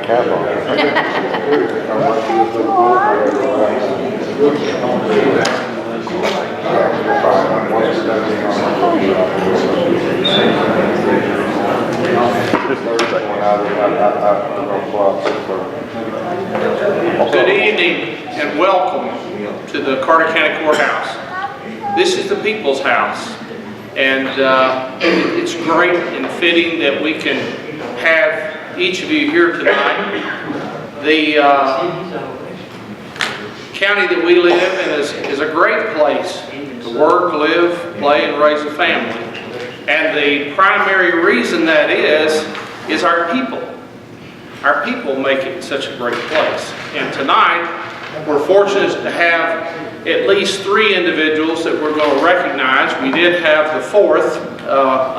cap on Good evening and welcome to the Carter County Courthouse. This is the People's House, and it's great and fitting that we can have each of you here tonight. The county that we live in is a great place to work, live, play, and raise a family. And the primary reason that is our people. Our people make it such a great place. And tonight, we're fortunate to have at least 3 individuals that we're going to recognize. We did have the 4th.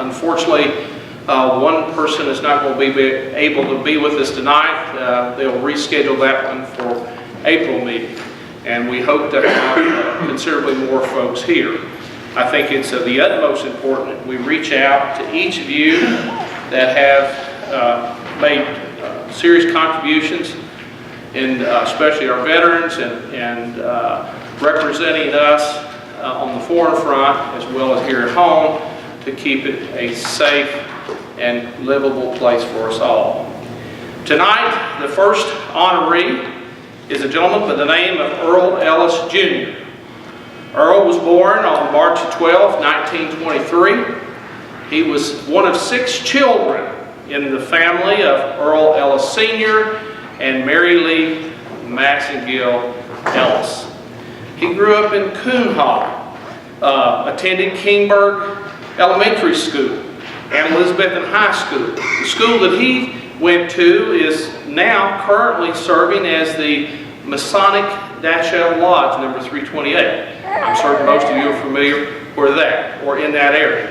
Unfortunately, one person is not going to be able to be with us tonight. They'll reschedule that one for April meeting. And we hope to have considerably more folks here. I think it's of the utmost important we reach out to each of you that have made serious contributions, and especially our veterans and representing us on the foreign front as well as here at home to keep it a safe and livable place for us all. Tonight, the first honoree is a gentleman by the name of Earl Ellis Jr. Earl was born on March 12, 1923. He was one of 6 children in the family of Earl Ellis Sr. and Mary Lee Massengill Ellis. He grew up in Coon Hall, attended Kingburg Elementary School and Elizabethan High School. The school that he went to is now currently serving as the Masonic Dachshund Lodge number 328. I'm certain most of you are familiar with that or in that area.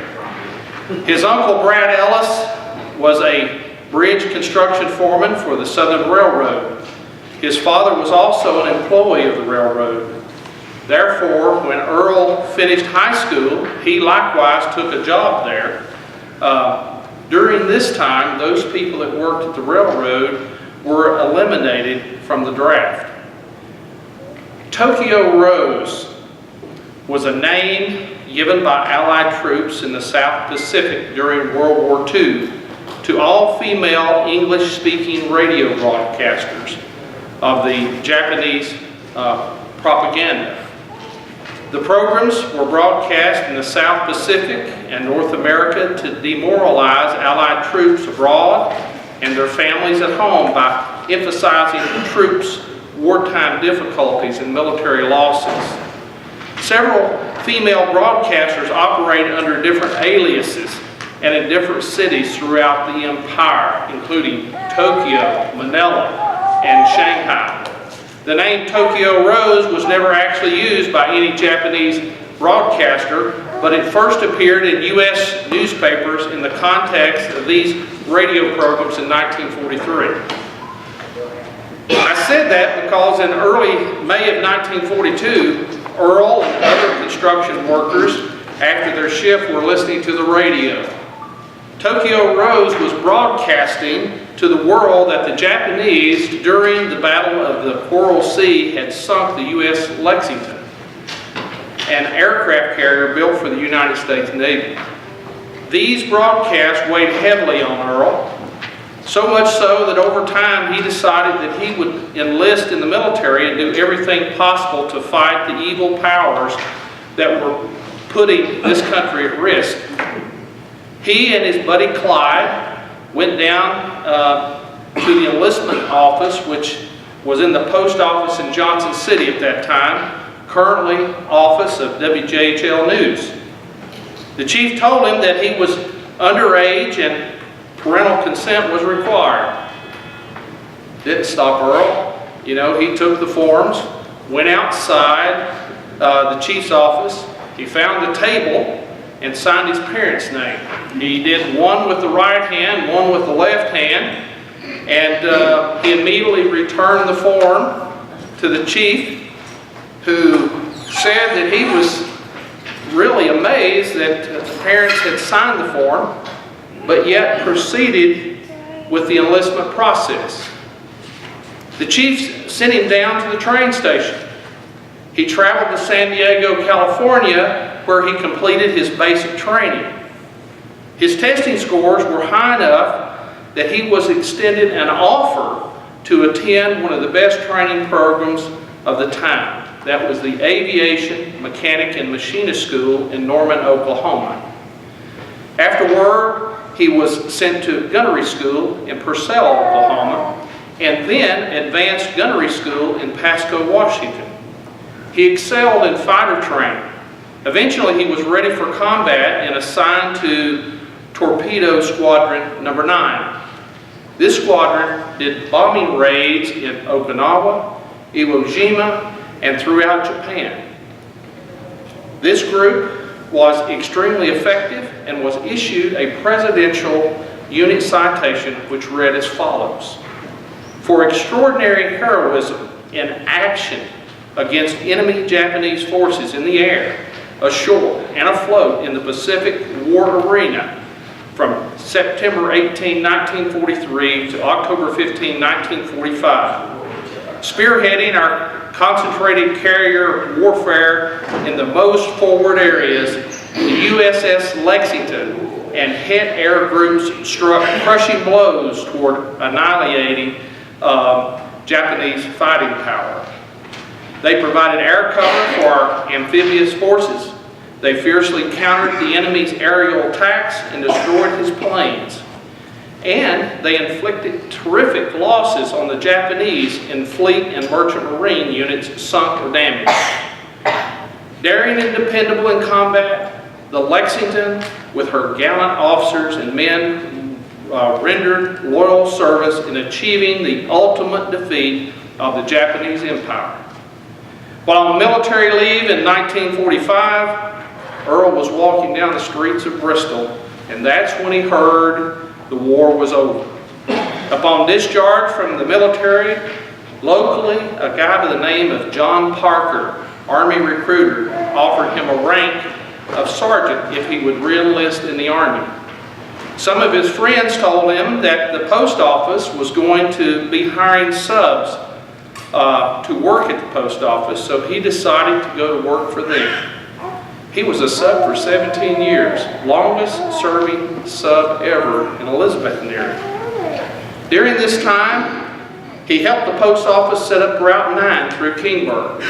His uncle Brad Ellis was a bridge construction foreman for the Southern Railroad. His father was also an employee of the railroad. Therefore, when Earl finished high school, he likewise took a job there. During this time, those people that worked at the railroad were eliminated from the draft. Tokyo Rose was a name given by Allied troops in the South Pacific during World War II to all female English-speaking radio broadcasters of the Japanese propaganda. The programs were broadcast in the South Pacific and North America to demoralize Allied troops abroad and their families at home by emphasizing the troops' wartime difficulties and military losses. Several female broadcasters operated under different aliases and in different cities throughout the empire, including Tokyo, Manila, and Shanghai. The name Tokyo Rose was never actually used by any Japanese broadcaster, but it first appeared in U.S. newspapers in the context of these radio programs in 1943. I said that because in early May of 1942, Earl and other construction workers, after their shift, were listening to the radio. Tokyo Rose was broadcasting to the world that the Japanese, during the Battle of the Coral Sea, had sunk the U.S. Lexington, an aircraft carrier built for the United States Navy. These broadcasts weighed heavily on Earl, so much so that over time he decided that he would enlist in the military and do everything possible to fight the evil powers that were putting this country at risk. He and his buddy Clyde went down to the enlistment office, which was in the post office in Johnson City at that time, currently office of WJHL News. The chief told him that he was underage and parental consent was required. Didn't stop Earl. You know, he took the forms, went outside the chief's office, he found the table and signed his parents' name. He did one with the right hand, one with the left hand, and he immediately returned the form to the chief, who said that he was really amazed that the parents had signed the form, but yet proceeded with the enlistment process. The chief sent him down to the train station. He traveled to San Diego, California, where he completed his basic training. His testing scores were high enough that he was extended an offer to attend one of the best training programs of the time. That was the Aviation Mechanic and Machinist School in Norman, Oklahoma. Afterward, he was sent to gunnery school in Purcell, Oklahoma, and then advanced gunnery school in Pasco, Washington. He excelled in fighter training. Eventually, he was ready for combat and assigned to Torpedo Squadron Number 9. This squadron did bombing raids in Okinawa, Iwo Jima, and throughout Japan. This group was extremely effective and was issued a presidential unit citation which read as follows: "For extraordinary heroism in action against enemy Japanese forces in the air, ashore, and afloat in the Pacific War arena from September 18, 1943 to October 15, 1945, spearheading our concentrated carrier warfare in the most forward areas, the USS Lexington and Het air groups struck crushing blows toward annihilating Japanese fighting power. They provided air cover for our amphibious forces. They fiercely countered the enemy's aerial attacks and destroyed his planes. And they inflicted terrific losses on the Japanese in fleet and merchant marine units sunk or damaged. Daring and dependable in combat, the Lexington, with her gallant officers and men, rendered loyal service in achieving the ultimate defeat of the Japanese Empire. While on military leave in 1945, Earl was walking down the streets of Bristol, and that's when he heard the war was over. Upon discharge from the military, locally, a guy by the name of John Parker, Army recruiter, offered him a rank of sergeant if he would re-enlist in the Army. Some of his friends told him that the post office was going to be hiring subs to work at the post office, so he decided to go to work for them. He was a sub for 17 years, longest serving sub ever in Elizabethton area. During this time, he helped the post office set up Route 9 through Kingburg.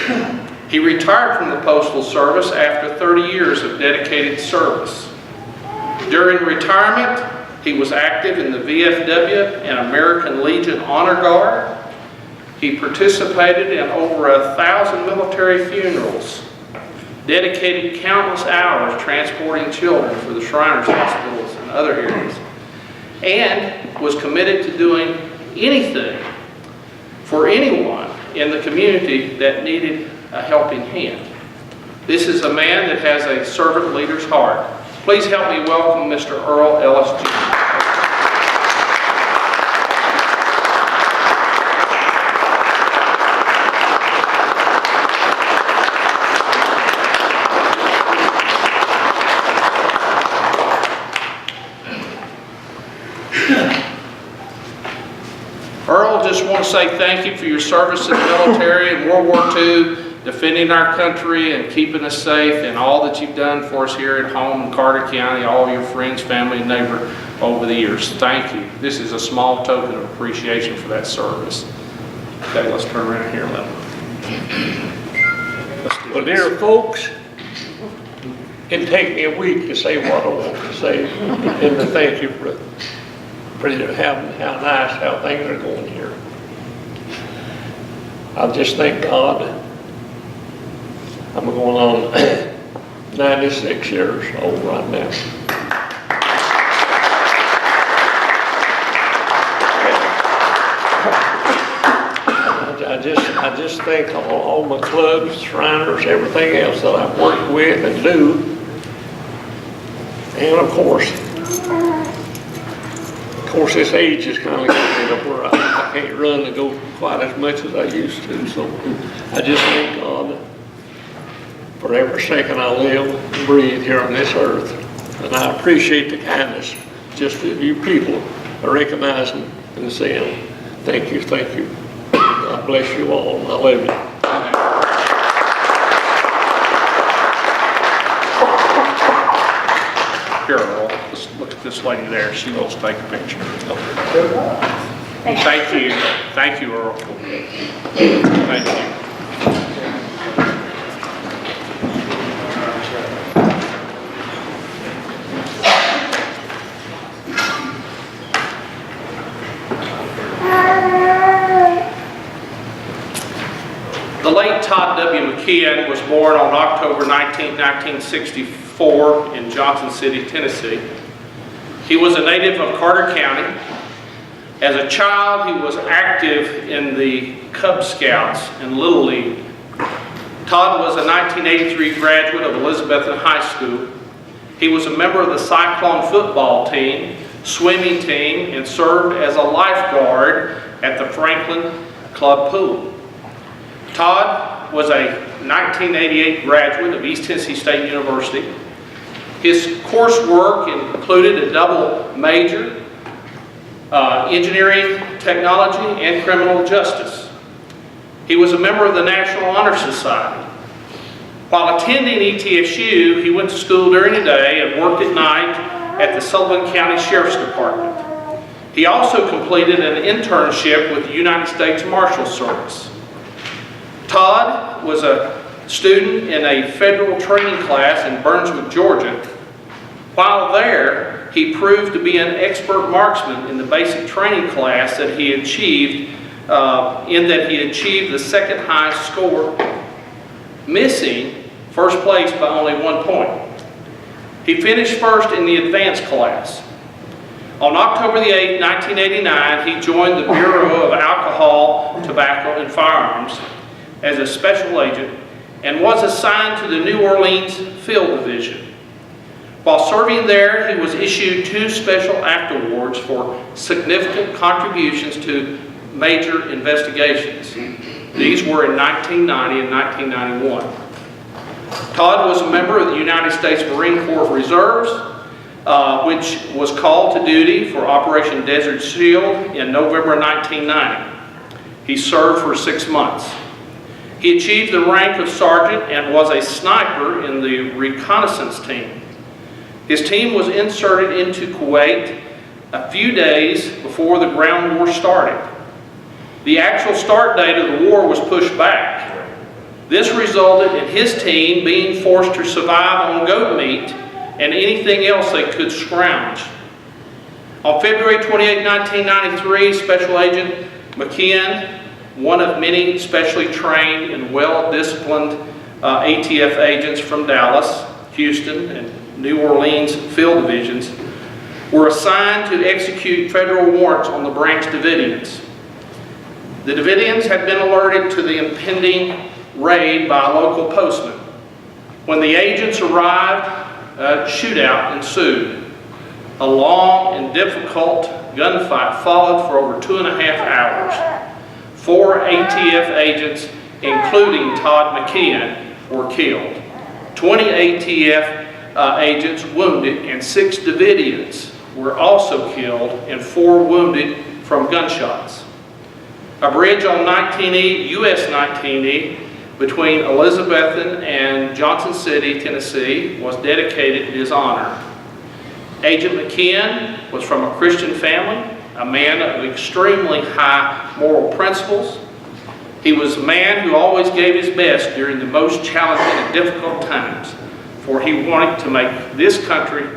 He retired from the Postal Service after 30 years of dedicated service. During retirement, he was active in the VFW and American Legion Honor Guard. He participated in over 1,000 military funerals, dedicated countless hours transporting children for the Shriners hospitals and other areas, and was committed to doing anything for anyone in the community that needed a helping hand. This is a man that has a servant leader's heart. Please help me welcome Mr. Earl Ellis Jr. Earl, just want to say thank you for your service in the military in World War II, defending our country and keeping us safe, and all that you've done for us here at home in Carter County, all your friends, family, and neighbor over the years. Thank you. This is a small token of appreciation for that service. Okay, let's turn around here a little. Well, dear folks, it'd take me a week to say what I want to say, and to thank you for how nice how things are going here. I just thank God. I'm going on 96 years old right now. I just thank all my clubs, Shriners, everything else that I've worked with and do. And of course, this age is kind of getting up where I can't run and go quite as much as I used to. So I just thank God for every second I live and breathe here on this earth. And I appreciate the kindness just of you people recognizing and saying, thank you, thank you. bless you all, and I love you. Here, Earl, let's look at this lady there. She wants to take a picture. Thank you. Thank you, Earl. Thank you. The late Todd W. McKeon was born on October 19, 1964 in Johnson City, Tennessee. He was a native of Carter County. As a child, he was active in the Cub Scouts and Little League. Todd was a 1983 graduate of Elizabethton High School. He was a member of the Cyclone football team, swimming team, and served as a lifeguard at the Franklin Club Pool. Todd was a 1988 graduate of East Tennessee State University. His coursework included a double major, engineering, technology, and criminal justice. He was a member of the National Honor Society. While attending ETSU, he went to school during the day and worked at night at the Sullivan County Sheriff's Department. He also completed an internship with the United States Marshal Service. Todd was a student in a federal training class in Burnsville, Georgia. While there, he proved to be an expert marksman in the basic training class that he achieved, the second highest score, missing first place by only 1 point. He finished first in the advanced class. On October the 8th, 1989, he joined the Bureau of Alcohol, Tobacco, and Firearms as a special agent and was assigned to the New Orleans Field Division. While serving there, he was issued 2 Special Act Awards for significant contributions to major investigations. These were in 1990 and 1991. Todd was a member of the United States Marine Corps Reserves, which was called to duty for Operation Desert Shield in November 1990. He served for 6 months. He achieved the rank of sergeant and was a sniper in the reconnaissance team. His team was inserted into Kuwait a few days before the ground war started. The actual start date of the war was pushed back. This resulted in his team being forced to survive on goat meat and anything else they could scrounge. On February 28, 1993, Special Agent McKeon, one of many specially trained and well-disciplined ATF agents from Dallas, Houston, and New Orleans field divisions, were assigned to execute federal warrants on the Branch Davidians. The Davidians had been alerted to the impending raid by a local postman. When the agents arrived, a shootout ensued. A long and difficult gunfight followed for over 2.5 hours. 4 ATF agents, including Todd McKeon, were killed. 20 ATF agents wounded, and 6 Davidians were also killed and 4 wounded from gunshots. A bridge on US 19E between Elizabethton and Johnson City, Tennessee, was dedicated in his honor. Agent McKeon was from a Christian family, a man of extremely high moral principles. He was a man who always gave his best during the most challenging and difficult times, for he wanted to make this country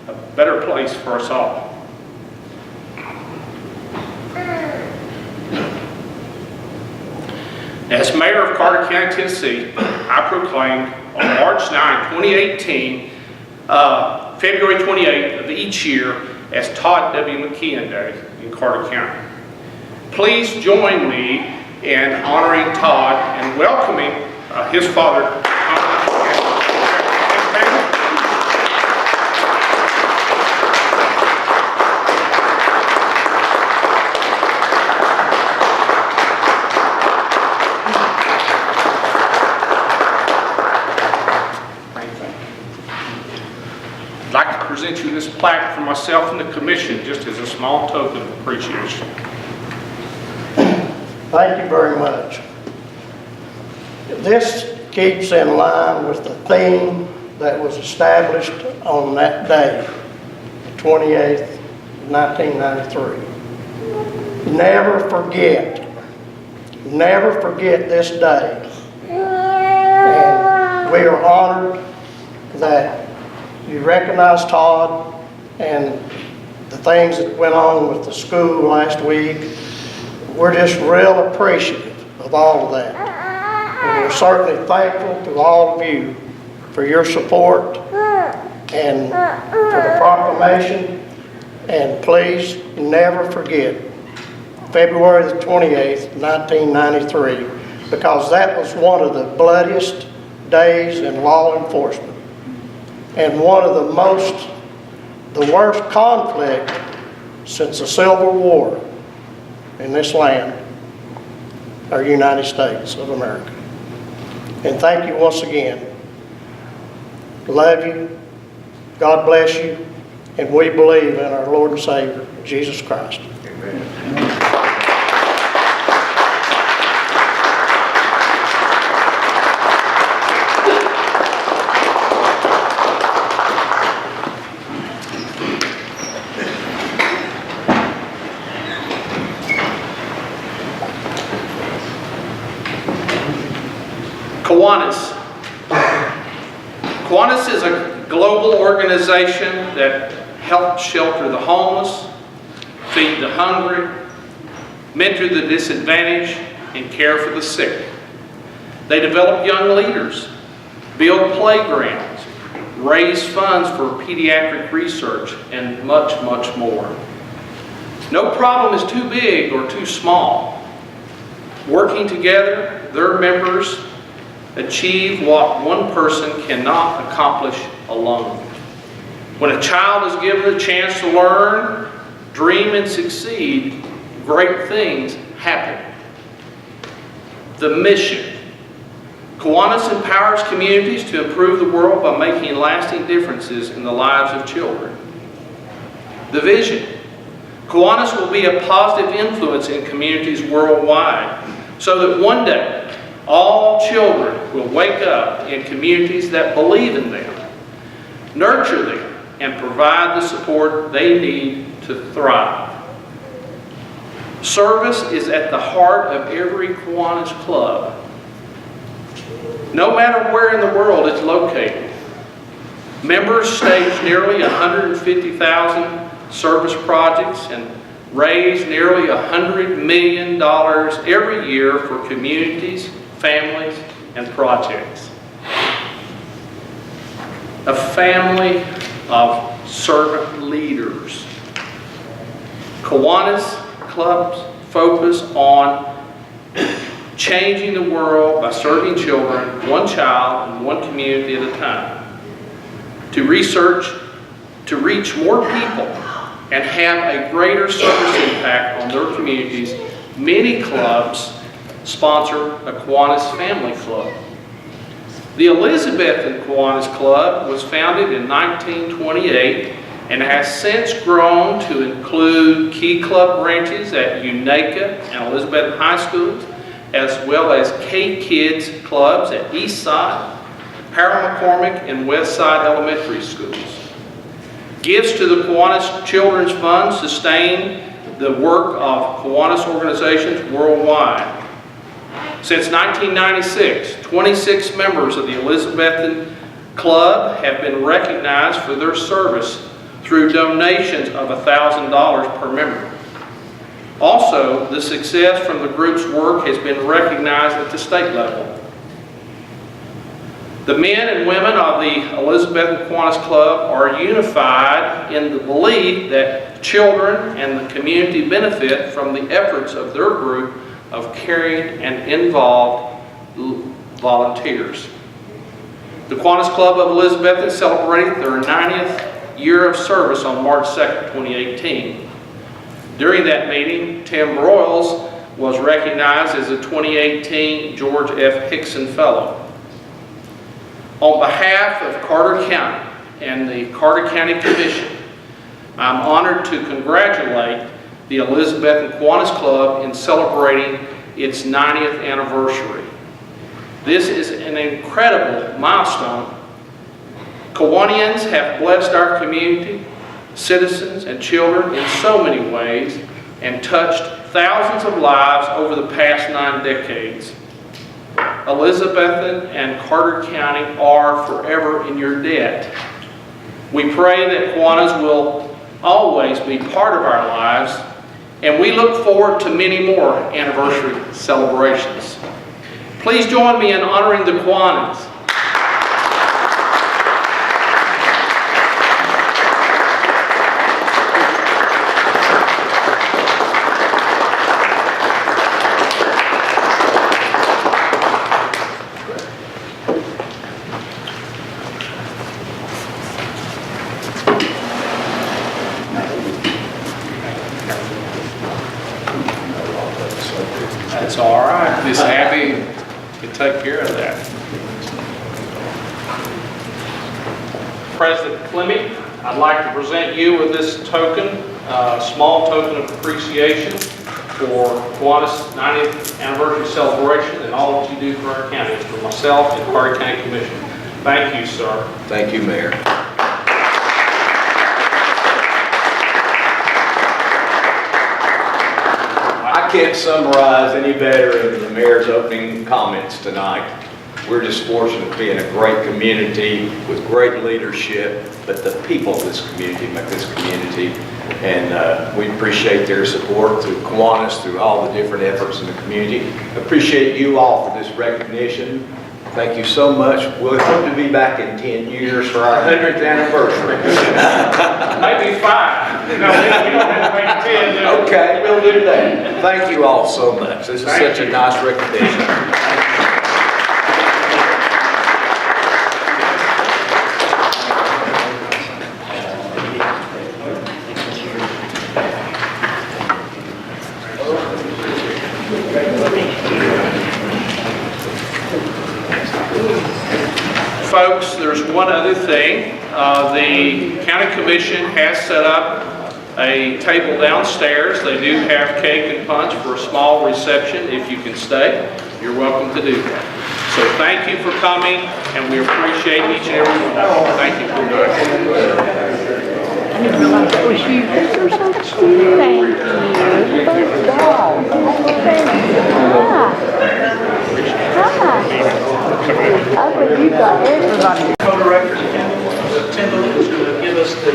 a better place for us all. As mayor of Carter County, Tennessee, I proclaimed on March 9, 2018, February 28th of each year as Todd W. McKeon Day in Carter County. Please join me in honoring Todd and welcoming his father. I'd like to present you this plaque for myself and the commission just as a small token of appreciation. Thank you very much. This keeps in line with the theme that was established on that day, the 28th, 1993. Never forget this day. And we are honored that you recognize Todd and the things that went on with the school last week. We're just real appreciative of all of that. And we're certainly thankful to all of you for your support and for the proclamation. And please never forget February the 28th, 1993, because that was one of the bloodiest days in law enforcement and one of the worst conflict since the Civil War in this land, our United States of America. And thank you once again. Love you. God bless you. And we believe in our Lord and Savior, Jesus Christ. Amen. Kiwanis. Kiwanis is a global organization that helps shelter the homeless, feed the hungry, mentor the disadvantaged, and care for the sick. They develop young leaders, build playgrounds, raise funds for pediatric research, and much, much more. No problem is too big or too small. Working together, their members achieve what one person cannot accomplish alone. When a child is given the chance to learn, dream, and succeed, great things happen. The mission. Kiwanis empowers communities to improve the world by making lasting differences in the lives of children. The vision. Kiwanis will be a positive influence in communities worldwide so that one day all children will wake up in communities that believe in them, nurture them, and provide the support they need to thrive. Service is at the heart of every Kiwanis club, no matter where in the world it's located. Members stage nearly 150,000 service projects and raise nearly $100 million every year for communities, families, and projects. A family of servant leaders. Kiwanis clubs focus on changing the world by serving children, one child and one community at a time. To reach more people and have a greater service impact on their communities, many clubs sponsor a Kiwanis Family Club. The Elizabethan Kiwanis Club was founded in 1928 and has since grown to include key club branches at Unaka and Elizabethan High Schools, as well as K-Kids clubs at Eastside, Para-McCormick, and Westside Elementary Schools. Gifts to the Kiwanis Children's Fund sustain the work of Kiwanis organizations worldwide. Since 1996, 26 members of the Elizabethan Club have been recognized for their service through donations of $1,000 per member. Also, the success from the group's work has been recognized at the state level. The men and women of the Elizabethan Kiwanis Club are unified in the belief that children and the community benefit from the efforts of their group of caring and involved volunteers. The Kiwanis Club of Elizabethan celebrated their 90th year of service on March 2nd, 2018. During that meeting, Tim Broyles was recognized as a 2018 George F. Hickson Fellow. On behalf of Carter County and the Carter County Commission, I'm honored to congratulate the Elizabethan Kiwanis Club in celebrating its 90th anniversary. This is an incredible milestone. Kiwanians have blessed our community, citizens, and children in so many ways and touched thousands of lives over the past 9 decades. Elizabethan and Carter County are forever in your debt. We pray that Kiwanis will always be part of our lives, and we look forward to many more anniversary celebrations. Please join me in honoring the Kiwanis. That's all right. Miss Abby can take care of that. President Clemmie, I'd like to present you with this token, small token of appreciation for Kiwanis 90th anniversary celebration and all that you do for our county. It's for myself and Carter County Commission. Thank you, sir. Thank you, Mayor. I can't summarize any better than the mayor's opening comments tonight. We're just fortunate to be in a great community with great leadership, but the people of this community make this community, and we appreciate their support through Kiwanis, through all the different efforts in the community. Appreciate you all for this recognition. Thank you so much. We'll hope to be back in 10 years for our 100th anniversary. Maybe 5. No, we don't have to make 10. No. Okay, we'll do that. Thank you all so much. This is such a nice recognition. Folks, there's one other thing. The County Commission has set up a table downstairs. They do have cake and punch for a small reception. If you can stay, you're welcome to do that. So thank you for coming, and we appreciate each and every one of you. Thank you for doing Co-director Tyndall is going to give us the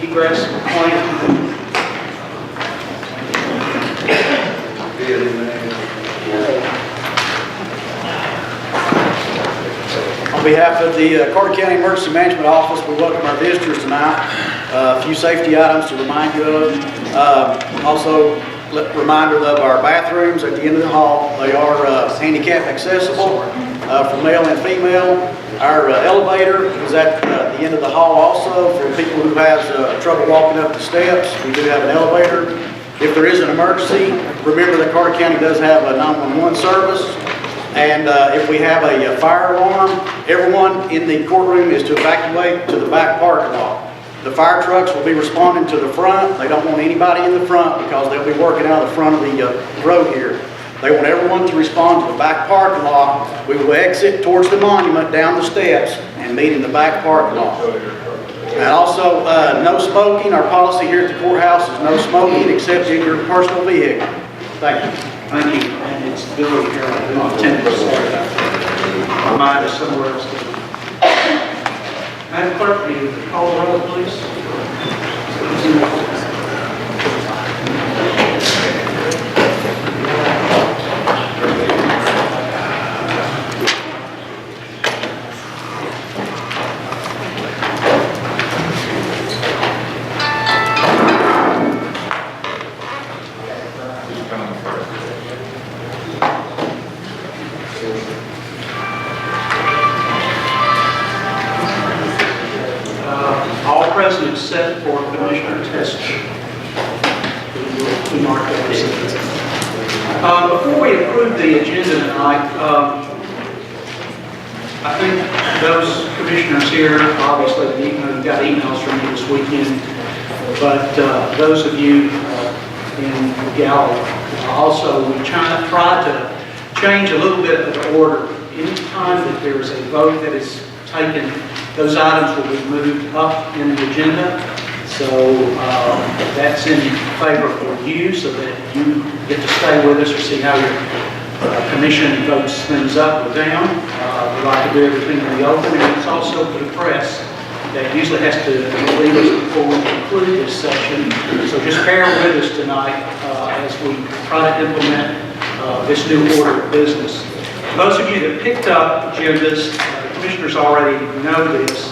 egress plan. On behalf of the Carter County Emergency Management Office, we welcome our visitors tonight. A few safety items to remind you of. Also, reminder of our bathrooms at the end of the hall. They are handicap accessible for male and female. Our elevator is at the end of the hall also for people who have trouble walking up the steps. We do have an elevator. If there is an emergency, remember that Carter County does have a 911 service. And if we have a fire alarm, everyone in the courtroom is to evacuate to the back parking lot. The fire trucks will be responding to the front. They don't want anybody in the front because they'll be working out the front of the road here. They want everyone to respond to the back parking lot. We will exit towards the monument down the steps and meet in the back parking lot. And also, no smoking. Our policy here at the courthouse is no smoking except in your personal vehicle. Thank you. Thank you. And it's Billy here on 10%. Mine is somewhere else. Madam Clerk, will you call the roll, please? All present except for Commissioner Tester. We mark that as before we approve the agenda tonight, I think those commissioners here, obviously, you got emails from me this weekend, but those of you in the gallery. Also, we try to change a little bit of the order. Anytime that there is a vote that is taken, those items will be moved up in the agenda. So that's in favor for you, so that you get to stay with us or see how your commission votes things up or down. We like to do everything in the open, and it's also for the press that usually has to leave us before we conclude this session. So just bear with us tonight as we try to implement this new order of business. For those of you that picked up agendas, the commissioners already know this.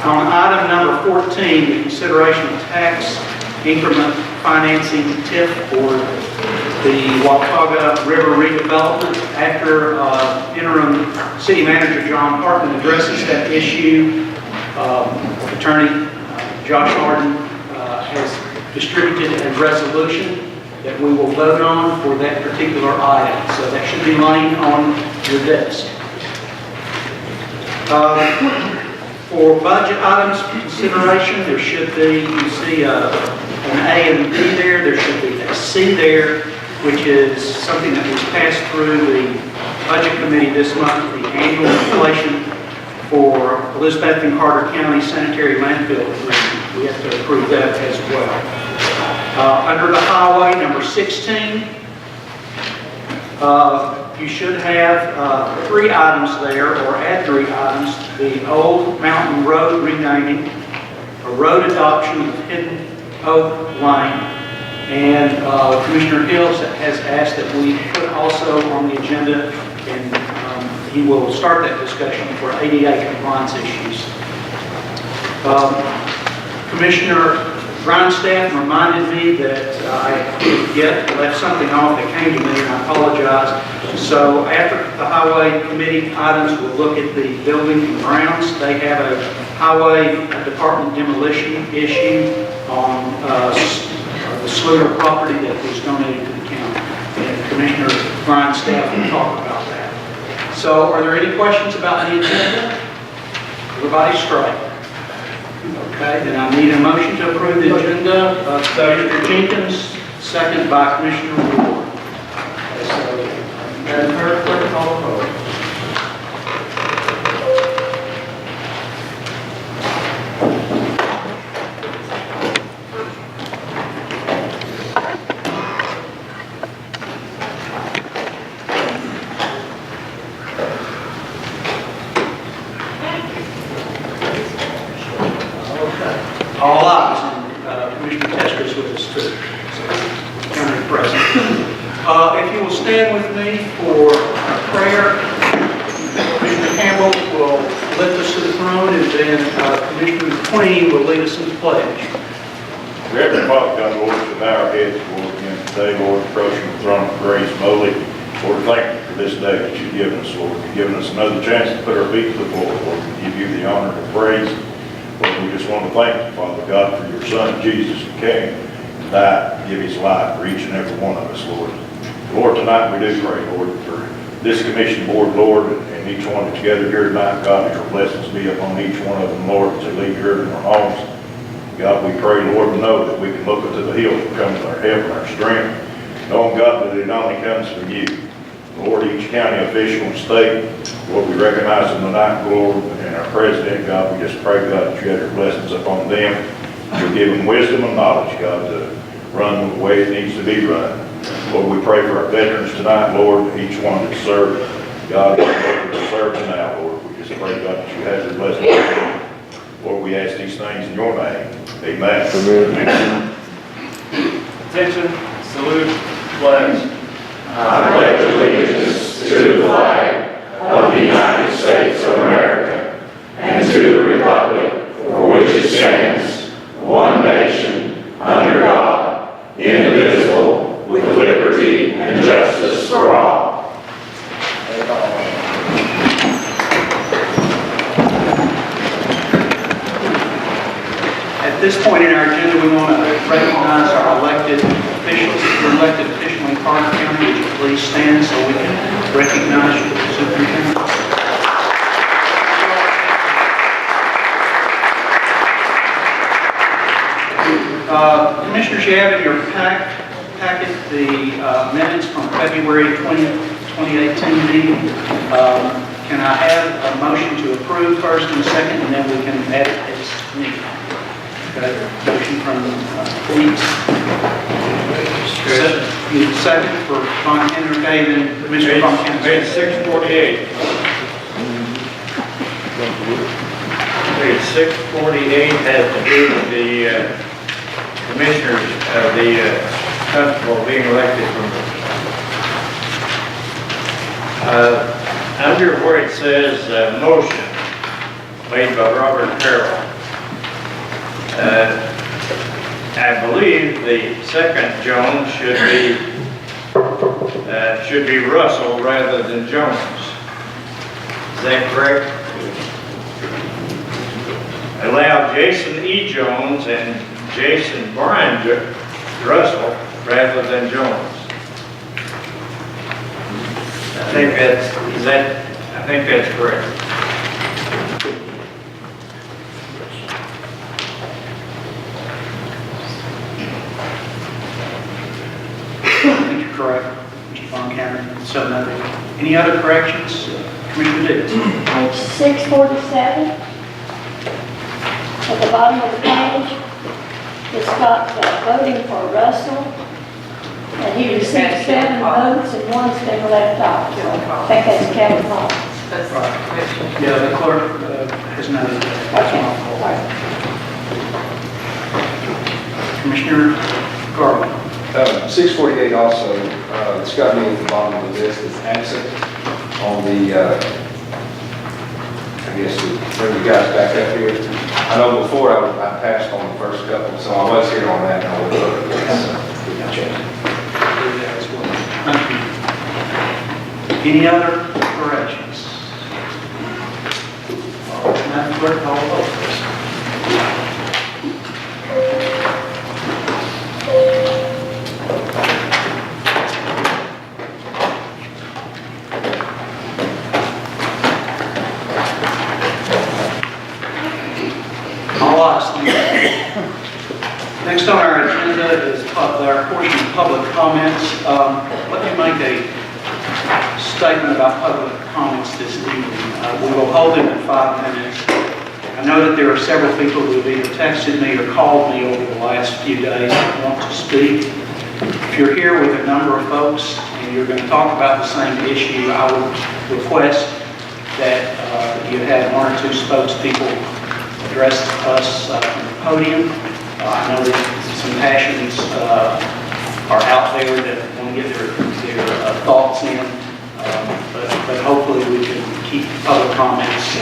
On item number 14, the consideration of tax increment financing TIF for the Watauga River redevelopment. After interim city manager John Hartman addresses that issue, attorney Josh Harden has distributed a resolution that we will vote on for that particular item. So that should be laying on your desk. For budget items for consideration, there should be, you see an A and a B there. There should be a C there, which is something that was passed through the Budget Committee this month, the annual inflation for Elizabeth and Carter County Sanitary Landfill Agreement. We have to approve that as well. Under the highway, number 16, you should have 3 items there, or add 3 items. The Old Mountain Road renaming, a road adoption of Hidden Oak Lane, and Commissioner Hills has asked that we put also on the agenda, and he will start that discussion for ADA compliance issues. Commissioner Grindstaff reminded me that I left something off that came to me, and I apologize. So after the Highway Committee items, we'll look at the building and grounds. They have a Highway Department demolition issue on the Sluder property that was donated to the county. And Commissioner Grindstaff will talk about that. So are there any questions about the agenda? Everybody straight? Okay, then I need a motion to approve the agenda. Commissioner Jenkins, second by Commissioner Ward. Madam Clerk, please call the roll. All ayes, and Commissioner Tester is with us too, so county president. If you will stand with me for a prayer, Commissioner Campbell will lift us to the throne, and then Commissioner McQueen will lead us in the pledge. Reverend Father God, Lord, to bow our heads, Lord, again today, Lord, approaching the throne of grace boldly. Lord, thank you for this day that you've given us, Lord. You've given us another chance to put our feet to the floor, Lord. We give you the honor and praise. Lord, we just want to thank you, Father God, for your Son, Jesus, who came and died to give his life for each and every one of us, Lord. Lord, tonight we do pray, Lord, for this commission board, Lord, and each one that's gathered here tonight, God, that your blessings be upon each one of them, Lord, as they leave here in their homes. God, we pray, Lord, to know that we can look unto the hills that comes our help and our strength, knowing, God, that it only comes from you. Lord, each county official and state, Lord, we recognize them tonight, Lord, and our president, God, we just pray, God, that you have your blessings upon them. You give them wisdom and knowledge, God, to run the way it needs to be run. Lord, we pray for our veterans tonight, Lord, each one that served, God, that serves now, Lord. We just pray, God, that you have your blessings upon them. Lord, we ask these things in your name. Amen. Amen. Attention, salute, pledge. I pledge allegiance to the flag of the United States of America and to the republic for which it stands, one nation, under God, indivisible, with liberty and justice for all. At this point in our agenda, we want to recognize our elected officials. We're elected official in Carter County. Would you please stand so we can recognize you, Superintendent? Commissioners, you have in your packet the minutes from February 2018 meeting. Can I have a motion to approve first and second, and then we can add it as needed? Okay, motion from Weeks. Second for Von Kenner, then Commissioner Von Kenner. Page 648. Page 648 has to do with the commissioners of the constable being elected from under where it says motion made by Robert Carroll. I believe the second Jones should be Russell rather than Jones. Is that correct? Allow Jason E. Jones and Jason Brian Russell rather than Jones. I think that's correct. I think you're correct, Mr. Von Kenner. So noted. Any other corrections? Commissioner Dix. Page 647, at the bottom of the page, it's got voting for Russell, and he received 7 votes and 1's been left off. So I think that's Kevin Hall. Yeah, the clerk has noted that. Okay, all right. Commissioner Garland. 648 also, it's got me at the bottom of the list, is absent on the, I guess, to bring you guys back up here. I know before I passed on the first couple, so I was here on that, and I will vote against. Thank you. Any other corrections? Madam Clerk, call the roll, please. All ayes. Next on our agenda is our portion of public comments. Let me make a statement about public comments this evening. We will hold it in 5 minutes. I know that there are several people who have either texted me or called me over the last few days that want to speak. If you're here with a number of folks and you're going to talk about the same issue, I would request that you have 1 or 2 spokespeople address us from the podium. I know that some passions are out there that want to get their thoughts in, but hopefully we can keep public comments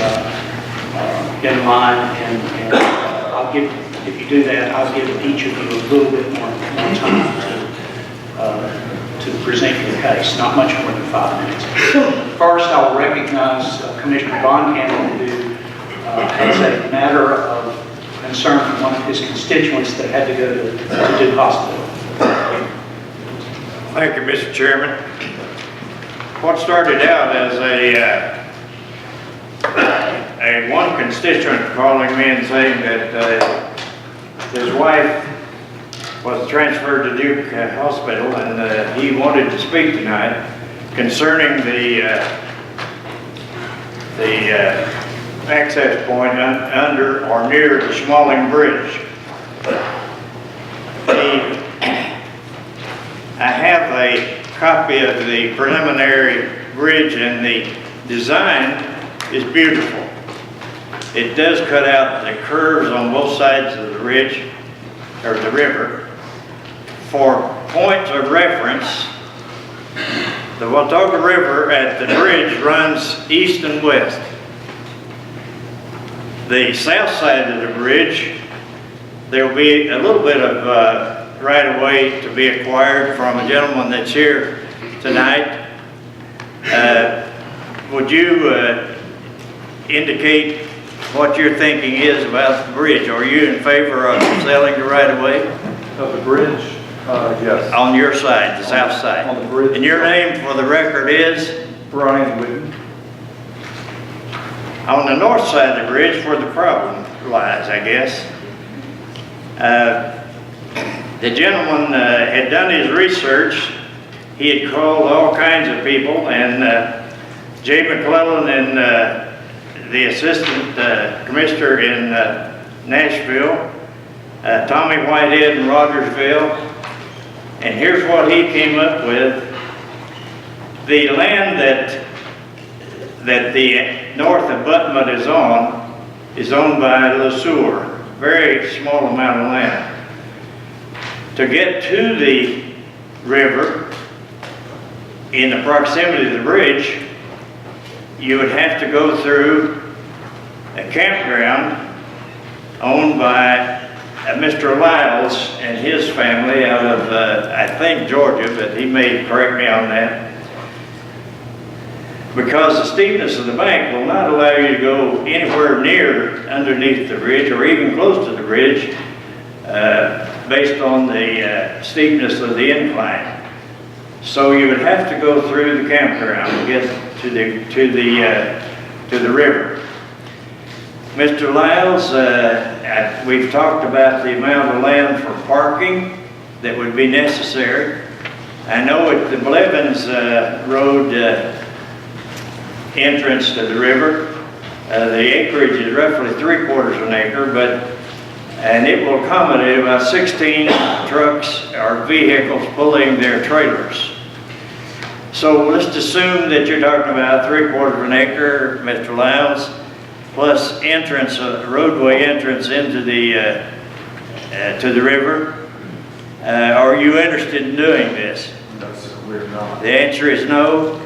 in line, and I'll give, if you do that, I'll give each of you a little bit more time to present your case, not much more than 5 minutes. First, I will recognize Commissioner Von Cannon, who has a matter of concern from one of his constituents that had to go to Duke Hospital. Thank you, Mr. Chairman. What started out as a one constituent calling me and saying that his wife was transferred to Duke Hospital, and he wanted to speak tonight concerning the access point under or near the Schmalling Bridge. I have a copy of the preliminary bridge, and the design is beautiful. It does cut out the curves on both sides of the ridge, or the river. For points of reference, the Watauga River at the bridge runs east and west. The south side of the bridge, there will be a little bit of right-of-way to be acquired from a gentleman that's here tonight. Would you indicate what your thinking is about the bridge? Are you in favor of selling the right-of-way? Of the bridge? Yes. On your side, the south side? On the bridge. And your name for the record is? Brian Whitten. On the north side of the bridge, where the problem lies, I guess. The gentleman had done his research. He had called all kinds of people, and Jay McClellan and the assistant commissioner in Nashville, Tommy Whitehead in Rogersville, and here's what he came up with. The land that the north abutment is owned by LeSueur, very small amount of land. To get to the river in the proximity of the bridge, you would have to go through a campground owned by Mr. Lyles and his family out of, I think, Georgia, but he may correct me on that. Because the steepness of the bank will not allow you to go anywhere near underneath the bridge or even close to the bridge based on the steepness of the incline. So you would have to go through the campground to get to the river. Mr. Lyles, we've talked about the amount of land for parking that would be necessary. I know at the Blevins Road entrance to the river, the acreage is roughly 3/4 of an acre, and it will accommodate about 16 trucks or vehicles pulling their trailers. So let's assume that you're talking about 3/4 of an acre, Mr. Lyles, plus entrance, roadway entrance into the to the river. Are you interested in doing this? No, sir, we're not. The answer is no.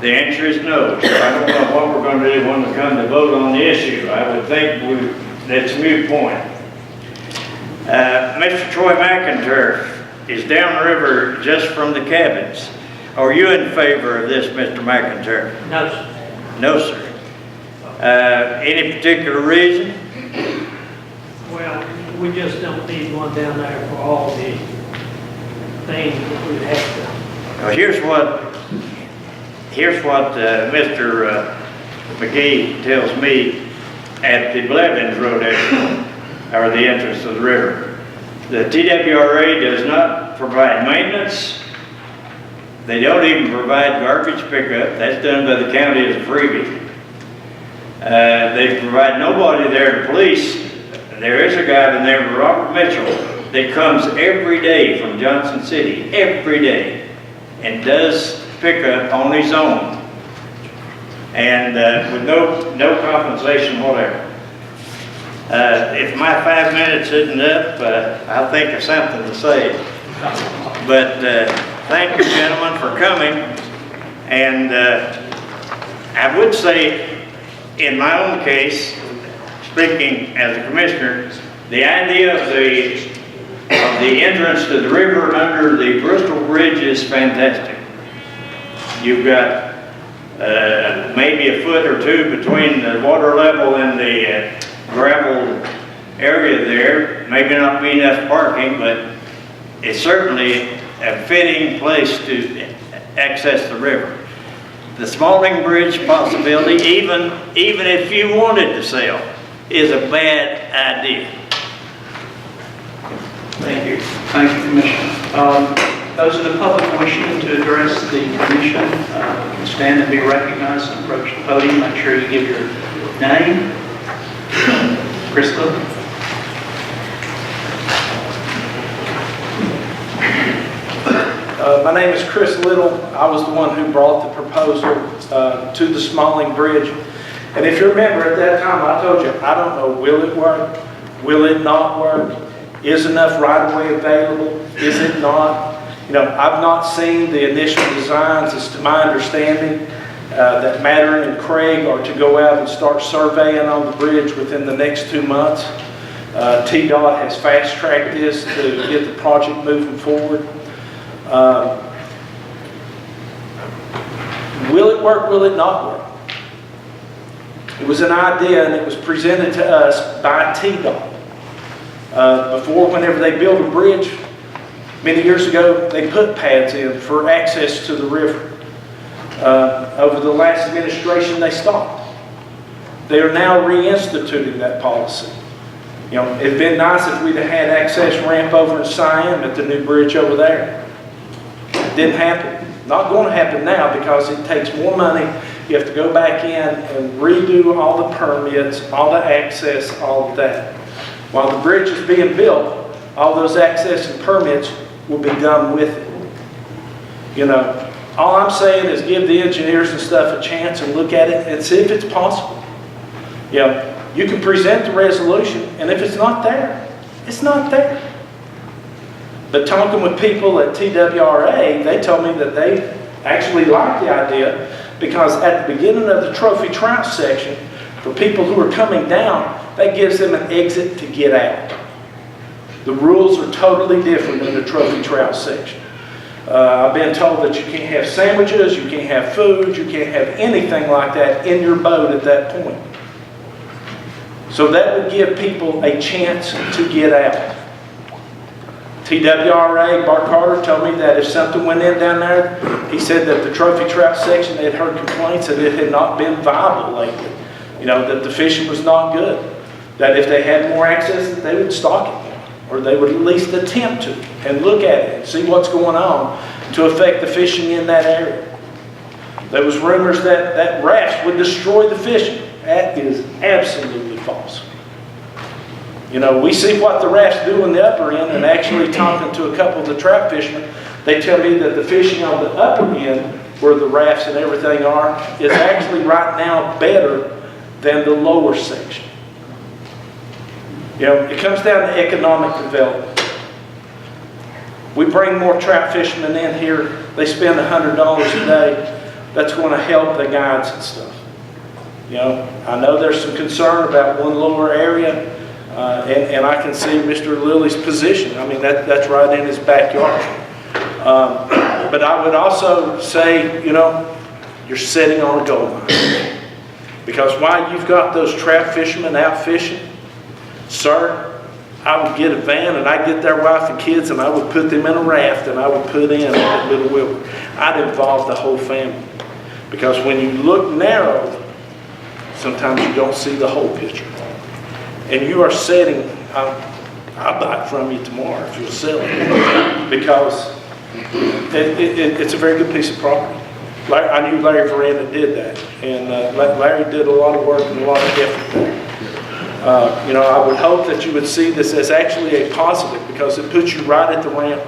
The answer is no. So I don't know what we're going to do when we come to vote on the issue. I would think that's a moot point. Mr. Troy McInturf is downriver just from the cabins. Are you in favor of this, Mr. McInturf? No, sir. No, sir. Any particular reason? Well, we just don't need one down there for all the things that we have to. Well, here's what Mr. McGee tells me at the Blevins Road exit, or the entrance to the river. The TWRA does not provide maintenance. They don't even provide garbage pickup. That's done by the county as a freebie. They provide nobody there to police. There is a guy by the name of Robert Mitchell that comes every day from Johnson City, every day, and does pickup on his own, and with no compensation whatever. If my 5 minutes isn't up, I'll think of something to say. But thank you, gentlemen, for coming. And I would say, in my own case, speaking as a commissioner, the idea of the entrance to the river under the Bristol Bridge is fantastic. You've got maybe a foot or two between the water level and the gravel area there. Maybe not be enough parking, but it's certainly a fitting place to access the river. The Smalling Bridge possibility, even if you wanted to sell, is a bad idea. Thank you. Thank you, Commissioner. Those in the public wishing to address the commission can stand and be recognized and approach the podium. Make sure you give your name. Chris Little. My name is Chris Little. I was the one who brought the proposal to the Smalling Bridge. And if you remember at that time, I told you, I don't know, will it work? Will it not work? Is enough right-of-way available? Is it not? You know, I've not seen the initial designs. It's to my understanding that Mattern and Craig are to go out and start surveying on the bridge within the next 2 months. TDOT has fast-tracked this to get the project moving forward. Will it work? Will it not work? It was an idea, and it was presented to us by TDOT. Before, whenever they built a bridge, many years ago, they put pads in for access to the river. Over the last administration, they stopped. They are now reinstituting that policy. You know, it'd been nice if we'd have had access ramp over in Siam at the new bridge over there. It didn't happen. Not going to happen now because it takes more money. You have to go back in and redo all the permits, all the access, all of that. While the bridge is being built, all those access and permits will be done with it. You know, all I'm saying is give the engineers and stuff a chance and look at it and see if it's possible. You know, you can present the resolution, and if it's not there, it's not there. But talking with people at TWRA, they told me that they actually like the idea because at the beginning of the trophy trout section, for people who are coming down, that gives them an exit to get out. The rules are totally different in the trophy trout section. I've been told that you can't have sandwiches, you can't have food, you can't have anything like that in your boat at that point. So that would give people a chance to get out. TWRA, Bart Carter, told me that if something went in down there, he said that the trophy trout section, they had heard complaints that it had not been viable lately. You know, that the fishing was not good. That if they had more access, that they would stock it more. Or they would at least attempt to and look at it and see what's going on to affect the fishing in that area. There was rumors that rafts would destroy the fishing. That is absolutely false. You know, we see what the rafts do in the upper end, and actually talking to a couple of the trout fishermen, they tell me that the fishing on the upper end, where the rafts and everything are, is actually right now better than the lower section. You know, it comes down to economic development. We bring more trout fishermen in here, they spend $100 a day, that's going to help the guides and stuff. You know, I know there's some concern about one lower area, and I can see Mr. Lilly's position. I mean, that's right in his backyard. But I would also say, you know, you're sitting on a gold mine. Because while you've got those trout fishermen out fishing, sir, I would get a van and I'd get their wife and kids and I would put them in a raft and I would put in at Little Wilbur. I'd involve the whole family. Because when you look narrow, sometimes you don't see the whole picture. And you are setting, I'll buy it from you tomorrow if you'll sell it. Because it's a very good piece of property. I knew Larry Veranda did that. And Larry did a lot of work and a lot of effort there. You know, I would hope that you would see this as actually a positive because it puts you right at the ramp.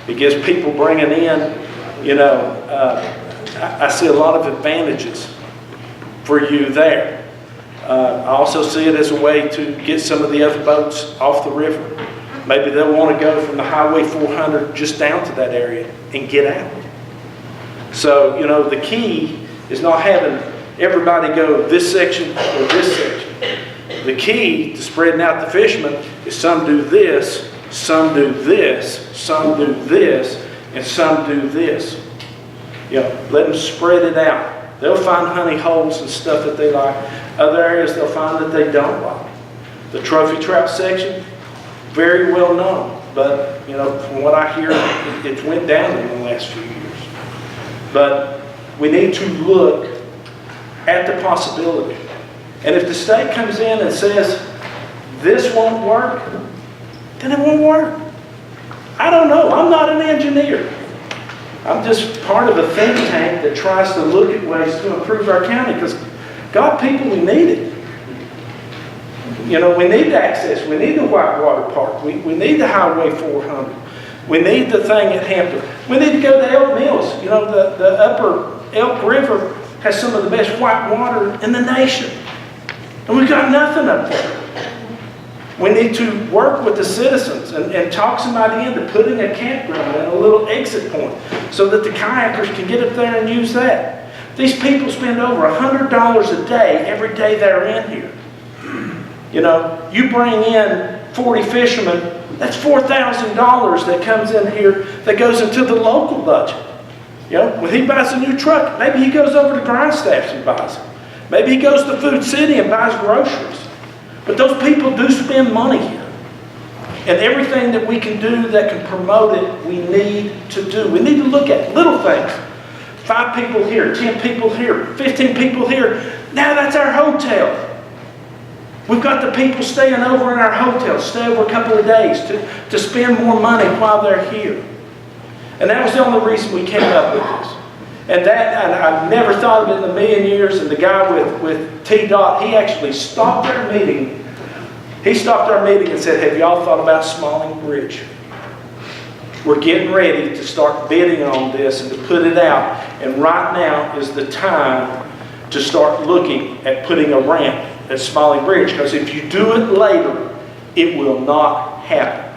It gives people bringing in, you know, I see a lot of advantages for you there. I also see it as a way to get some of the other boats off the river. Maybe they'll want to go from the Highway 400 just down to that area and get out. So, you know, the key is not having everybody go this section or this section. The key to spreading out the fishermen is some do this, some do this, some do this, and some do this. You know, let them spread it out. They'll find honey holes and stuff that they like. Other areas they'll find that they don't like. The trophy trout section, very well known. But, you know, from what I hear, it went down in the last few years. But we need to look at the possibility. And if the state comes in and says, this won't work, then it won't work. I don't know. I'm not an engineer. I'm just part of a think tank that tries to look at ways to improve our county because, God, people, we need it. You know, we need access. We need the Whitewater Park. We need the Highway 400. We need the thing at Hampton. We need to go to Elk Mills. You know, the upper Elk River has some of the best white water in the nation. And we've got nothing up there. We need to work with the citizens and talk somebody into putting a campground and a little exit point so that the kayakers can get up there and use that. These people spend over $100 a day every day they're in here. You know, you bring in 40 fishermen, that's $4,000 that comes in here that goes into the local budget. You know, when he buys a new truck, maybe he goes over to Grindstaff's and buys it. Maybe he goes to Food City and buys groceries. But those people do spend money here. And everything that we can do that can promote it, we need to do. We need to look at little things. 5 people here, 10 people here, 15 people here. Now that's our hotel. We've got the people staying over in our hotels, stay over a couple of days to spend more money while they're here. And that was the only reason we came up with this. And I've never thought of it in a million years. And the guy with T-Dot, he actually stopped our meeting. He stopped our meeting and said, have y'all thought about Smalling Bridge? We're getting ready to start bidding on this and to put it out. And right now is the time to start looking at putting a ramp at Smalling Bridge. Because if you do it later, it will not happen.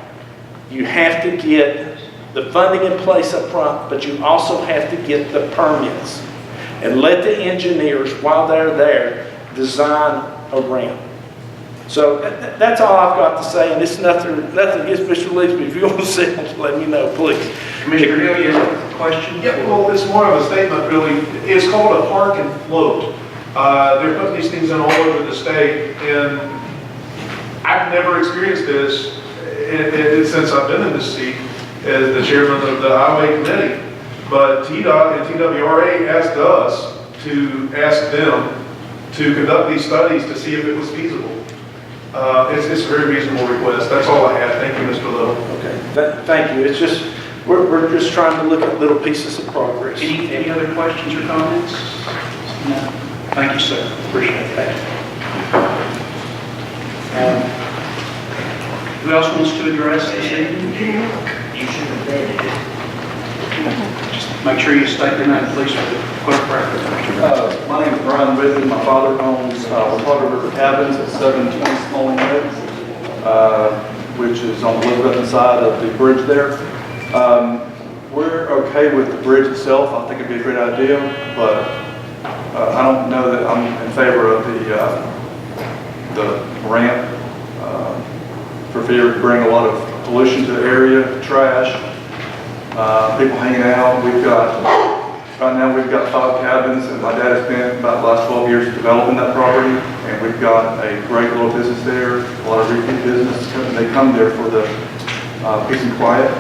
You have to get the funding in place up front, but you also have to get the permits. And let the engineers, while they're there, design a ramp. So that's all I've got to say, and it's nothing against Mr. Leesby. If you want to say it, let me know, please. Commissioner Hill, you have a question? Yeah, well, it's more of a statement, really. It's called a park and float. They're putting these things in all over the state, and I've never experienced this since I've been in this seat as the chairman of the Highway Committee. But TDOT and TWRA asked us to ask them to conduct these studies to see if it was feasible. It's a very reasonable request. That's all I have. Thank you, Mr. Little. Okay, thank you. It's just, we're just trying to look at little pieces of progress. Any other questions or comments? No. Thank you, sir. Appreciate that. Who else wants to address this evening? You should have vetted it. Just make sure you state your name, please, for the clerk record. My name is Brian Ridley. My father owns Water River Cabins at 720 Smalling Road, which is on the left side of the bridge there. We're okay with the bridge itself. I think it'd be a great idea, but I don't know that I'm in favor of the ramp for fear it would bring a lot of pollution to the area, trash, people hanging out. Right now we've got 5 cabins, and my dad has spent about the last 12 years developing that property, and we've got a great little business there, a lot of repeat business. They come there for the peace and quiet,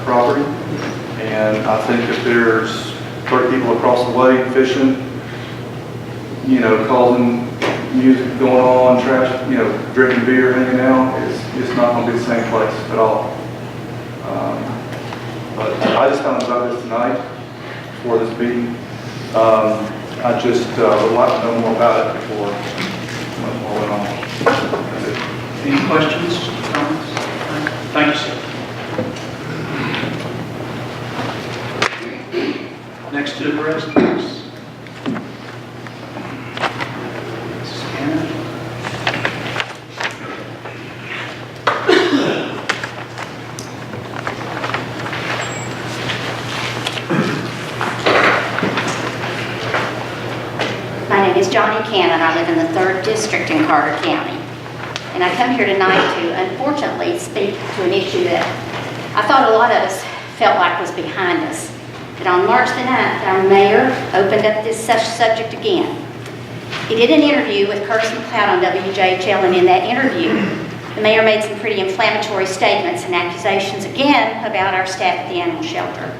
property. And I think if there's 30 people across the way fishing, causing music going on, trash, drinking beer, hanging out, it's not going to be the same place at all. But I just found out about this tonight before this meeting. I just would like to know more about it before much more went on. Any questions, comments? Thank you, sir. Next to the rest, please. My name is Johnny Cannon. I live in the 3rd District in Carter County. And I come here tonight to, unfortunately, speak to an issue that I thought a lot of us felt like was behind us. That on March the 9th, our mayor opened up this subject again. He did an interview with Curtis McLeod on WJHL, and in that interview, the mayor made some pretty inflammatory statements and accusations again about our staff at the animal shelter.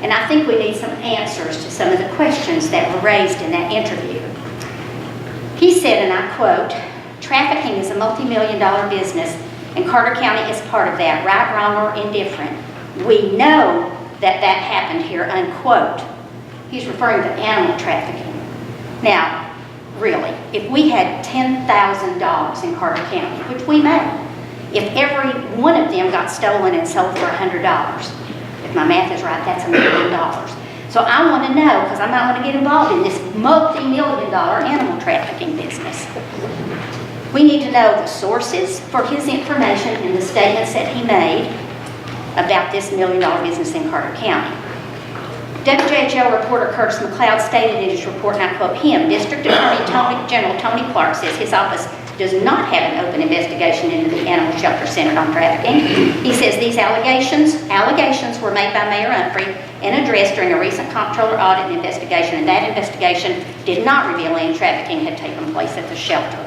And I think we need some answers to some of the questions that were raised in that interview. He said, and I quote, "Trafficking is a multi-million-dollar business, and Carter County is part of that, right, wrong, or indifferent. We know that happened here," unquote. He's referring to animal trafficking. Now, really, if we had 10,000 dogs in Carter County, which we may, if every one of them got stolen and sold for $100, if my math is right, that's $1 million. So I want to know, because I might want to get involved in this multi-million-dollar animal trafficking business. We need to know the sources for his information and the statements that he made about this $1 million business in Carter County. WJHL reporter Curtis McLeod stated in his report, and I quote him, "District Attorney General Tony Clark says his office does not have an open investigation into the animal shelter centered on trafficking. He says these allegations were made by Mayor Humphrey and addressed during a recent comptroller audit and investigation, and that investigation did not reveal any trafficking had taken place at the shelter."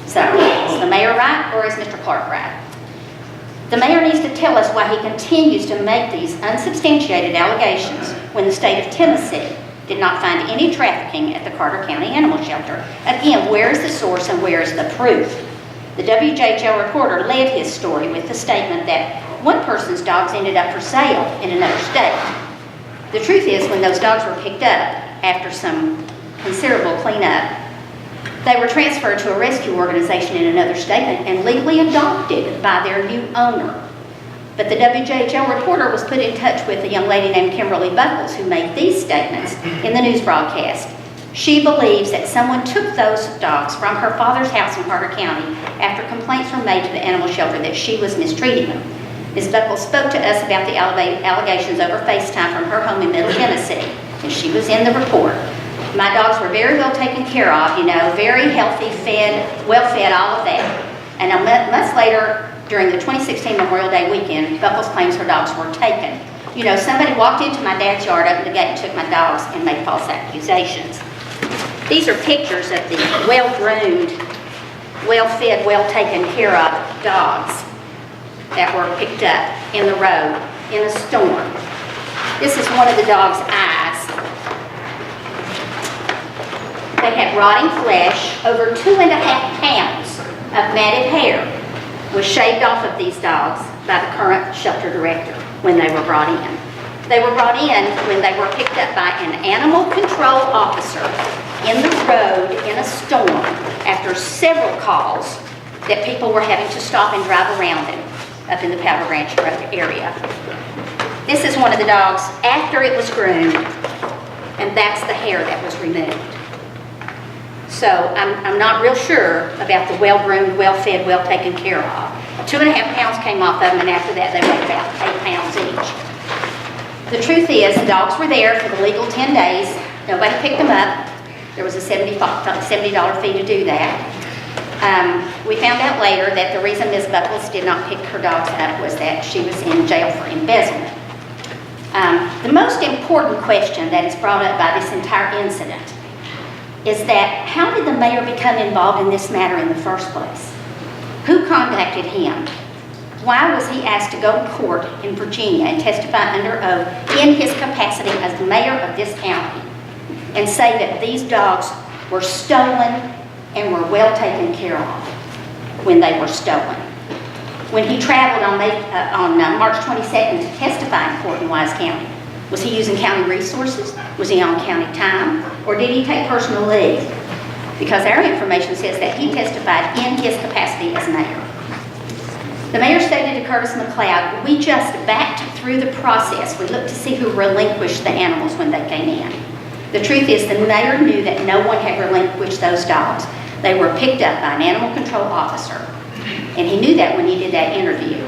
So, is the mayor right, or is Mr. Clark right? The mayor needs to tell us why he continues to make these unsubstantiated allegations when the state of Tennessee did not find any trafficking at the Carter County Animal Shelter. Again, where is the source and where is the proof? The WJHL reporter led his story with the statement that one person's dogs ended up for sale in another state. The truth is, when those dogs were picked up after some considerable cleanup, they were transferred to a rescue organization in another state and legally adopted by their new owner. But the WJHL reporter was put in touch with a young lady named Kimberly Buckles, who made these statements in the news broadcast. She believes that someone took those dogs from her father's house in Carter County after complaints were made to the animal shelter that she was mistreating them. Ms. Buckles spoke to us about the allegations over FaceTime from her home in Middle Tennessee, and she was in the report. My dogs were very well taken care of, you know, very healthy, fed, well fed, all of that. And a month later, during the 2016 Memorial Day weekend, Buckles claims her dogs were taken. You know, somebody walked into my dad's yard, opened the gate, and took my dogs and made false accusations. These are pictures of the well-groomed, well-fed, well-taken care of dogs that were picked up in the road in a storm. This is one of the dog's eyes. They had rotting flesh. Over 2.5 pounds of matted hair was shaved off of these dogs by the current shelter director when they were brought in. They were brought in when they were picked up by an animal control officer in the road in a storm after several calls that people were having to stop and drive around them up in the Powder Ranch area. This is one of the dogs after it was groomed, and that's the hair that was removed. So I'm not real sure about the well-groomed, well-fed, well-taken care of. 2.5 pounds came off of them, and after that they weighed about 8 pounds each. The truth is, the dogs were there for the legal 10 days. Nobody picked them up. There was a $70 fee to do that. We found out later that the reason Ms. Buckles did not pick her dogs up was that she was in jail for embezzlement. The most important question that is brought up by this entire incident is that how did the mayor become involved in this matter in the first place? Who contacted him? Why was he asked to go to court in Virginia and testify under oath in his capacity as the mayor of this county and say that these dogs were stolen and were well taken care of when they were stolen? When he traveled on March 22nd to testify in court in Wise County, was he using county resources? Was he on county time? Or did he take personal leave? Because our information says that he testified in his capacity as mayor. The mayor stated to Curtis McLeod, we just backed through the process. We looked to see who relinquished the animals when they came in. The truth is the mayor knew that no one had relinquished those dogs. They were picked up by an animal control officer. And he knew that when he did that interview.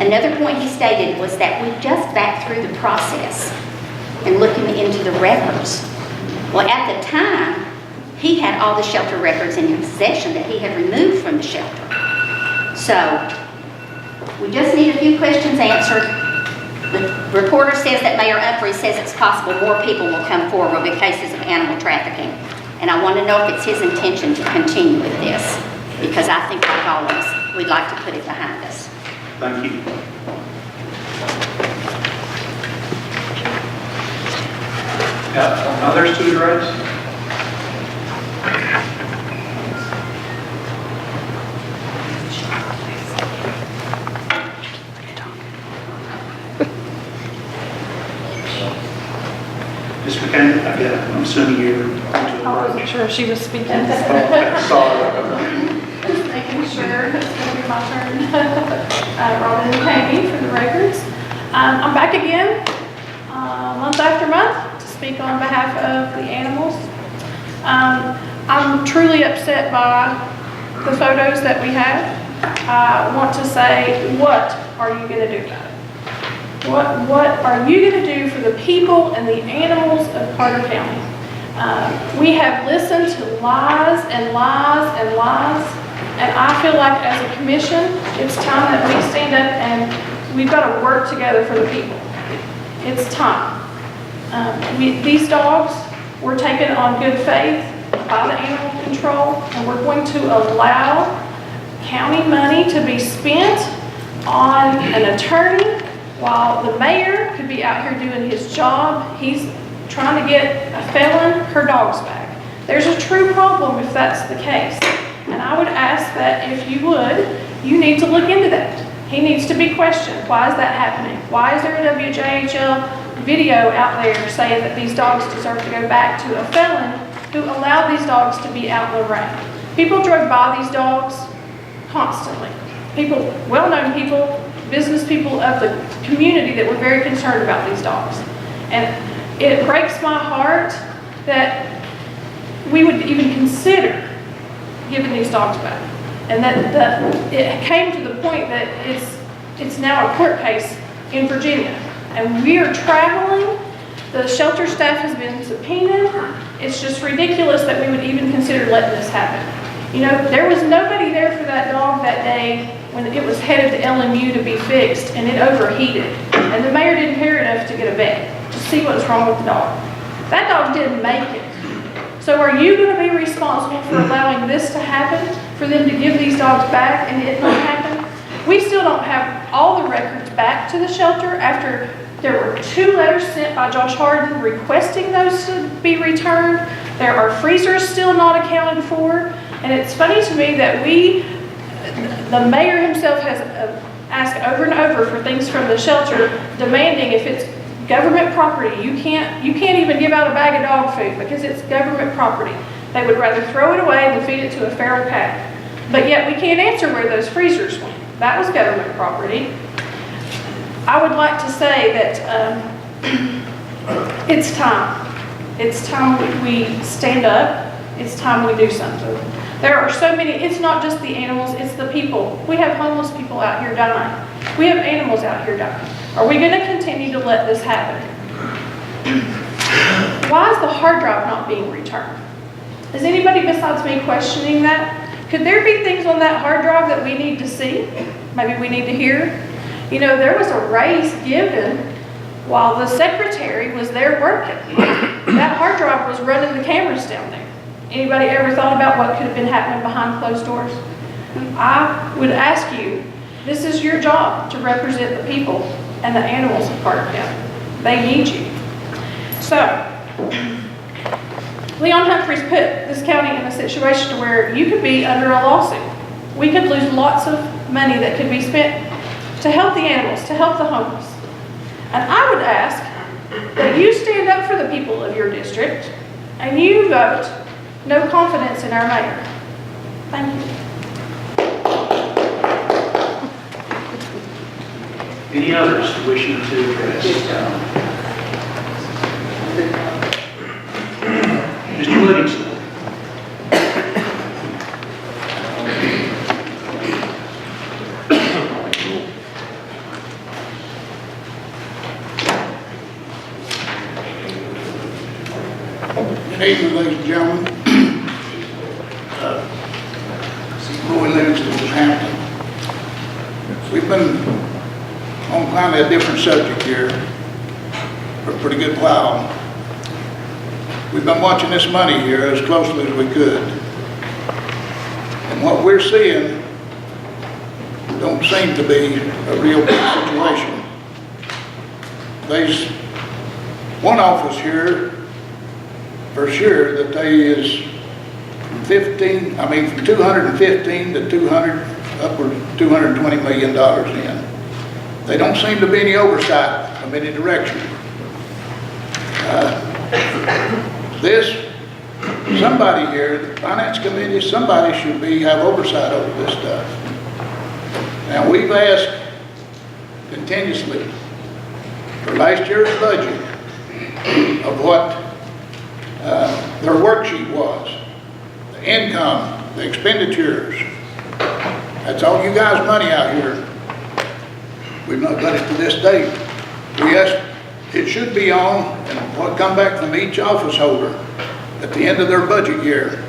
Another point he stated was that we just backed through the process and looking into the records. Well, at the time, he had all the shelter records in his possession that he had removed from the shelter. So, we just need a few questions answered. The reporter says that Mayor Umphrey says it's possible more people will come forward with cases of animal trafficking. And I want to know if it's his intention to continue with this, because I think like all of us, we'd like to put it behind us. Thank you. Others to address? Ms. McCann, I'm assuming you're going to I wasn't sure if she was speaking. Sorry. Just making sure it's going to be my turn. Robin McCaney for the records. I'm back again, month after month, to speak on behalf of the animals. I'm truly upset by the photos that we have. I want to say, what are you going to do about it? What are you going to do for the people and the animals of Carter County? We have listened to lies and lies and lies, and I feel like as a commission, it's time that we stand up and we've got to work together for the people. It's time. These dogs were taken on good faith by the animal control, and we're going to allow county money to be spent on an attorney while the mayor could be out here doing his job. He's trying to get a felon her dogs back. There's a true problem if that's the case. And I would ask that if you would, you need to look into that. He needs to be questioned. Why is that happening? Why is there a WJHL video out there saying that these dogs deserve to go back to a felon who allowed these dogs to be out in the rain? People drove by these dogs constantly. People, well-known people, business people of the community that were very concerned about these dogs. And it breaks my heart that we would even consider giving these dogs back. And that it came to the point that it's now a court case in Virginia. And we are traveling. The shelter staff has been subpoenaed. It's just ridiculous that we would even consider letting this happen. You know, there was nobody there for that dog that day when it was headed to LMU to be fixed, and it overheated. And the mayor didn't care enough to get a vet to see what was wrong with the dog. That dog didn't make it. So are you going to be responsible for allowing this to happen, for them to give these dogs back and it not happen? We still don't have all the records back to the shelter after there were 2 letters sent by Josh Harden requesting those to be returned. There are freezers still not accounted for. And it's funny to me that the mayor himself has asked over and over for things from the shelter, demanding if it's government property, you can't even give out a bag of dog food because it's government property. They would rather throw it away than feed it to a feral cat. But yet we can't answer where those freezers went. That was government property. I would like to say that it's time. It's time we stand up. It's time we do something. There are so many, it's not just the animals, it's the people. We have homeless people out here dying. We have animals out here dying. Are we going to continue to let this happen? Why is the hard drive not being returned? Is anybody besides me questioning that? Could there be things on that hard drive that we need to see? Maybe we need to hear? You know, there was a raise given while the secretary was there working. That hard drive was running the cameras down there. Anybody ever thought about what could have been happening behind closed doors? I would ask you, this is your job to represent the people and the animals of Carter County. They need you. So, Leon Humphreys put this county in a situation to where you could be under a lawsuit. We could lose lots of money that could be spent to help the animals, to help the homeless. And I would ask that you stand up for the people of your district and you vote no confidence in our mayor. Thank you. Any others wishing to address? Mr. Livingston. Good evening, ladies and gentlemen. Roy Livingston from Hampton. We've been on kind of a different subject here for a pretty good while. We've been watching this money here as closely as we could. And what we're seeing don't seem to be a real big situation. There's one office here for sure that they is from 215 to 200, upward $220 million in. They don't seem to be any oversight of any direction. Somebody here, the finance committee, somebody should have oversight over this stuff. Now, we've asked continuously for last year's budget of what their worksheet was, the income, the expenditures. That's all you guys' money out here. We've not done it to this date. We asked, it should be on, and what come back from each office holder at the end of their budget year.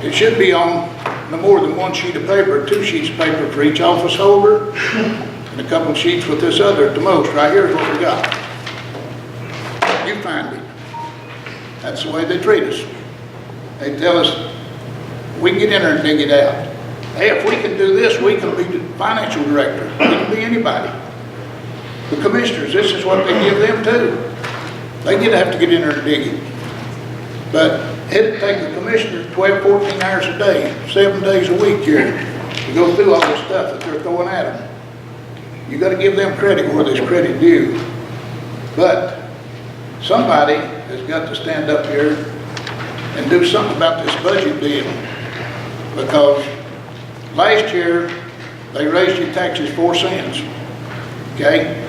It should be on no more than one sheet of paper, 2 sheets of paper for each office holder, and a couple of sheets with this other at the most. Right here is what we got. You find it. That's the way they treat us. They tell us, we can get in there and dig it out. Hey, if we can do this, we can be the financial director. We can be anybody. The commissioners, this is what they give them too. They have to get in there and dig it. But It'd take the commissioner 12, 14 hours a day, 7 days a week here to go through all this stuff that they're throwing at them. You gotta give them credit where there's credit due. But somebody has got to stand up here and do something about this budget deal. Because last year, they raised your taxes 4 cents, okay?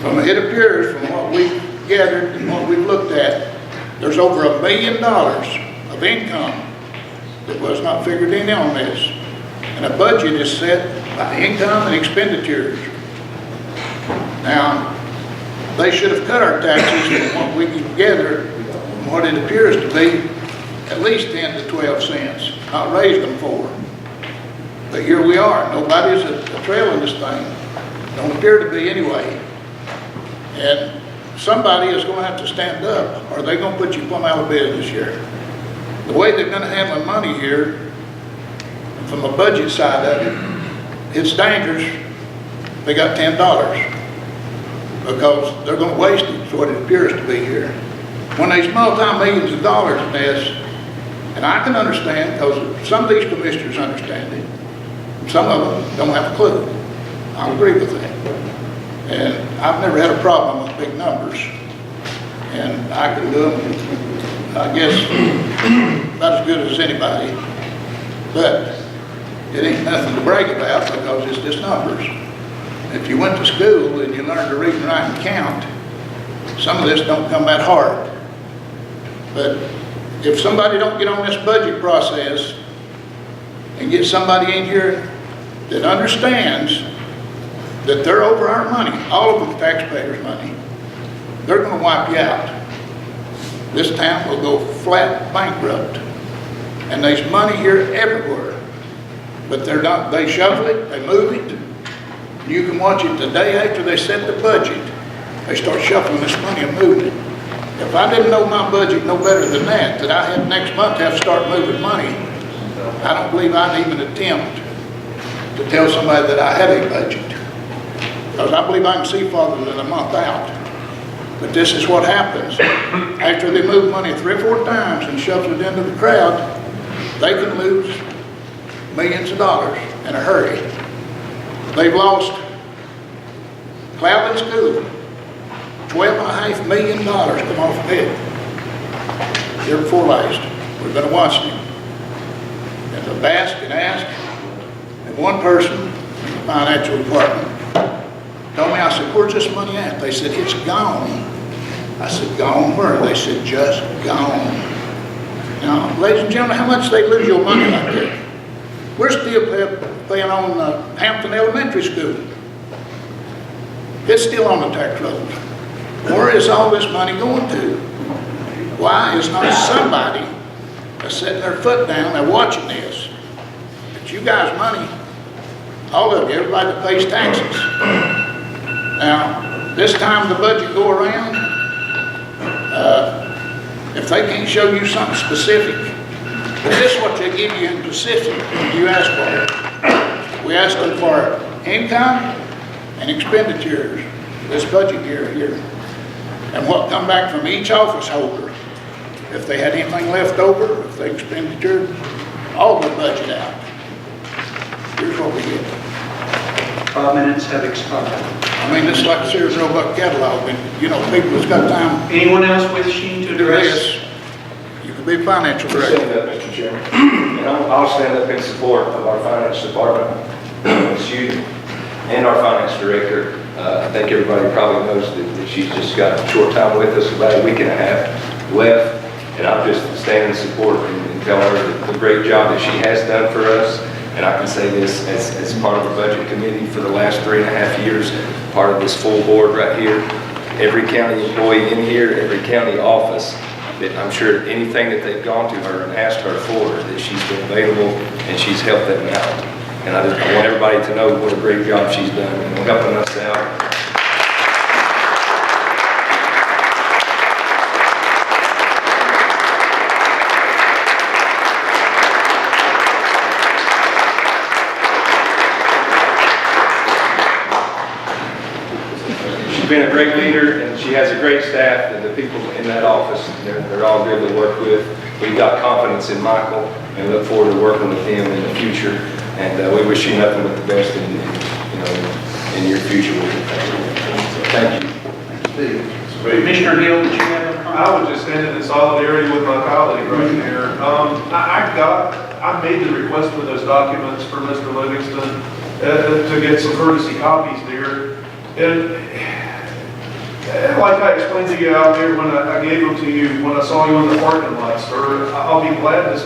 It appears from what we've gathered and what we've looked at, there's over $1 million of income that was not figured in on this. And a budget is set by income and expenditures. Now, they should have cut our taxes from what we can gather, from what it appears to be, at least 10 to 12 cents, not raised them 4. But here we are, nobody's a trail in this thing. Don't appear to be anyway. And somebody is going to have to stand up, or they're going to put you plumb out of business here. The way they're going to handle money here, from the budget side of it, it's dangerous. They got $10 because they're going to waste it, is what it appears to be here. When there's multi-millions of dollars in this, and I can understand, because some of these commissioners understand it, some of them don't have a clue. I agree with that. And I've never had a problem with big numbers. And I can do them, I guess, about as good as anybody. But it ain't nothing to brag about because it's just numbers. If you went to school and you learned to read and write and count, some of this don't come that hard. But if somebody don't get on this budget process and get somebody in here that understands that they're over our money, all of them taxpayers' money, they're going to wipe you out. This town will go flat bankrupt. And there's money here everywhere. But they're not, they shuffle it, they move it. You can watch it the day after they set the budget. They start shuffling this money and moving it. If I didn't know my budget no better than that I had next month have to start moving money, I don't believe I'd even attempt to tell somebody that I had a budget. Because I believe I can see farther than a month out. But this is what happens. After they move money 3 or 4 times and shuffle it into the crowd, they can lose millions of dollars in a hurry. They've lost Cloudland School, $12.5 million come off of it. Year before last, we've been watching it. And I've asked and asked, and one person in the financial department told me, I said, where's this money at? They said, it's gone. I said, gone where? They said, just gone. Now, ladies and gentlemen, how much they lose your money like that? We're still paying on Hampton Elementary School. It's still on the tax rolls. Where is all this money going to? Why is not somebody setting their foot down and watching this? It's you guys' money, all of you, everybody that pays taxes. Now, this time the budget go around, if they can't show you something specific, but this is what they give you in specific, you ask for. We ask them for income and expenditures, this budget year here, and what come back from each office holder. If they had anything left over, if they expenditured all the budget out. Here's what we get. 5 minutes have expired. I mean, it's like a Sears Roebuck catalog, and you know, people that's got time. Anyone else wishing to address? Yes. You could be financial Stand director. up, Mr. Chairman. And I'll stand up in support of our finance department. It's you and our finance director. I think everybody probably knows that she's just got a short time with us, about a week and a half left. And I'll just stand in support and tell her the great job that she has done for us. And I can say this as part of the budget committee for the last 3.5 years, part of this full board right here. Every county employee in here, every county office, that I'm sure anything that they've gone to her and asked her for, that she's been available and she's helped them out. And I want everybody to know what a great job she's done and helping us out. She's been a great leader, and she She has a great staff, and the people in that office, they're all good to work with. We've got confidence in Michael and look forward to working with him in the future. And we wish you nothing but the best in your future with your family. Thank you. Commissioner Hill, did you have a comment? I was just standing in solidarity with my colleague right there. I made the request for those documents for Mr. Livingston to get some courtesy copies there. And like I explained to you out there when I gave them to you, when I saw you in the parking lot, sir, I'll be glad to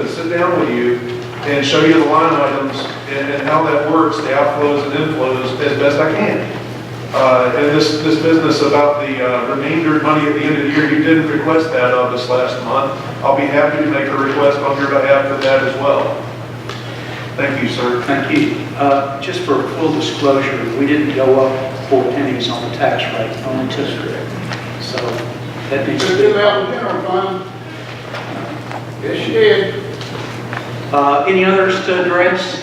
sit down with you and show you the line items and how that works, the outflows and inflows as best I can. And this business about the remainder money at the end of the year, you didn't request that of us last month. I'll be happy to make a request on your behalf for that as well. Thank you, sir. Thank you. Just for full disclosure, we didn't go up 4 pennies on the tax rate, only 2. So that needs to Just be. do that with general fund. Yes, you did. Any others to address?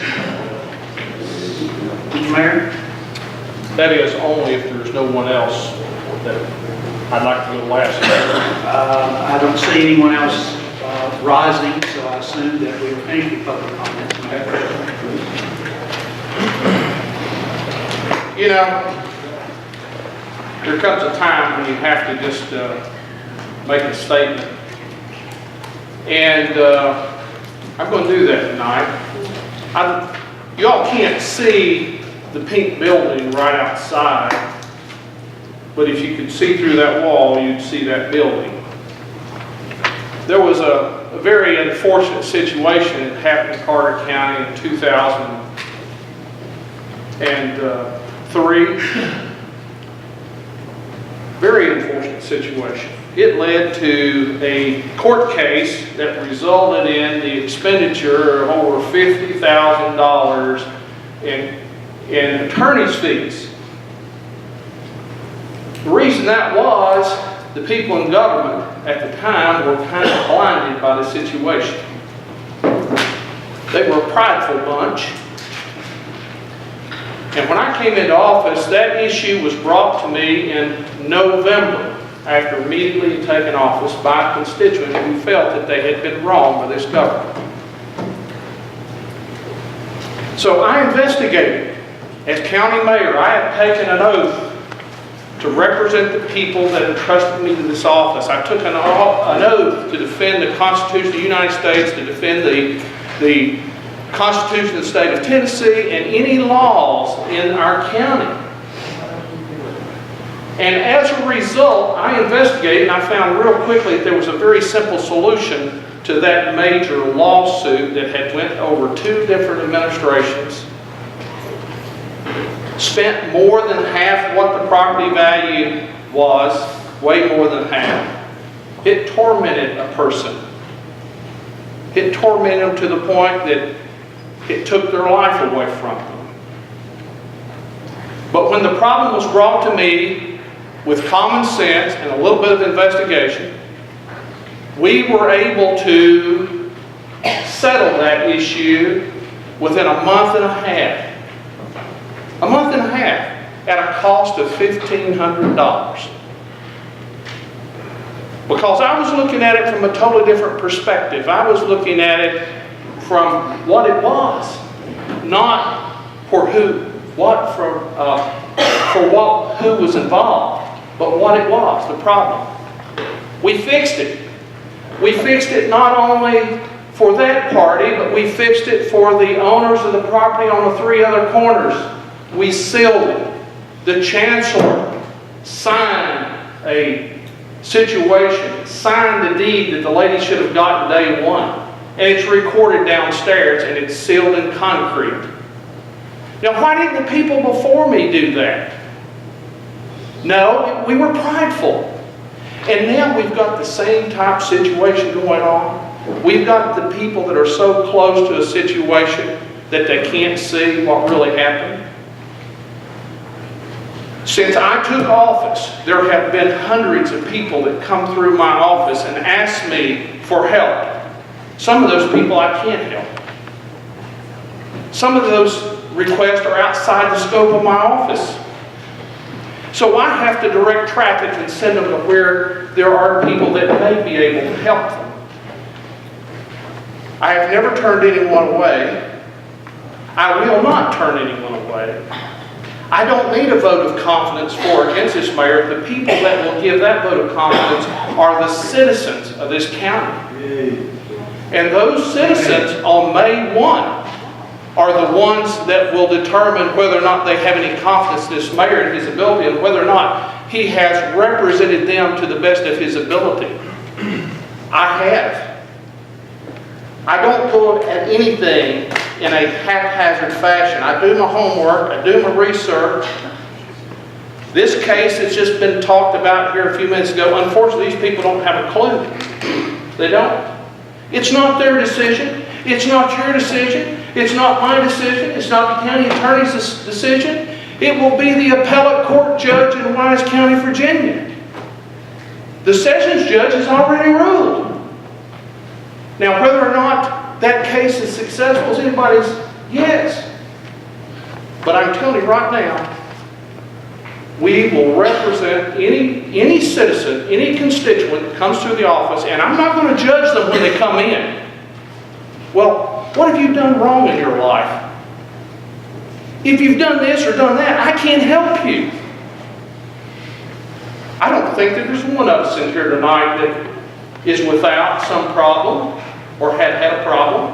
Mr. Mayor? That is only if there's no one else that I'd like to go last. I don't see anyone else rising, so I assume that we have finished with public comments. You know, there comes a time when you have to just make a statement. And I'm going to do that tonight. You all can't see the pink building right outside, but if you could see through that wall, you'd see that building. There was a very unfortunate situation that happened in Carter County in 2003. Very unfortunate situation. It led to a court case that resulted in the expenditure of over $50,000 in attorney's fees. The reason that was, the people in government at the time were kind of blinded by the situation. They were a prideful bunch. And when I came into office, that issue was brought to me in November, after immediately taking office, by a constituent who felt that they had been wronged by this government. So I investigated. As county mayor, I have taken an oath to represent the people that entrusted me to this office. I took an oath to defend the Constitution of the United States, to defend the Constitution of the state of Tennessee, and any laws in our county. And as a result, I investigated and I found real quickly that there was a very simple solution to that major lawsuit that had went over 2 different administrations, spent more than half what the property value was, way more than half. It tormented a person. It tormented them to the point that it took their life away from them. But when the problem was brought to me with common sense and a little bit of investigation, we were able to settle that issue within a month and a half. A month and a half at a cost of $1,500. Because I was looking at it from a totally different perspective. I was looking at it from what it was, not for who was involved, but what it was, the problem. We fixed it. We fixed it not only for that party, but we fixed it for the owners of the property on the 3 other corners. We sealed it. The chancellor signed a situation, signed the deed that the lady should have gotten day 1. And it's recorded downstairs and it's sealed in concrete. Now, why didn't the people before me do that? No, we were prideful. And now we've got the same type situation going on. We've got the people that are so close to a situation that they can't see what really happened. Since I took office, there have been hundreds of people that come through my office and ask me for help. Some of those people I can't help. Some of those requests are outside the scope of my office. So I have to direct traffic and send them to where there are people that may be able to help them. I have never turned anyone away. I will not turn anyone away. I don't need a vote of confidence for or against this mayor. The people that will give that vote of confidence are the citizens of this county. And those citizens on May 1 are the ones that will determine whether or not they have any confidence in this mayor and his ability, and whether or not he has represented them to the best of his ability. I have. I don't go at anything in a haphazard fashion. I do my homework, I do my research. This case has just been talked about here a few minutes ago. Unfortunately, these people don't have a clue. They don't. It's not their decision. It's not your decision. It's not my decision. It's not the county attorney's decision. It will be the appellate court judge in Wise County, Virginia. The sessions judge has already ruled. Now, whether or not that case is successful is anybody's yes. But I'm telling you right now, we will represent any citizen, any constituent that comes through the office, and I'm not going to judge them when they come in. Well, what have you done wrong in your life? If you've done this or done that, I can't help you. I don't think that there's one of us in here tonight that is without some problem or had a problem.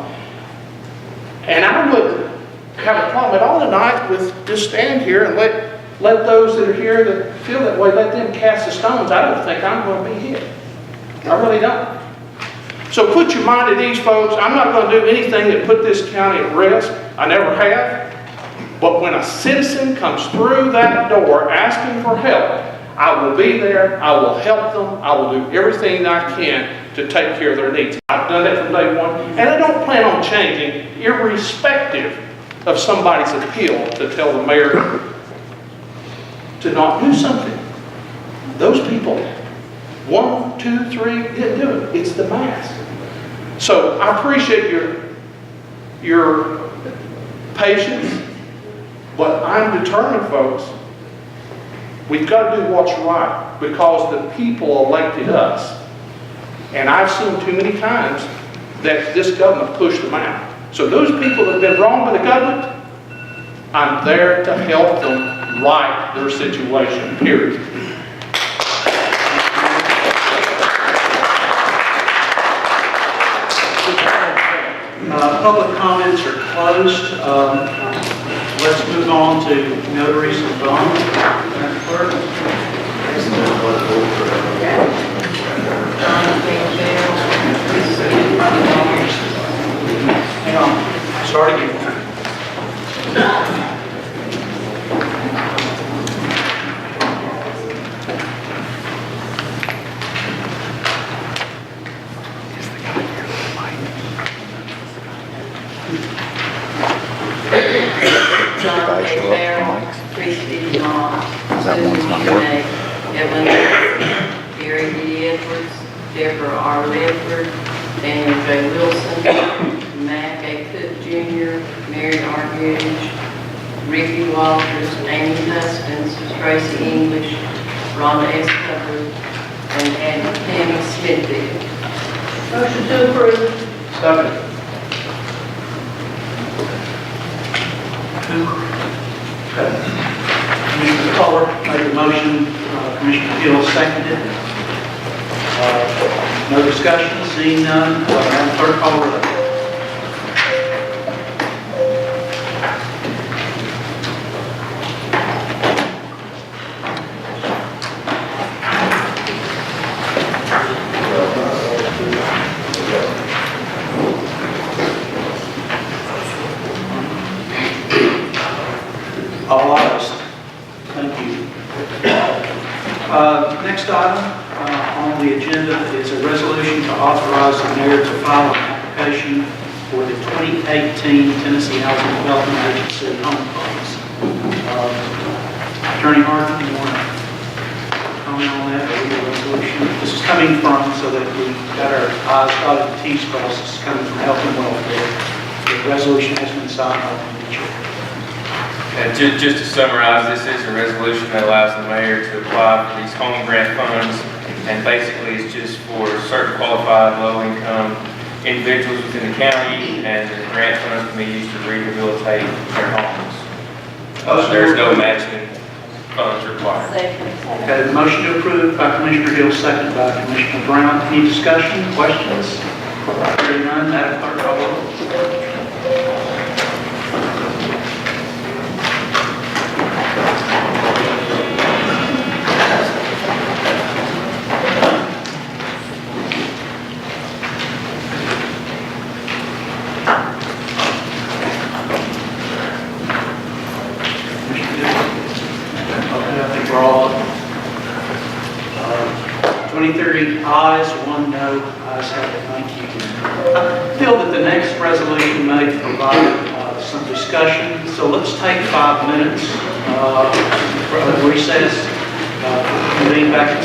And I wouldn't have a problem at all tonight with just stand here and let those that are here that feel that way, let them cast the stones. I don't think I'm going to be hit. I really don't. So put your mind at ease, folks. I'm not going to do anything that put this county at risk. I never have. But when a citizen comes through that door asking for help, I will be there. I will help them. I will do everything that I can to take care of their needs. I've done that from day one. And I don't plan on changing, irrespective of somebody's appeal to tell the mayor to not do something. Those people, 1, 2, 3, didn't do it. It's the mass. So I appreciate your patience, but I'm determined, folks. We've got to do what's right because the people elected us. And I've seen too many times that this government pushed them out. So those people that have been wronged by the government, I'm there to help them right their situation, period. Public comments are closed. Let's move on to notaries and bonds. Madam Clerk. Hang on. Start again. John A. Merrill, Christy Long, Susan Renee, Evelyn Wilson, Gary D. Edwards, Deborah R. Ledford, Daniel J. Wilson, Mac A. Cook Jr., Mary R. Goodrich, Ricky Walters, Amy Huskins, Tracy English, Rhonda S. Hubbard, and Tammy Smithfield. Motion to approve. Second. Commissioner Fuller made the motion, Commissioner Hill seconded. No discussion, seeing none, Madam Clerk, call the roll. All ayes. Thank you. Next item on the agenda is a resolution to authorize the mayor to file an application for the 2018 Tennessee Housing Development Agency home funds. Attorney Harden, you want to comment on that, or read the resolution? This is coming from, so that we got our I's dotted and T's crossed, this is coming from Health and Welfare. The resolution has been signed by the chair. And just to summarize, this is a resolution that allows the mayor to apply for these home grant funds, and basically it's just for certain qualified low-income individuals within the county, and the grant funds can be used to rehabilitate their homes. There's no matching funds required. Okay, the motion to approve by Commissioner Hill, second by Commissioner Brown. Any discussion, questions? Hearing none, Madam Clerk, call the roll. Okay, I think we're all, 23 ayes, 1 no, ayes have it, thank you. I feel that the next resolution may provide some discussion, so let's take 5 minutes for a recess, convene back at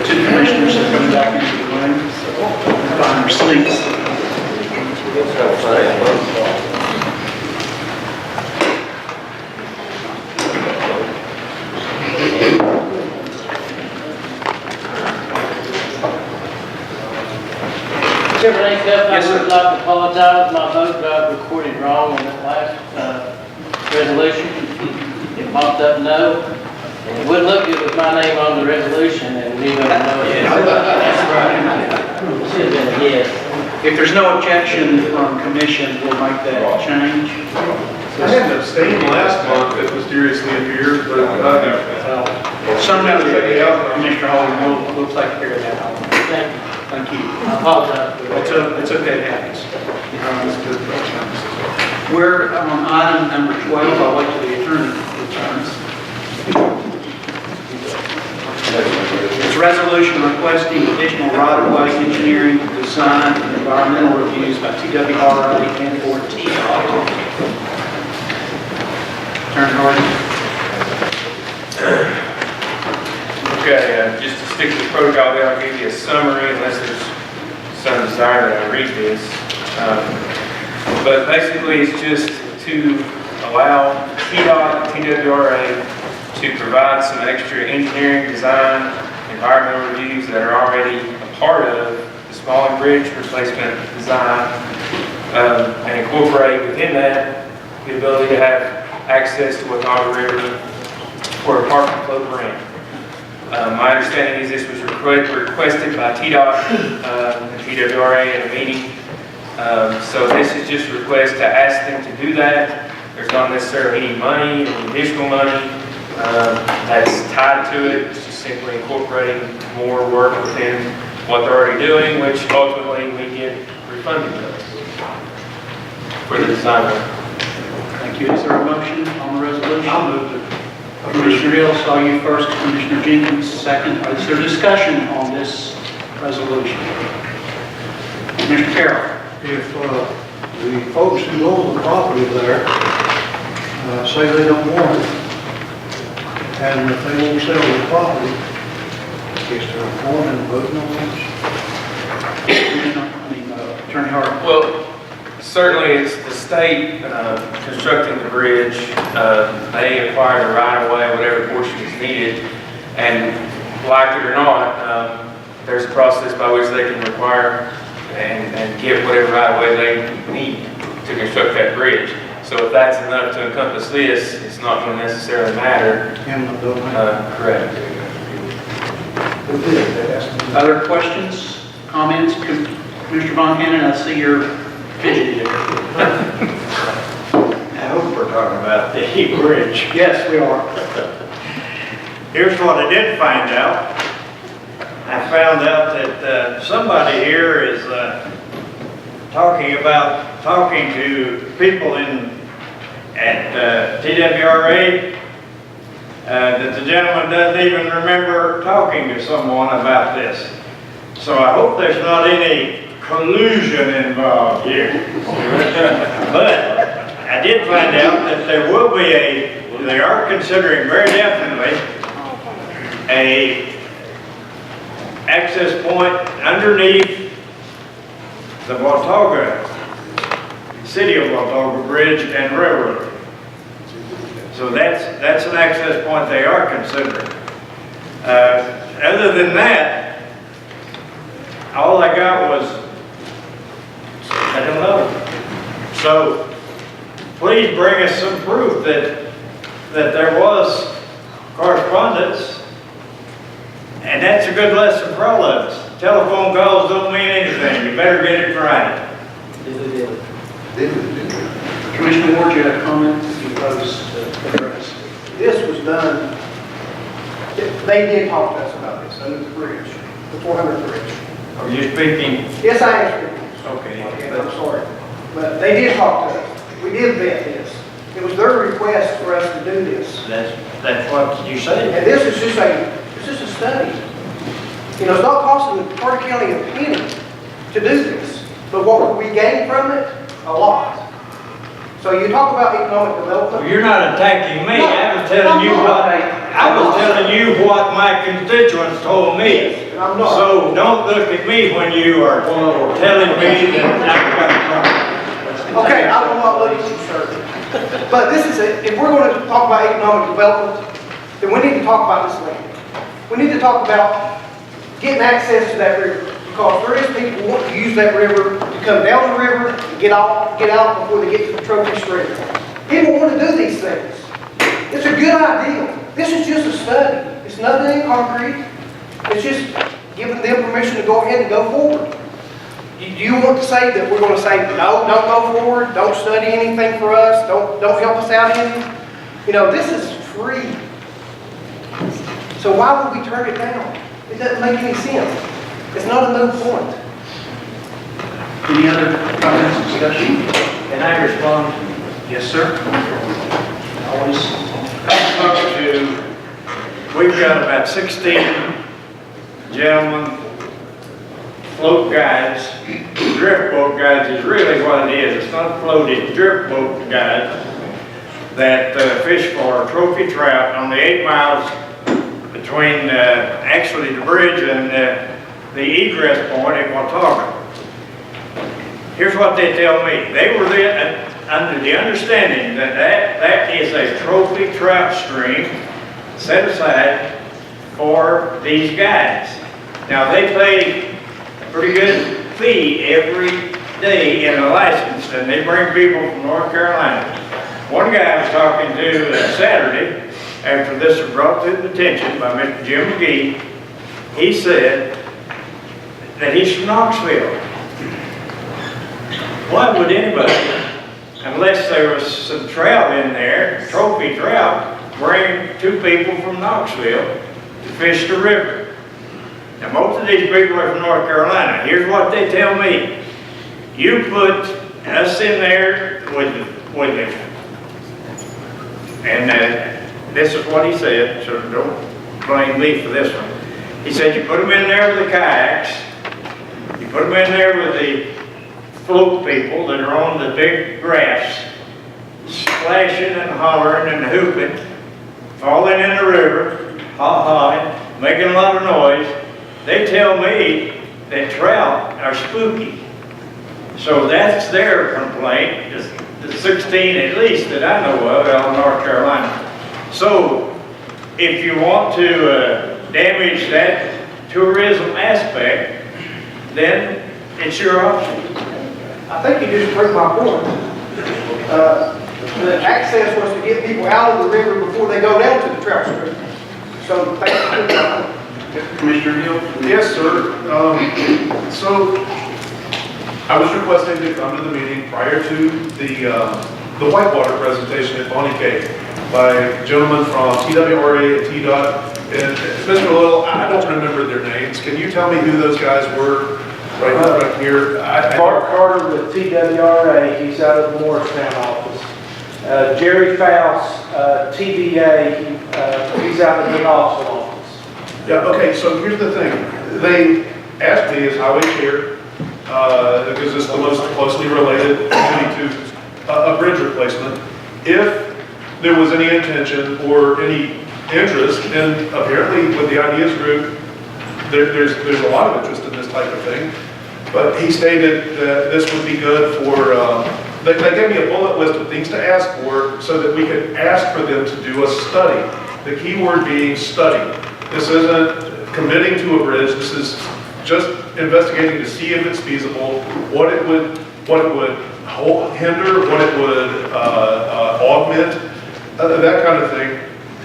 2 commissioners are coming back into the room, find their seats. Chairman Acuff, I would like to apologize. My vote got recorded wrong on that last resolution. It popped up no. And it wouldn't look good with my name on the resolution and we voted no. It should have been a yes. If there's no objection from commission, we'll make that change. I had an abstain last month that mysteriously appeared, but Somehow, Commissioner Holden, we'll take care of that. Thank you. I apologize. It's okay, it happens. We're on item number 12. I'll wait till the attorney returns. It's a resolution requesting additional right-of-way engineering, design, and environmental reviews by TWRA and or TDOT. Attorney Harden. Okay, just to stick to the protocol there, I'll give you a summary unless there's some desire that I read this. But basically, it's just to allow TDOT and TWRA to provide some extra engineering, design, environmental reviews that are already a part of the Smalling Bridge replacement design, and incorporate within that the ability to have access to Watauga River for a park and float ramp. My understanding is this was requested by TDOT and TWRA in a meeting. So this is just a request to ask them to do that. There's not necessarily any money, any additional money that's tied to it. It's just simply incorporating more work within what they're already doing, which ultimately we get refunded for the design work. Thank you. Is there a motion on the resolution? I'll move it. Commissioner Hill, saw you first. Commissioner Jenkins, second. Is there discussion on this resolution? Commissioner Carroll. If the folks who own the property there say they don't want it, and if they won't sell the property, is there a point in voting on this? Attorney Hart. Well, certainly it's the state constructing the bridge. They acquire the right-of-way, whatever portion is needed, and like it or not, there's a process by which they can require and get whatever right-of-way they need to construct that bridge. So if that's enough to encompass this, it's not going to necessarily matter. Correct. Other questions, comments? Mr. Von Cannon, I see you're fidgety there. I hope we're talking about the bridge. Yes, we are. Here's what I did find out. I found out that somebody here is talking to people at TWRA, that the gentleman doesn't even remember talking to someone about this. So I hope there's not any collusion involved here. But I did find out that they are considering very definitely a access point underneath the Watauga, City of Watauga Bridge and Railroad. So that's an access point they are considering. Other than that, all I got was, I don't know. So please bring us some proof that there was correspondence. And that's a good lesson for all of us. Telephone calls don't mean anything. You better get it right. Commissioner Ward, you had a comment you proposed to address? This was done, they did talk to us about this under the bridge, the 400 bridge. Are you speaking? Yes, I am speaking. Okay. Okay, I'm sorry. But they did talk to us. We did vet this. It was their request for us to do this. That's what you say. And this is just a study. You know, it's not costing the Carter County a penny to do this. But what would we gain from it? A lot. So you talk about economic development. Well, you're not attacking me. No, I was telling you what my constituents told me. I'm not. So don't look at me when you are telling me that I've got a problem. Okay, I will not look at you, sir. But this is it. If we're going to talk about economic development, then we need to talk about this land. We need to talk about getting access to that river, because there is people who want to use that river to come down the river and get out before they get to the trophy stream. People want to do these things. It's a good idea. This is just a study. It's nothing in concrete. It's just giving them permission to go ahead and go forward. Do you want to say that we're going to say, no, don't go forward, don't study anything for us, don't help us out any? You know, this is free. So why would we turn it down? It doesn't make any sense. It's not a moot point. Any other comments, discussion? Can I respond? Yes, sir. Always. We've got about 16 gentlemen, float guides. Drift boat guides is really what it is. It's not floated, drift boat guides that fish for trophy trout on the 8 miles between actually the bridge and the egress point at Watauga. Here's what they tell me. They were under the understanding that is a trophy trout stream set aside for these guides. Now they pay a pretty good fee every day in a license, and they bring people from North Carolina. One guy I was talking to Saturday, after this was brought to his attention by Mr. Jim McGee, he said that he's from Knoxville. Why would anybody, unless there was some trout in there, trophy trout, bring 2 people from Knoxville to fish the river? Now most of these people are from North Carolina. Here's what they tell me. You put us in there with it. And this is what he said, so don't blame me for this one. He said you put them in there with the kayaks, you put them in there with the float people that are on the big rafts, splashing and hollering and hooping, falling in the river, ha-ha, making a lot of noise. They tell me that trout are spooky. So that's their complaint, the 16 at least that I know of out in North Carolina. So if you want to damage that tourism aspect, then it's your option. I think you just proved my point. The access was to get people out of the river before they go down to the trout stream. So thank you. Commissioner Hill? Yes, sir. So I was requesting to come to the meeting prior to the Whitewater presentation at Bonnie Cave by gentlemen from TWRA and TDOT And Mr. Little, I don't remember their names. Can you tell me who those guys were right here? Mark Carter with TWRA, he's out of the Morristown office. Jerry Faust, TVA, he's out of the Knoxville office. Yeah, okay, so here's the thing. They asked me as highway chair, because it's the most closely related committee to a bridge replacement, if there was any intention or any interest, and apparently with the Ideas Group, there's a lot of interest in this type of thing. But he stated that this would be good for, they gave me a bullet list of things to ask for so that we could ask for them to do a study. The key word being study. This isn't committing to a bridge, this is just investigating to see if it's feasible, what it would hinder, what it would augment, that kind of thing.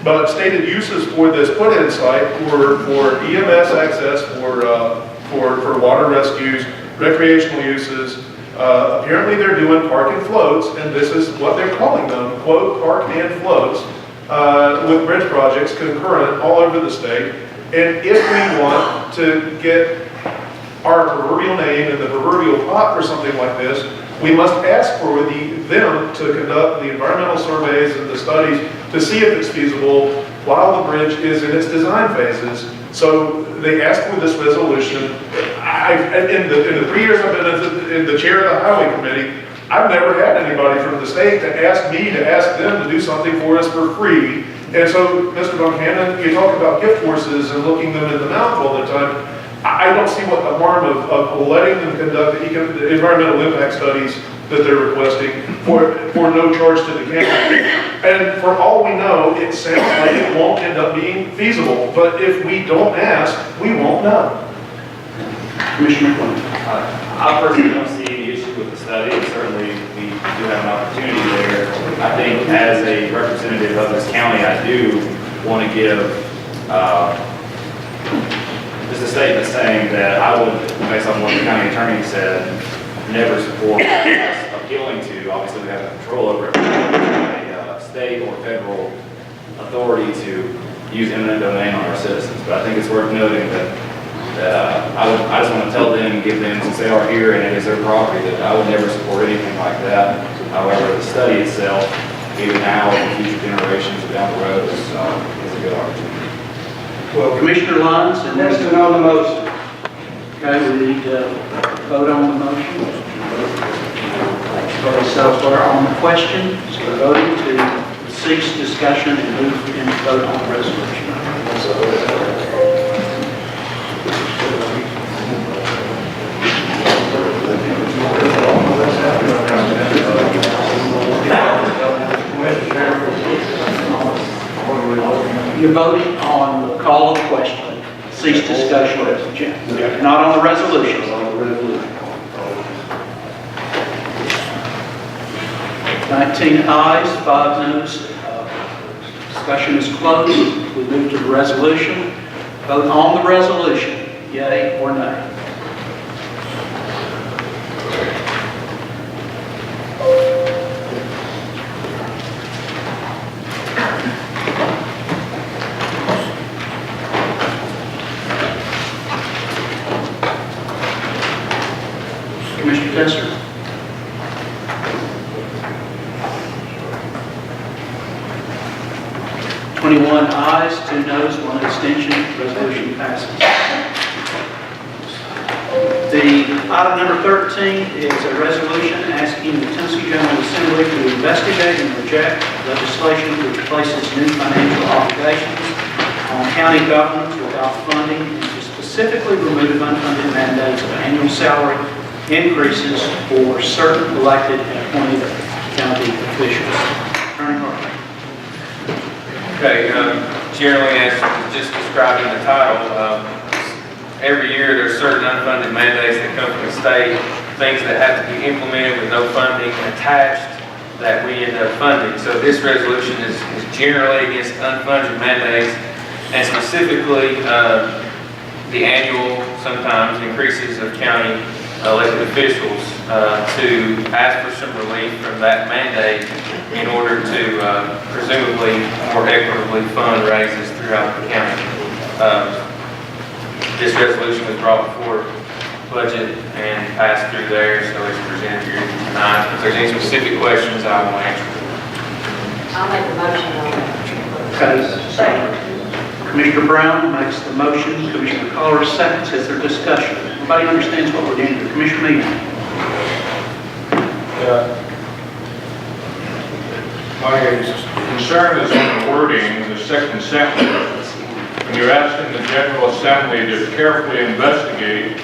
But stated uses for this put-in site for EMS access, for water rescues, recreational uses. Apparently they're doing park and floats, and this is what they're calling them, quote, park and floats, with bridge projects concurrent all over the state. And if we want to get our proverbial name in the proverbial pot for something like this, we must ask for them to conduct the environmental surveys and the studies to see if it's feasible while the bridge is in its design phases. So they asked for this resolution. In the 3 years I've been in the chair of the highway committee, I've never had anybody from the state to ask me to ask them to do something for us for free. And so, Mr. Duncannon, you talk about gift horses and looking them in the mouth all the time. I don't see what the harm of letting them conduct the environmental impact studies that they're requesting for no charge to the county. And for all we know, it sounds like it won't end up being feasible. But if we don't ask, we won't know. Commissioner Quinn. I personally don't see any issue with the study. Certainly, we do have an opportunity there. I think as a representative of this county, I do want to give just a statement saying that I would, based on what the county attorney said, never support us appealing to, obviously we have no control over it, a state or federal authority to use eminent domain on our citizens. But I think it's worth noting that I just want to tell them, give them, since they are here and it is their property, that I would never support anything like that. However, the study itself, either now or for future generations or down the road, is a good opportunity. Well, Commissioner Lyons, and that's on the motion. Okay, we need to vote on the motion. So we're on the question, so we're voting to cease discussion and move into vote on the resolution. You're voting on the call of question, cease discussion, not on the resolution. 19 ayes, 5 noes. Discussion is closed. We move to the resolution. Vote on the resolution, yea or nay. Commissioner Tester? Twenty-one ayes, 2 noes, 1 abstention. Resolution passes. The item number 13 is a resolution asking the Tennessee General Assembly to investigate and reject legislation which places new financial obligations on county governments without funding and to specifically remove unfunded mandates of annual salary increases for certain elected and appointed county officials. Attorney Hartley. Okay, generally, as just described in the title, every year there's certain unfunded mandates that come from the state, things that have to be implemented with no funding attached that we end up funding. So this resolution is generally against unfunded mandates and specifically the annual, sometimes, increases of county elected officials to ask for some relief from that mandate in order to presumably more equitably fund raises throughout the county. This resolution was brought before budget and passed through there, so it's presented here tonight. If there's any specific questions, I will answer. I'll make a motion on that. Okay. Commissioner Brown makes the motion, Commissioner Collar seconds. Is there discussion? Everybody understands what we're doing here. Commissioner Meehan? My concern is on the wording, the second sentence. When you're asking the General Assembly to carefully investigate,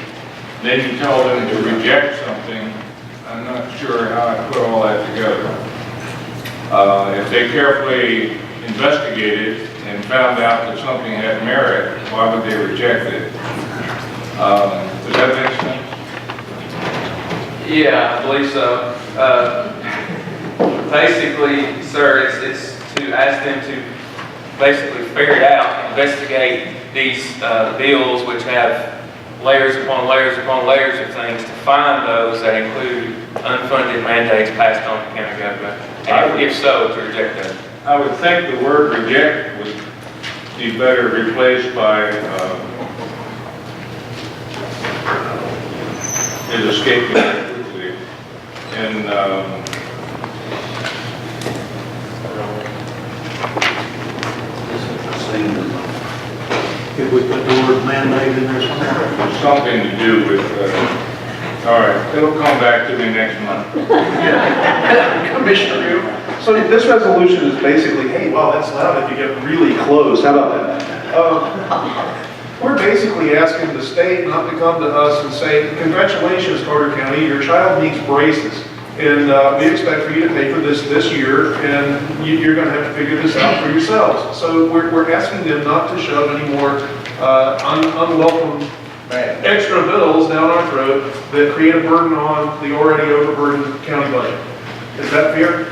then you tell them to reject something. I'm not sure how I put all that together. If they carefully investigated and found out that something had merit, why would they reject it? Does that make sense? Yeah, I believe so. Basically, sir, it's to ask them to basically ferret out, investigate these bills which have layers upon layers upon layers of things, to find those that include unfunded mandates passed on to county government, and if so, to reject them. I would think the word reject would be better replaced by, it escaped me quickly. And, If we put the word mandate in there somewhere. something to do with, all right, it'll come back to me next month. Commissioner, so this resolution is basically, hey, wow, that's loud if you get really close. How about that? We're basically asking the state not to come to us and say, congratulations, Carter County, your child needs braces. And we expect for you to pay for this year, and you're going to have to figure this out for yourselves. So we're asking them not to shove any more unwelcome extra bills down our throat that create a burden on the already overburdened county budget. Is that fair?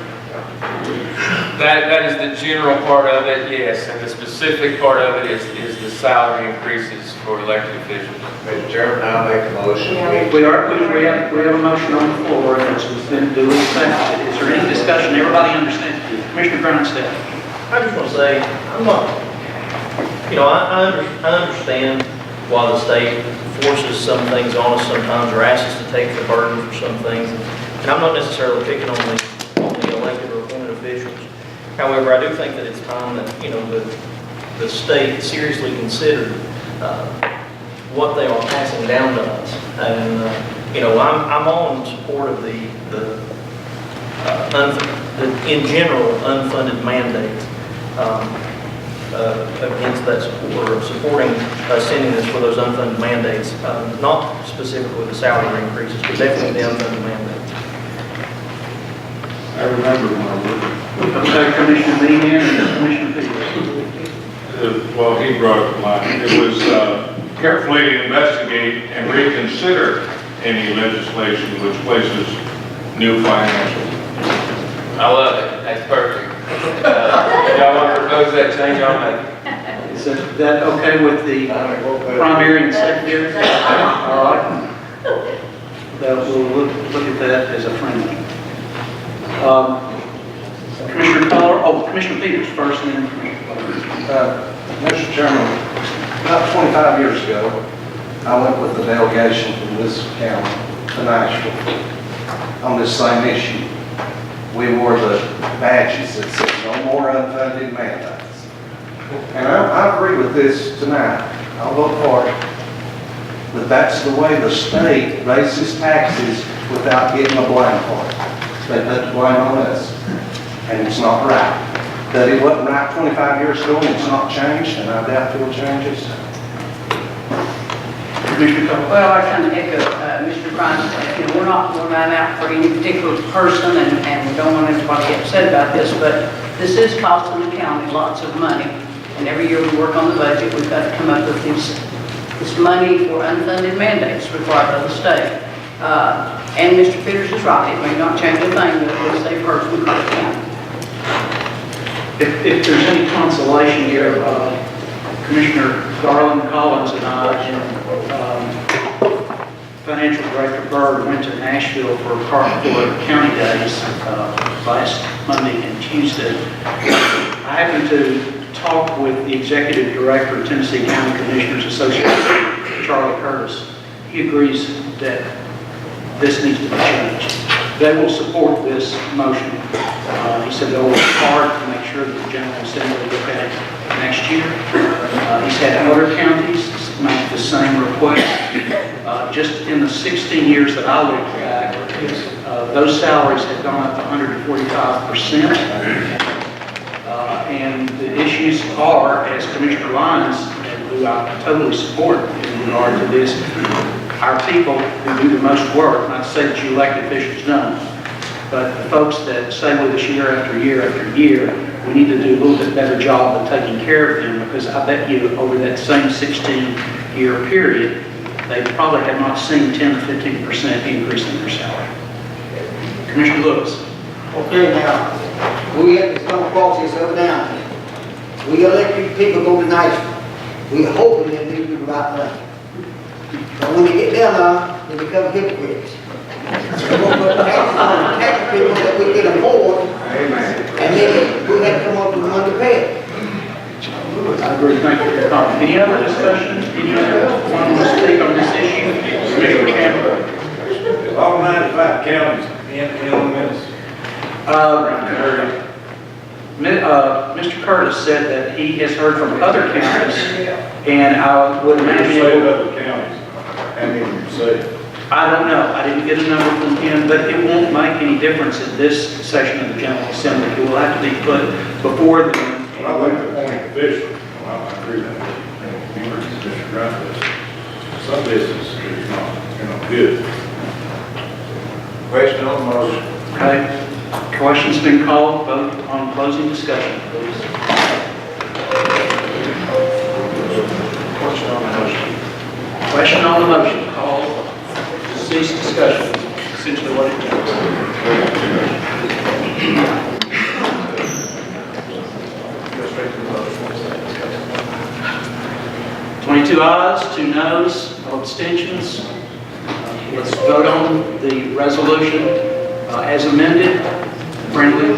That is the general part of it, yes, and the specific part of it is the salary increases for elected officials. Mr. Chairman, I'll make a motion. We have a motion on the floor, and it's been duly seconded. Is there any discussion? Everybody understands? Commissioner Grindstaff? I just want to say, I'm not, I understand why the state forces some things on us sometimes, or asks us to take the burden for some things. And I'm not necessarily picking on the elected or appointed officials. However, I do think that it's time that, the state seriously considered what they are passing down to us. And, I'm on support of the in general, unfunded mandates against that support, or supporting sending this for those unfunded mandates, not specifically the salary increases, but definitely the unfunded mandates. I remember when I was. Okay, Commissioner Meehan and Commissioner Peters. Well, he brought up the line. It was carefully investigate and reconsider any legislation which places new financial. I love it. That's perfect. If y'all want to propose that change, I'll make it. Is that okay with the primary and secondary? All right. We'll look at that as a friendly. Commissioner Collar, Commissioner Peters first, and then Mr. Chairman, about 25 years ago, I went with the delegation from this county to Nashville on this same issue. We wore the badges that said no more unfunded mandates. And I agree with this tonight. I'll vote for it. But that's the way the state raises taxes without getting a blame for it. They put the blame on us. And it's not right. That it wasn't right 25 years ago, and it's not changed, and I doubt it'll change it. Well, I kind of echo Mr. Grindstaff. We're not out for any particular person, and we don't want anybody to get upset about this, but this is costing the county lots of money. And every year we work on the budget, we've got to come up with this money for unfunded mandates required by the state. And Mr. Peters is right. It may not change a thing, but it will save hurts in Carter County. if there's any consolation here, Commissioner Garland Collins and I and Financial Director Byrd went to Nashville for Carter County Days last Monday and Tuesday. I happened to talked with the Executive Director of Tennessee County Commissioners Association, Charlie Curtis. He agrees that this needs to be changed. They will support this motion. He said they'll work hard to make sure that the General Assembly look at it next year. He's had other counties make the same request. Just in the 16 years that I looked at, those salaries have gone up 145%. And the issues are, as Commissioner Lyons, who I totally support in regard to this, our people who do the most work, not to say that you elected officials don't, but the folks that stay with us year after year after year, we need to do a little bit better job of taking care of them, because I bet you over that same 16-year period, they probably have not seen 10 to 15% increase in their salary. Commissioner Lewis. Okay, now, we have to come across this other down. We elected people go to Nashville. We're hoping that these people got money. But when they get down now, they become hypocrites. They're going to put taxes on the tax people that we can afford, and then we have to come up with money to pay it. I agree. Thank you for your comment. Any other discussion? Any other one to speak on this issue? Commissioner Campbell. All 95 counties in on this. Mr. Curtis said that he has heard from other counties, and I would imagine... Say other counties. How many you say? I don't know. I didn't get a number from him, but it won't make any difference in this session of the General Assembly. It will have to be put before the... I like the point official. I agree with that. You were Mr. Griffiths. Some business is not, good. Question on the motion. Okay. Question's been called. Vote on closing discussion, please. Question on the motion. Question on the motion. Call to cease discussion. Essentially what it does. 22 ayes, 2 noes, no abstentions. Let's vote on the resolution as amended, friendly,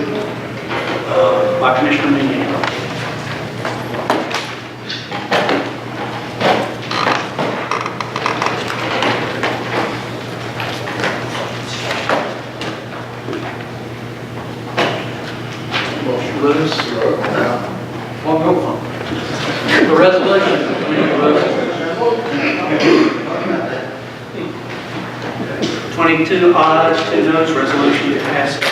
by Commissioner Minion. Motion Lewis. Well, no. The resolution. 22 ayes, 2 noes, resolution passes.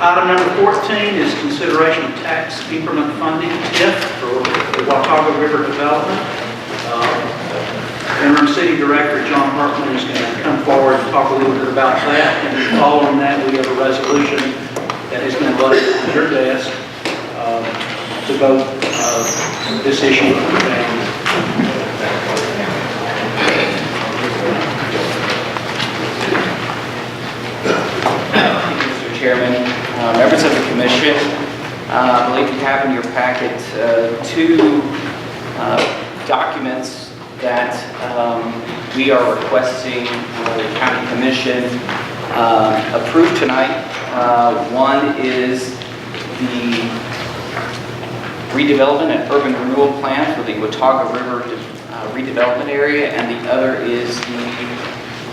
Item number 14 is consideration of tax increment funding, TIF, for the Watauga River development. Interim City Director John Hartman is going to come forward and talk a little bit about that. And following that, we have a resolution that has been voted on your desk to vote this issue. Mr. Chairman, members of the Commission, I believe you have in your packet 2 documents that we are requesting the County Commission approve tonight. One is the redevelopment and urban renewal plan for the Watauga River redevelopment area, and the other is the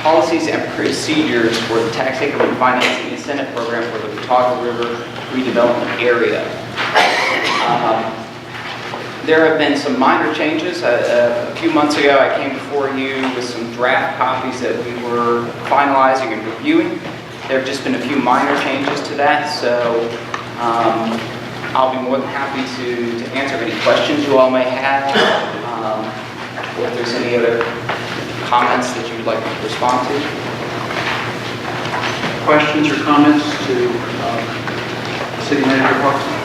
policies and procedures for the tax increment financing incentive program for the Watauga River redevelopment area. There have been some minor changes. A few months ago, I came before you with some draft copies that we were finalizing and reviewing. There have just been a few minor changes to that, so I'll be more than happy to answer any questions you all may have, or if there's any other comments that you'd like to respond to. Questions or comments to City Manager Parkinson?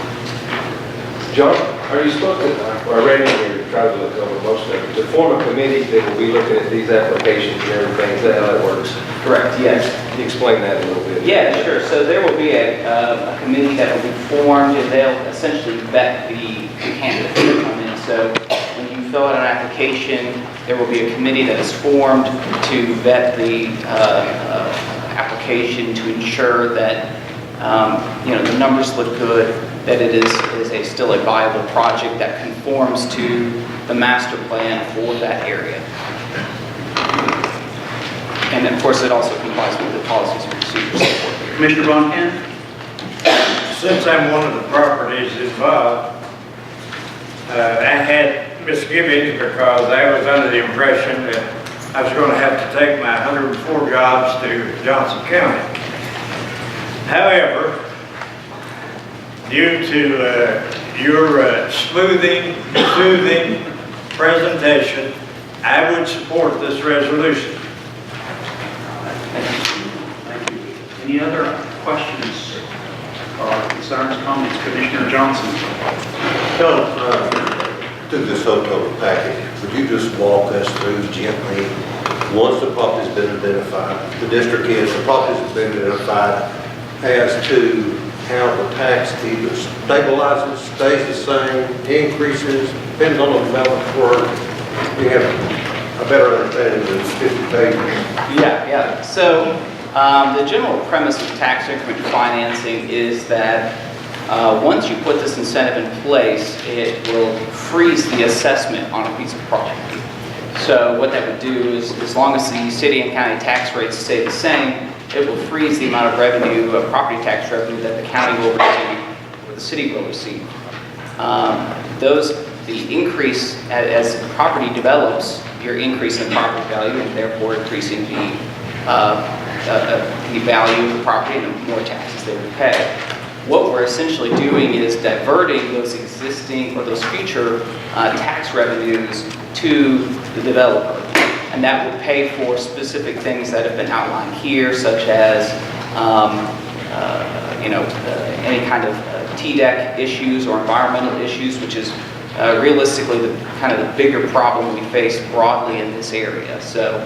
John, are you supposed to, I read in here, tried to look over most of it, to form a committee that will be looking at these applications and everything, is that how that works? Correct, yes. Can you explain that a little bit? Yeah, sure. So there will be a committee that will be formed, and they'll essentially vet the candidates that come in. So when you fill out an application, there will be a committee that is formed to vet the application to ensure that the numbers look good, that it is still a viable project that conforms to the master plan for that area. And of course, it also complies with the policies and procedures. Commissioner Von Cannon? Since I'm one of the properties involved, I had misgivings because I was under the impression that I was going to have to take my 104 jobs to Johnson County. However, due to your smoothing, soothing presentation, I would support this resolution. Thank you. Any other questions or concerns, comments? Commissioner Johnson? To this hotel package, would you just walk us through gently, once the property's been identified, the district is, the property's been identified, as to how the tax either stabilizes, stays the same, increases, depends on the amount of work. We have a better understanding than 50 pages. Yeah. So the general premise of tax increment financing is that once you put this incentive in place, it will freeze the assessment on a piece of property. So what that would do is, as long as the city and county tax rates stay the same, it will freeze the amount of revenue, property tax revenue, that the county will receive or the city will receive. The increase, as the property develops, you're increasing the property value and therefore increasing the value of the property and the more taxes they would pay. What we're essentially doing is diverting those existing or those future tax revenues to the developer. And that will pay for specific things that have been outlined here, such as any kind of TDEC issues or environmental issues, which is realistically the bigger problem we face broadly in this area. So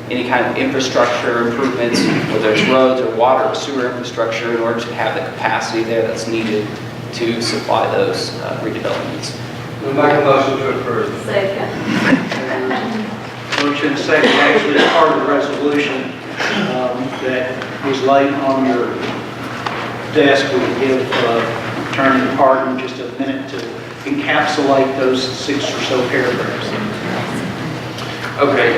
any kind of infrastructure improvements, whether it's roads or water or sewer infrastructure, in order to have the capacity there that's needed to supply those redevelopments. We'll make a motion to approve. Motion second, actually, as part of the resolution that was laid on your desk, we will give Attorney Pardon just a minute to encapsulate those 6 or so paragraphs. Okay.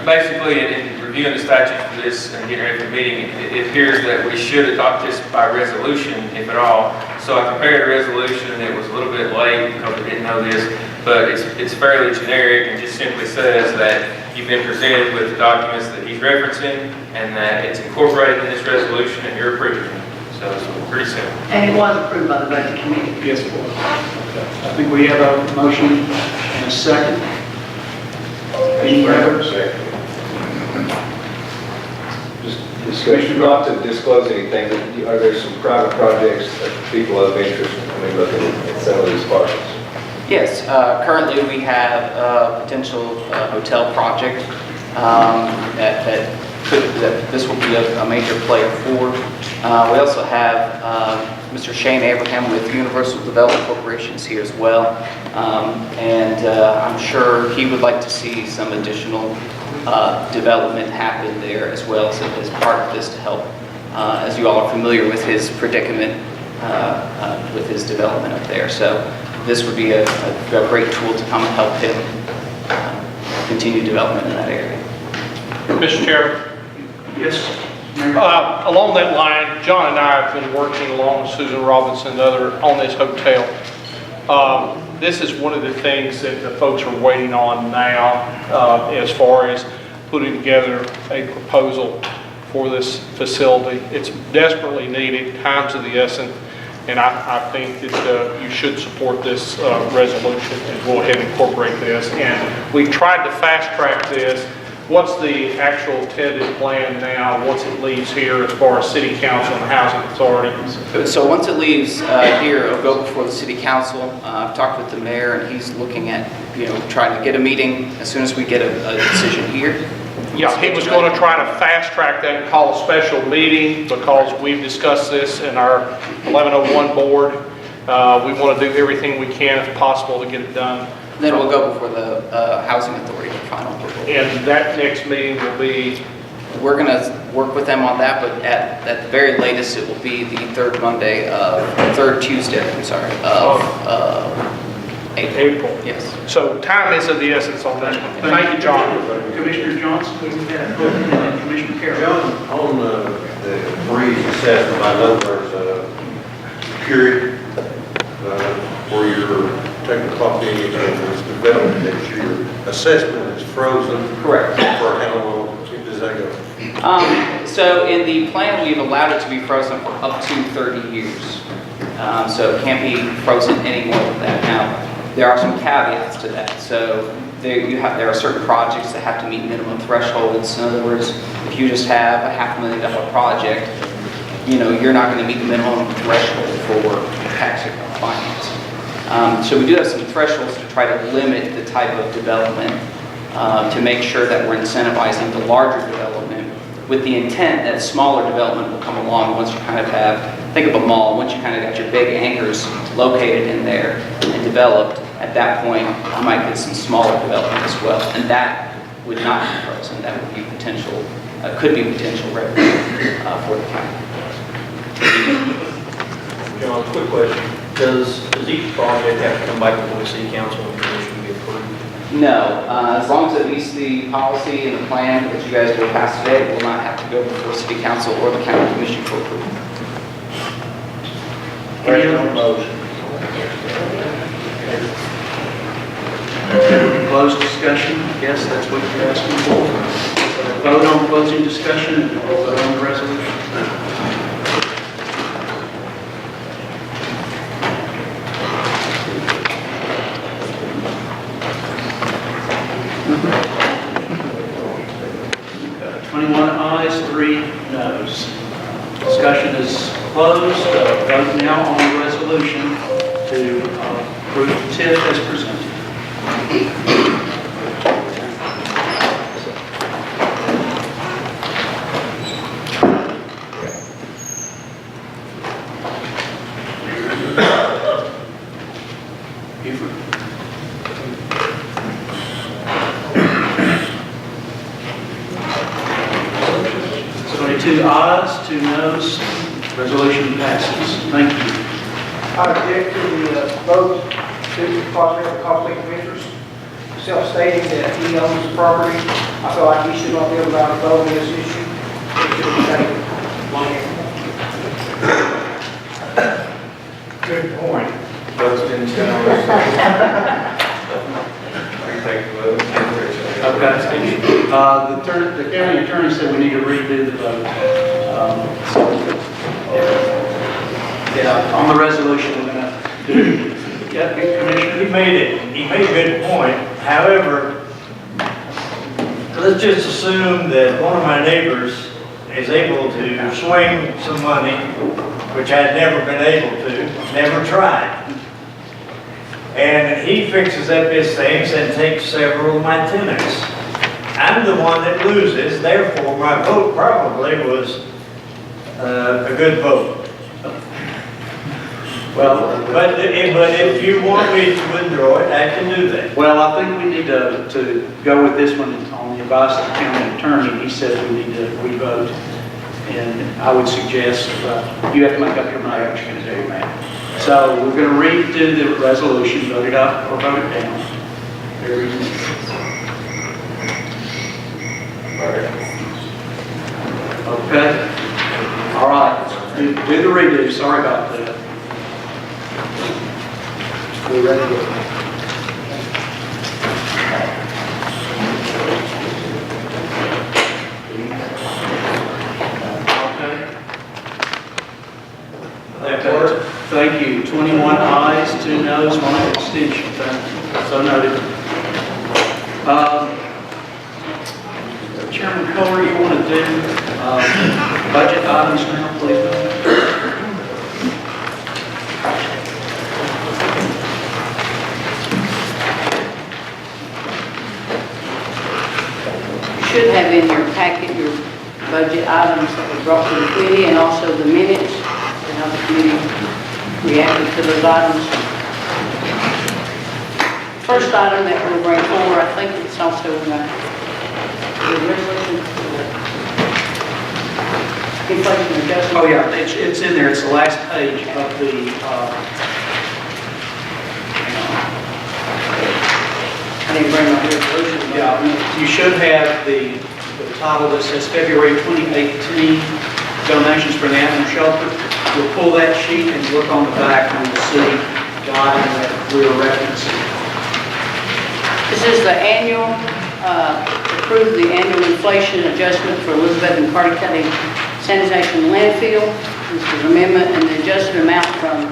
Basically, in reviewing the statute for this and getting ready for the meeting, it appears that we should adopt this by resolution, if at all. So I prepared a resolution. It was a little bit late because we didn't know this, but it's fairly generic and just simply says that you've been presented with the documents that he's referencing and that it's incorporated in this resolution and you're approving it. So it's pretty simple. And it was approved by the Budget Committee. Yes, it was. I think we have a motion and a second. Any other? Discussion, not to disclose anything, but are there some private projects that people of interest when we look at some of these parcels? Yes, currently we have a potential hotel project that this will be a major player for. We also have Mr. Shane Abraham with Universal Development Corporations here as well. And I'm sure he would like to see some additional development happen there as well as part of this to help, as you all are familiar with his predicament with his development up there. So this would be a great tool to come and help him continue development in that area. Mr. Chairman? Yes. Along that line, John and I have been working along with Susan Robinson and other on this hotel. This is one of the things that the folks are waiting on now as far as putting together a proposal for this facility. It's desperately needed, time's of the essence, and I think that you should support this resolution and go ahead and incorporate this. And we've tried to fast track this. What's the actual tentative plan now, once it leaves here as far as City Council and Housing Authority? So once it leaves here, it'll go before the City Council. I've talked with the mayor and he's looking at, trying to get a meeting as soon as we get a decision here. Yeah, he was going to try to fast track that and call a special meeting because we've discussed this in our 1101 board. We want to do everything we can if possible to get it done. Then we'll go before the Housing Authority for final approval. And that next meeting will be we're going to work with them on that, but at the very latest, it will be the third Tuesday, of April. Yes. So time is of the essence on that. Thank you, John. Commissioner Johnson, and Commissioner Carroll. John, on the freeze assessment, I know there's a period where you're taking property and it's development that your assessment is frozen. Correct. For how long does that go? So in the plan, we've allowed it to be frozen for up to 30 years. So it can't be frozen any more than that. Now, there are some caveats to that. So there are certain projects that have to meet minimum thresholds. In other words, if you just have a $500,000 project, you're not going to meet the minimum threshold for tax compliance. So we do have some thresholds to try to limit the type of development to make sure that we're incentivizing the larger development with the intent that smaller development will come along once you kind of think of a mall, once you kind of got your big anchors located in there and developed, at that point, you might get some smaller development as well. And that would not be frozen. That would be could be potential revenue for the county. John, quick question. Does each project have to come back before the city council and commission to be approved? No, as long as it meets the policy and the plan that you guys will pass today, it will not have to go before city council or the county commission for approval. Any other motion? Closed discussion, I guess that's what you're asking for. Vote on closing discussion and we'll vote on the resolution. Okay, 21 ayes, 3 noes. Discussion is closed. Vote now on the resolution to approve TIF as presented. Buford. 22 ayes, 2 noes. Resolution passes. Thank you. I object to the vote to cause a conflict of interest, self-stating that he owns the property. I feel like he should not be able to vote on this issue. It should be taken. Good point. Vote's been challenged. Take the vote. Okay. The county attorney said we need to redo the vote. Yeah, on the resolution, we're gonna do. Yeah, Commissioner. He made a good point. However, let's just assume that one of my neighbors is able to swing some money, which I've never been able to, never tried. And he fixes up his things and takes several of my tenants. I'm the one that loses, therefore my vote probably was a good vote. Well, but if you want me to withdraw it, I can do that. Well, I think we need to go with this one on the advice of the county attorney. He said we need to revote. And I would suggest you have to make up your mind what you're going to do, man. So we're going to redo the resolution, vote it up or vote it down. Very easy. Okay. All right. Do the redo. Sorry about that. We're ready to go. Okay. Thank you. 21 ayes, 2 noes, 1 abstention. So noted. Chairman Kohler, you want to do budget items now, please? You should have in your packet your budget items that were brought to the committee and also the minutes and how the committee reacted to those items. First item that we'll bring forward, I think it's also in the resolution. inflation adjustment? Oh, yeah, it's in there, it's the last page of the, I didn't bring my resolution. but- yeah, you should have the title that says February 2018 donations for the animal shelter. You'll pull that sheet and look on the back and you'll see the item that we're referencing. This is the annual, approve the annual inflation adjustment for Elizabeth and Carter County Sanitation Landfill. This is an amendment and the adjusted amount from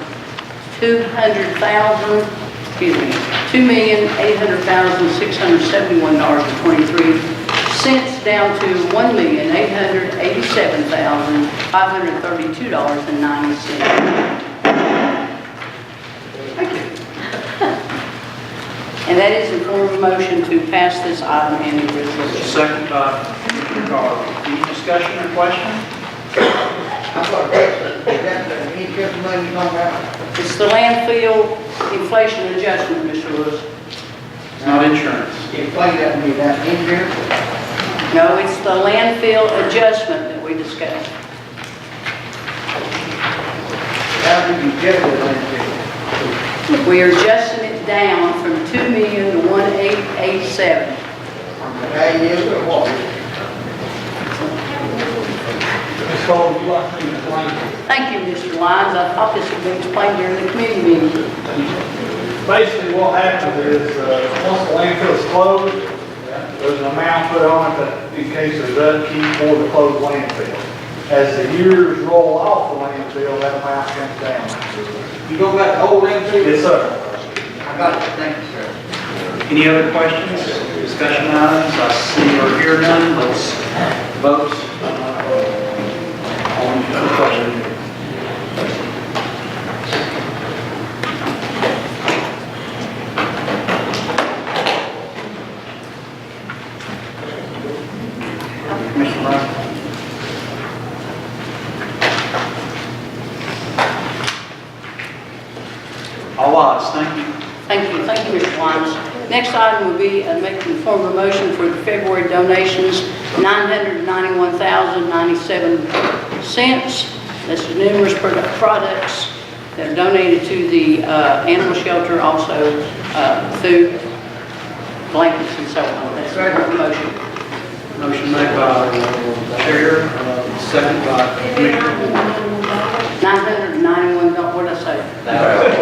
$2,800,671.23 down to $1,887,532.90. Thank you. And that is in form of a motion to pass this item and the resolution. Second by Mr. Carr. Any discussion or question? I've got a question. Is that the insurance money you talking about? It's the landfill inflation adjustment, Mr. Lewis. It's not insurance. Explain that to me, that insurance? No, it's the landfill adjustment that we discussed. How did you get the landfill? We are adjusting it down from 2 million to 1,887. How you is or what? Thank you, Mr. Lyons. I thought this had been explained during the committee meeting. Basically, what happens is, once the landfill is closed, there's an amount put on it that in case there's upkeep for the closed landfill. As the years roll off the landfill, that amount comes down. You go back to old landfill? Yes, sir. I got it, thank you, sir. Any other questions, discussion items? I see or hear none. Let's vote on the question. Commissioner Brown? All ayes, thank you. Thank you, Mr. Lyons. Next item will be making the form of a motion for the February donations, $991,097. This is numerous products that are donated to the animal shelter, also food, blankets, and so on. That's the motion. Motion made by Chair, second by Commissioner. $991, what did I say?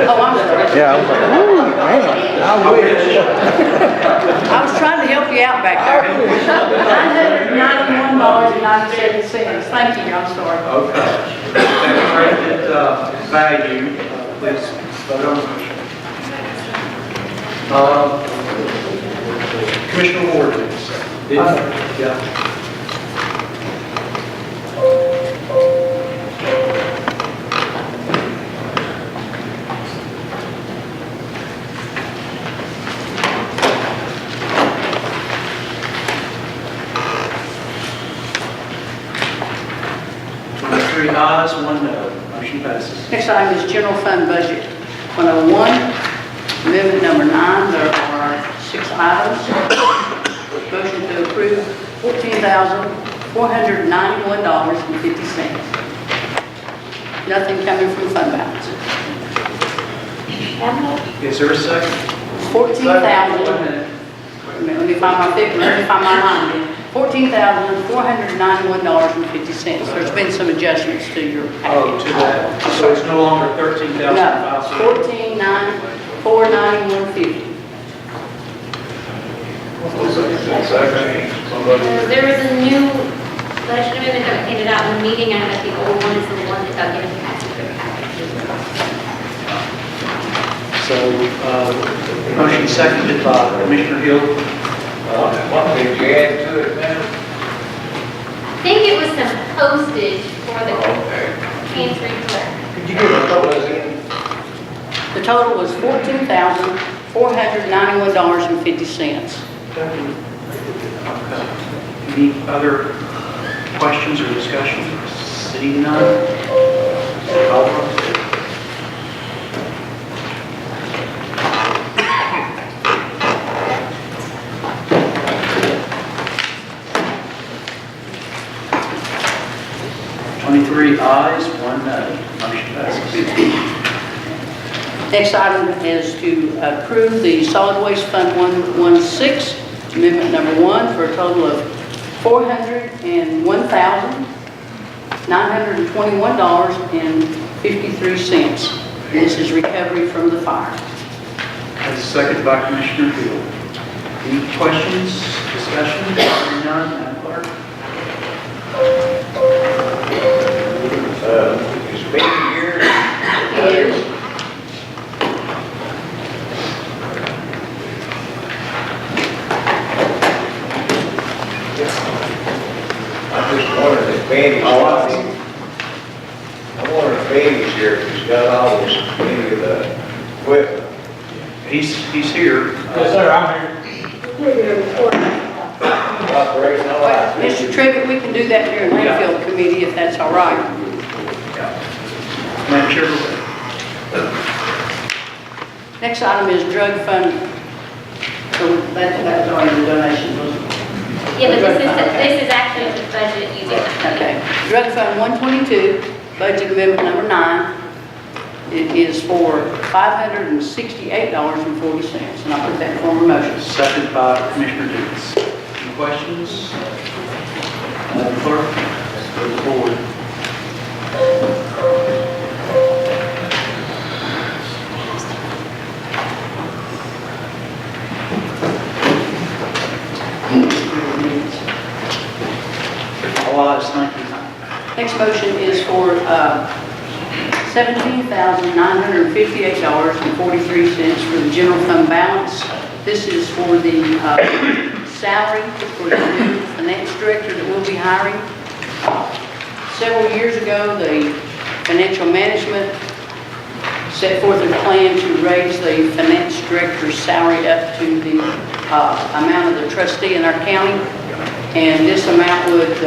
Oh, I'm sorry. Yeah, I was like, ooh, man, I wish. I was trying to help you out back there. $991.97. Thank you, I'm sorry. Okay. That credited value, please vote on the motion. Commissioner Ward, please. Yeah. Three ayes, one no. Motion passes. Next item is general fund budget 101, amendment number 9. There are 6 items. Motion to approve $14,491.50. Nothing coming from fund balance. Is there a second? 14,000. Wait a minute, let me find my figure, let me find my line. $14,491.50. There's been some adjustments to your package. Oh, to that. So it's no longer No, $13,500. $14,491.50. There was a new budget amendment that was handed out in the meeting. I have the old one, it's the one that got given to So, motion seconded by Commissioner Hill. What did you add to it now? I think it was some postage for the pantry clerk. Could you give a total again? The total was $14,491.50. Any other questions or discussion? Seeing none? Call for it. 23 ayes, 1 no. Motion passes. Next item is to approve the Solid Waste Fund 116, amendment number 1, for a total of $401,921.53. This is recovery from the fire. That's seconded by Commissioner Hill. Any questions, discussion? Hearing none, Madam Clerk. Is Becky here? Yes. I just wondered if Betty's I wonder if Betty's here, if he's got all this, any of the equipment. He's here. Yes, sir, I'm here. Operating all right. Mr. Trivett, we can do that during landfill committee if that's all right. Madam Chair. Next item is drug fund. So that was already the donation, wasn't it? Yeah, but this is actually the budget you did. Okay. Drug fund 122, budget amendment number 9. It is for $568.40, and I'll put that in form of motion. Seconded by Commissioner Davis. Any questions? Madam Clerk, move forward. All ayes, thank you. Next motion is for $17,958.43 for the general fund balance. This is for the salary for the new finance director that we'll be hiring. Several years ago, the financial management set forth a plan to raise the finance director's salary up to the amount of the trustee in our county. And this amount would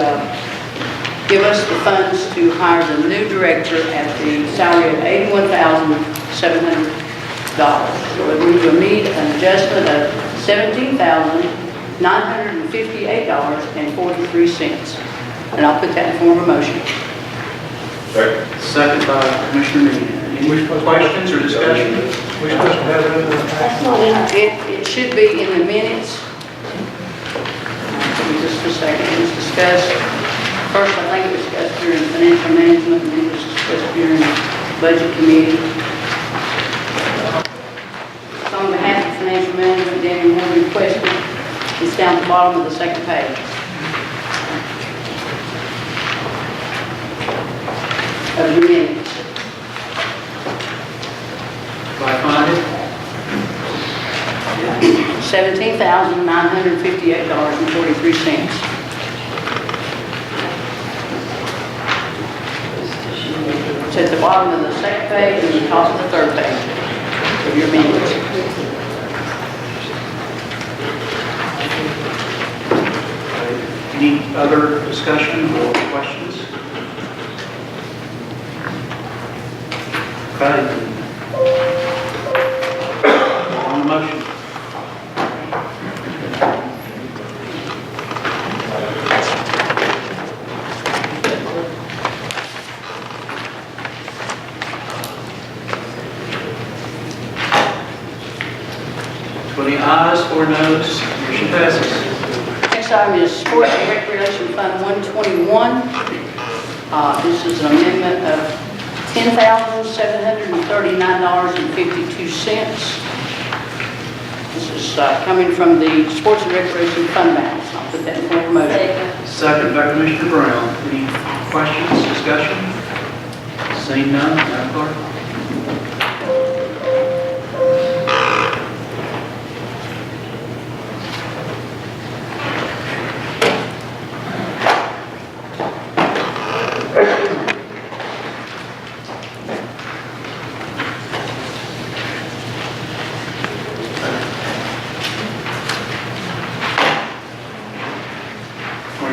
give us the funds to hire the new director at the salary of $81,700. So we will need an adjustment of $17,958.43. And I'll put that in form of a motion. Second by Commissioner Meehan. Any questions or discussion? We're supposed to have it in the packet. It should be in the minutes. Just a second, it was discussed, first I think it was discussed during financial management, and then it was discussed during budget committee. So on behalf of financial management, Daniel Moore requested, it's down at the bottom of the second page. Of your minutes. Do I find it? $17,958.43. It's at the bottom of the second page and the top of the third page of your minutes. Any other discussion or questions? Okay. On the motion. Any ayes, 4 noes, motion passes. Next item is Sports and Recreation Fund 121. This is an amendment of $10,739.52. This is coming from the Sports and Recreation Fund balance. I'll put that in form of motion. Second by Commissioner Brown. Any questions, discussion? Seeing none, Madam Clerk.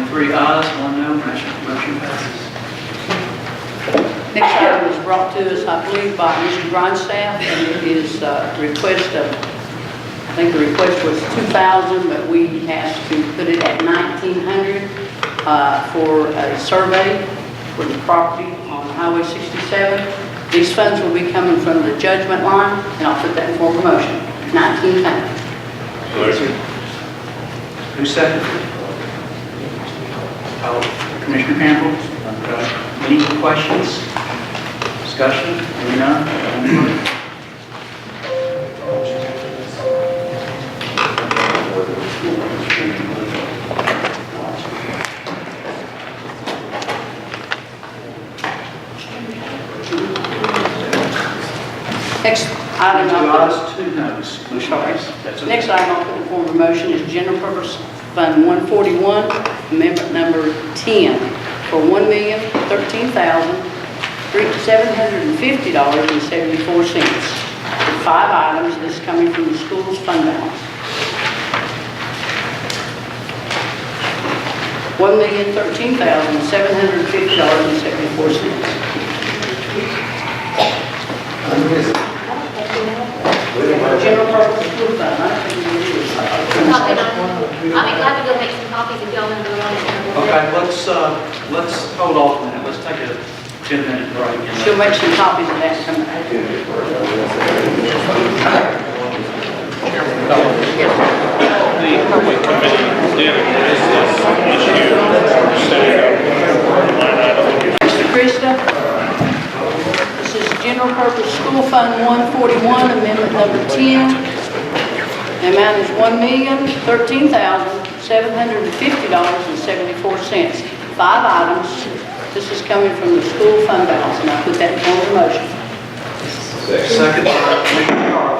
3 ayes, 1 no, motion passes. Next item was brought to us, I believe, by Mr. Grindstaff, and it is a request of, I think the request was $2,000, but we asked to put it at $1,900 for a survey for the property on Highway 67. These funds will be coming from the judgment line, and I'll put that in form of motion. 19 times. Who seconded it? Commissioner Campbell? Any questions? Discussion? Hearing none? Next item, I'll put- Two noes. Motion carries. That's okay. next item I'll put in form of motion is General Purpose Fund 141, Amendment Number 10, for $1,013,750.74. For 5 items, this is coming from the school's fund balance. $1,013,750.74. General Purpose School Fund, I think it is. I'll be glad to go make some copies if y'all want to go on it. Okay, let's hold off a minute. Let's take a 10-minute break. and- She'll make some copies of that and come back. The Highway Committee did address this issue, setting up line item. Mr. Krista, this is General Purpose School Fund 141, Amendment Number 10. The amount is $1,013,750.74. 5 items. This is coming from the school fund balance, and I'll put that in form of motion. Second by Commissioner Carl.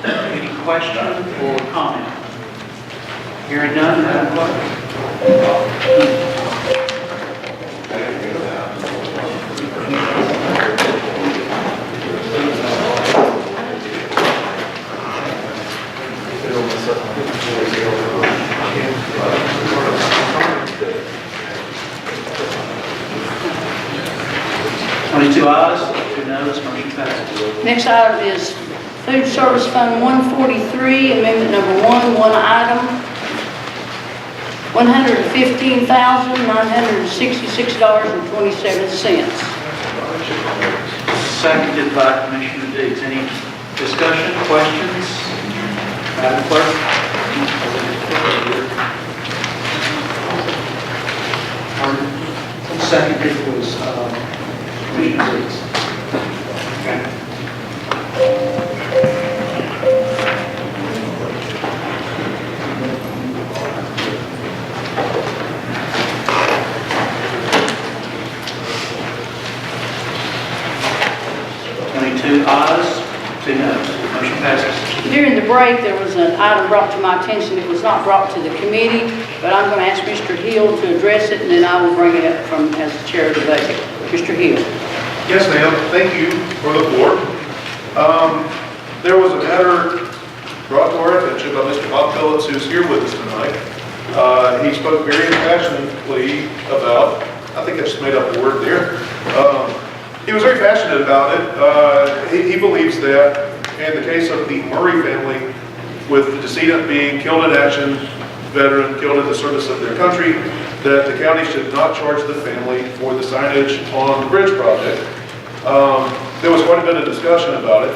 Any question or comment? Hearing none, Madam Clerk? 22 ayes, 2 noes, motion passes. Next item is Food Service Fund 143, Amendment Number 1, one item, $115,966.27. Seconded by Commissioner Deeds. Any discussion, questions? Madam Clerk? Seconded was Commissioner Deeds. Okay. Ayes, 2 noes. Motion passes. During the break, there was an item brought to my attention. It was not brought to the committee, but I'm going to ask Mr. Hill to address it, and then I will bring it up as the chair of the budget. Mr. Hill. Yes, ma'am. Thank you for the floor. There was a matter brought to our attention by Mr. Bob Phillips, who's here with us tonight. He spoke very passionately about, I think I just made up a word there. He was very passionate about it. He believes that in the case of the Murray family, with the decedent being killed in action, veteran killed in the service of their country, that the county should not charge the family for the signage on the bridge project. There was quite a bit of discussion about it,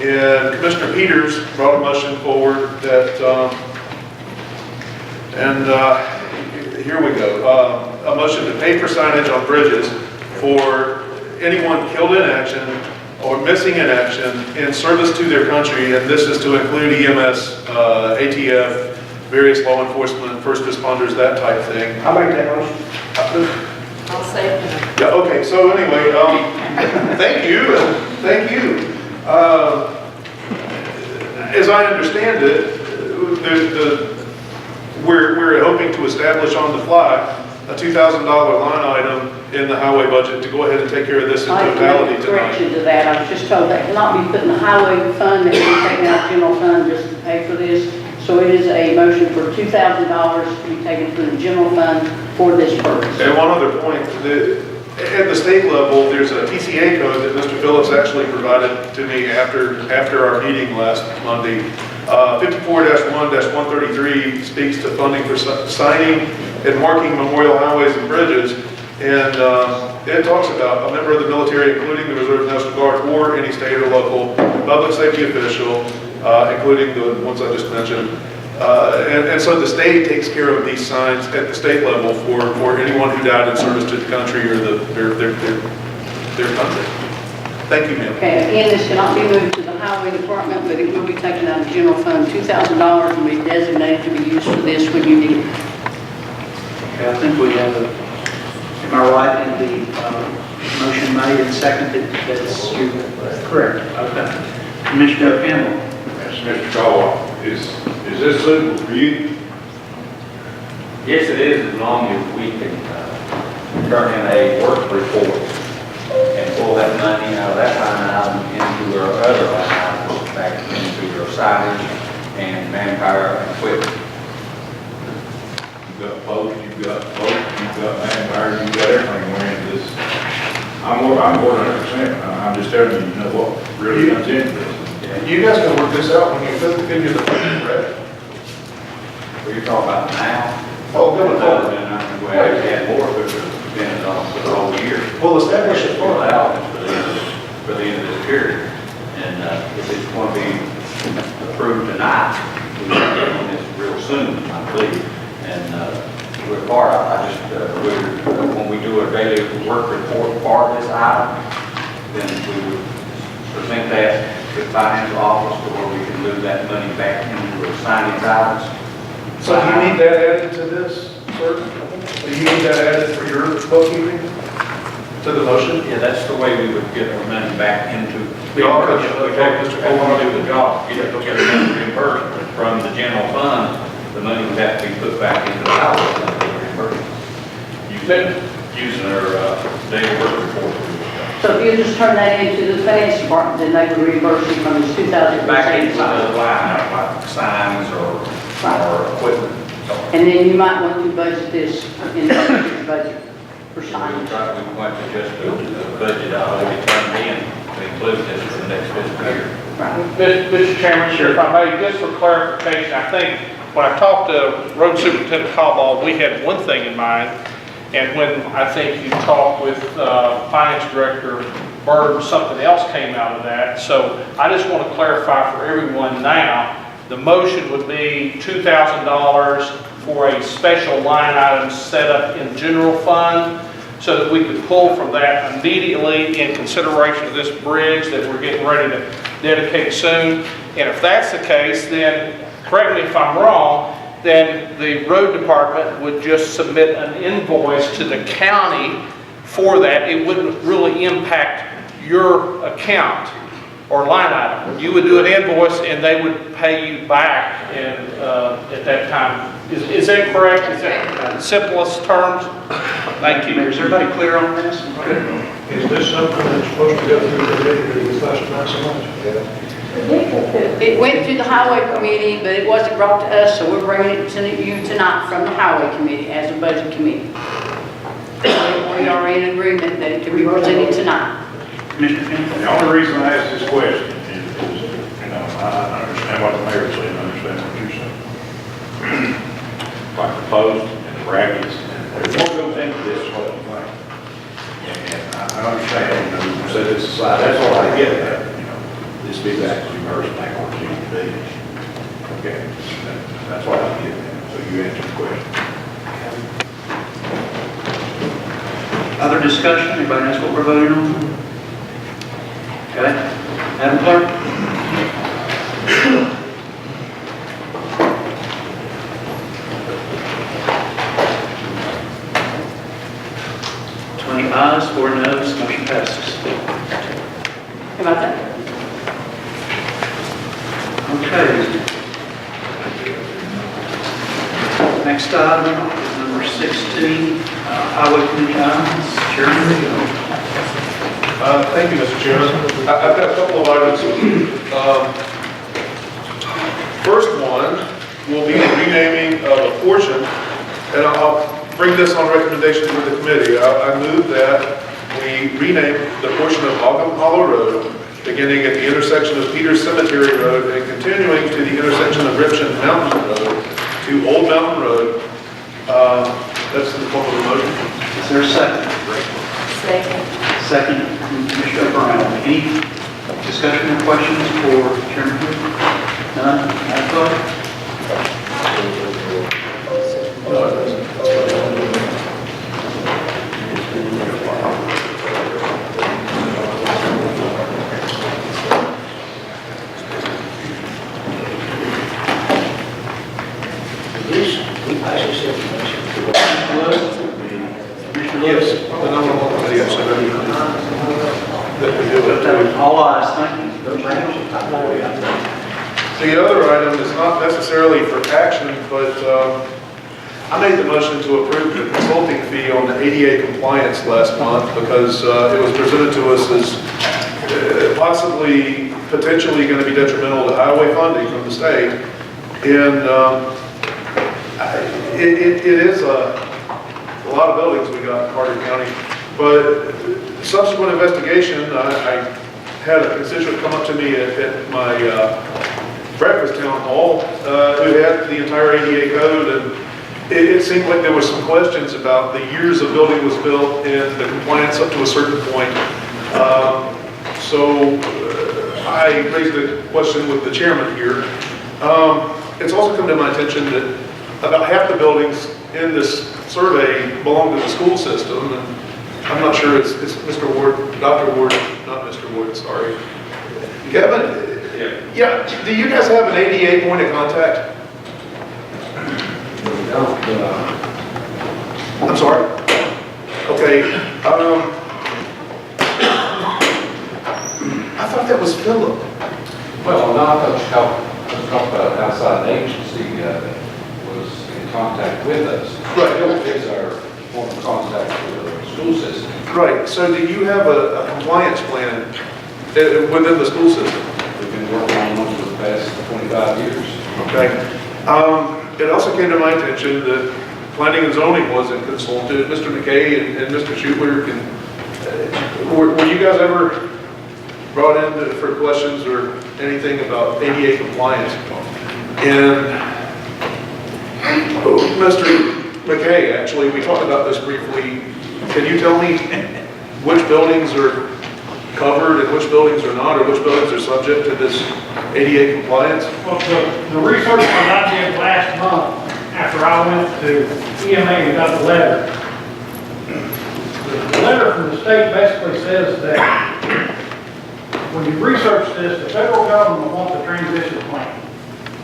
and Commissioner Peters brought a motion forward that, here we go, a motion to pay for signage on bridges for anyone killed in action or missing in action in service to their country, and this is to include EMS, ATF, various law enforcement, first responders, that type thing. I'll make that motion. I'll say. Yeah, okay, so anyway, thank you. As I understand it, we're hoping to establish on the fly a $2,000 line item in the highway budget to go ahead and take care of this in totality tonight. Correction to that, I was just told that cannot be put in the highway fund, that can be taken out of general fund just to pay for this. So it is a motion for $2,000 to be taken from the general fund for this purpose. And one other point, at the state level, there's a TCA code that Mr. Phillips actually provided to me after our meeting last Monday. 54-1-133 speaks to funding for signing and marking memorial highways and bridges. And it talks about a member of the military, including the Reserve National Guard or any state or local public safety official, including the ones I just mentioned. And so the state takes care of these signs at the state level for anyone who died in service to the country or their country. Thank you, ma'am. Okay, again, this cannot be moved to the highway department, but it will be taken out of the general fund. $2,000 will be designated to be used for this when you need it. Okay, I think we have am I right in the motion made and seconded? That's correct. Okay. Commissioner Campbell. Yes, Mr. Caldwell, is this suitable for you? Yes, it is, as long as we can turn in a work report and pull that money out of that line item into our other line items, back into our signage and manpower and equipment. You've got posts, you've got manpower, you've got everything. We're into this. I'm more than 100%. I'm just telling you, you know what really comes into this. You guys can work this out when you give you the funding, right? What you're talking about now? Oh, going forward. Then I think we have to add more, but it's been on for the whole year. Well, establish it for for the end of this period. And if it's going to be approved tonight, we'll get on this real soon, I believe. And we're part of, when we do a daily work report for this item, then we would present that to the financial office to where we can move that money back into signage items. So do you need that added to this, sir? Do you need that added for your bookkeeping? To the motion? Yeah, that's the way we would get our money back into. We all could, We have to do the job, get the money reimbursed from the general fund, the money would have to be put back into the highway fund to reimburse. Using our daily work report. So if you just turn that into the finance department, then they will reimburse you from the 2000. Back into the line, like signs or equipment. And then you might want to budget this in the budget for signage. We want to just do the budget already turned in to include this for the next fiscal year. Mr. Chairman, if I may, just for clarification, I think when I talked to Road Superintendent Caldwell, we had one thing in mind, and when I think you talked with Finance Director Bird, something else came out of that. So I just want to clarify for everyone now, the motion would be $2,000 for a special line item set up in general fund so that we could pull from that immediately in consideration of this bridge that we're getting ready to dedicate soon. And if that's the case, then, correct me if I'm wrong, then the road department would just submit an invoice to the county for that. It wouldn't really impact your account or line item. You would do an invoice and they would pay you back and at that time. Is that correct? Is that the simplest terms? Thank you. Is everybody clear on this? Is this something that's supposed to go through the committee with us not so much? It went through the highway committee, but it wasn't brought to us, so we're bringing it to you tonight from the highway committee as a budget committee. We are in agreement that it can be presented tonight. The only reason I ask this question is, you know, I understand what the mayor's saying, I understand what you're saying. Like the post and the brackets, and there's more goes into this whole thing. And I understand, you know, you set this aside, that's all I get at, you know, this be back to reimbursement back on TV. Okay, that's what I get at, so you answered the question. Other discussion? Anybody knows what we're voting on? Okay. Madam Clerk? Ayes, 4 noes, motion passes. How about that? Okay. Next item is number 16, Highway Committee items. Chairman. Thank you, Mr. Chairman. I've got a couple of items. First one will be the renaming of a portion, and I'll bring this on recommendation to the committee. I move that we rename the portion of Ogden Hollow Road, beginning at the intersection of Peters Cemetery Road and continuing to the intersection of Ripshin Mountain Road to Old Mountain Road. That's in the form of a motion. Is there a second? Second. Second, Commissioner Brown. Any discussion or questions for Chairman Hood? None? Madam Clerk? Yes, the number one committee, yes, that we do it. All ayes, thank you. The other item is not necessarily for action, but I made the motion to approve the consulting fee on the ADA compliance last month because it was presented to us as possibly, potentially going to be detrimental to highway funding from the state. And it is a lot of buildings we got in Carter County, but subsequent investigation, I had a constituent come up to me at my breakfast town hall who had the entire ADA code, and it seemed like there was some questions about the years a building was built and the compliance up to a certain point. So I raised a question with the chairman here. It's also come to my attention that about half the buildings in this survey belong to the school system, and I'm not sure it's Mr. Ward, Dr. Ward, not Mr. Ward, sorry. Kevin, yeah, do you guys have an ADA point of contact? I'm sorry? Okay, I thought that was Philip. Well, no, I was talking about outside agency that was in contact with us. Right. Philip is our point of contact for the school system. Right, so do you have a compliance plan within the school system? We've been working on one for the past 25 years. Okay. It also came to my attention that planning and zoning wasn't consulted. Mr. McKay and Mr. Schubler, were you guys ever brought in for questions or anything about ADA compliance? And Mr. McKay, actually, we talked about this briefly. Can you tell me which buildings are covered and which buildings are not, or which buildings are subject to this ADA compliance? Well, the research that I did last month, after I went to EMA and got the letter, the letter from the state basically says that when you research this, the federal government wants a transition plan.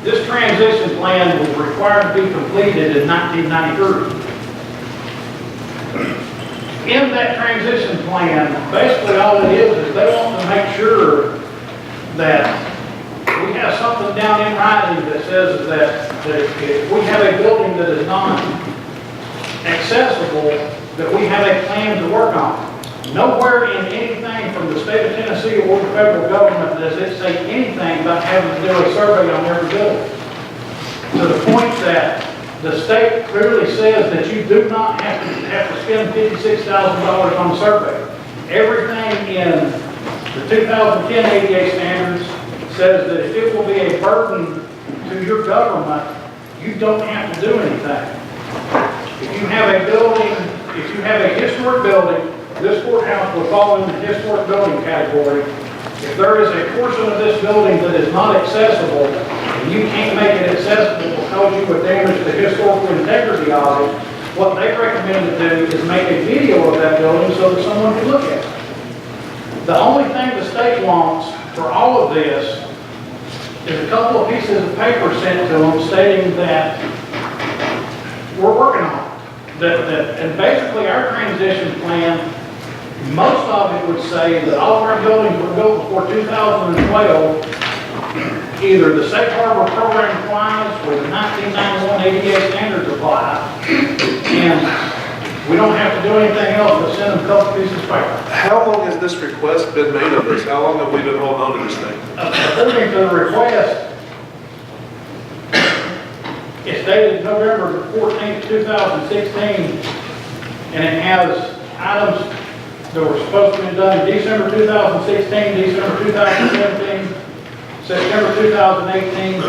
This transition plan was required to be completed in 1993. In that transition plan, basically all it is they want to make sure that we have something down in writing that says that if we have a building that is not accessible, that we have a plan to work on. Nowhere in anything from the state of Tennessee or the federal government does it say anything about having to do a survey on every building. To the point that the state clearly says that you do not have to spend $56,000 on the survey. Everything in the 2010 ADA standards says that if it will be a burden to your government, you don't have to do anything. If you have a building, if you have a historic building, this courthouse will fall in the historic building category. If there is a portion of this building that is not accessible, and you can't make it accessible because you would damage the historical integrity of it, what they recommend to do is make a video of that building so that someone can look at it. The only thing the state wants for all of this is a couple of pieces of paper sent to them stating that we're working on it. And basically our transition plan, most of it would say that all of our buildings were built before 2012. Either the Safe Harbor program applies or the 1991 ADA standards apply. And we don't have to do anything else but send them a couple pieces of paper. How long has this request been made of us? How long have we been holding on to this thing? According to the request, it's dated November 14th, 2016, and it has items that were supposed to be done in December 2016, December 2017, September 2018,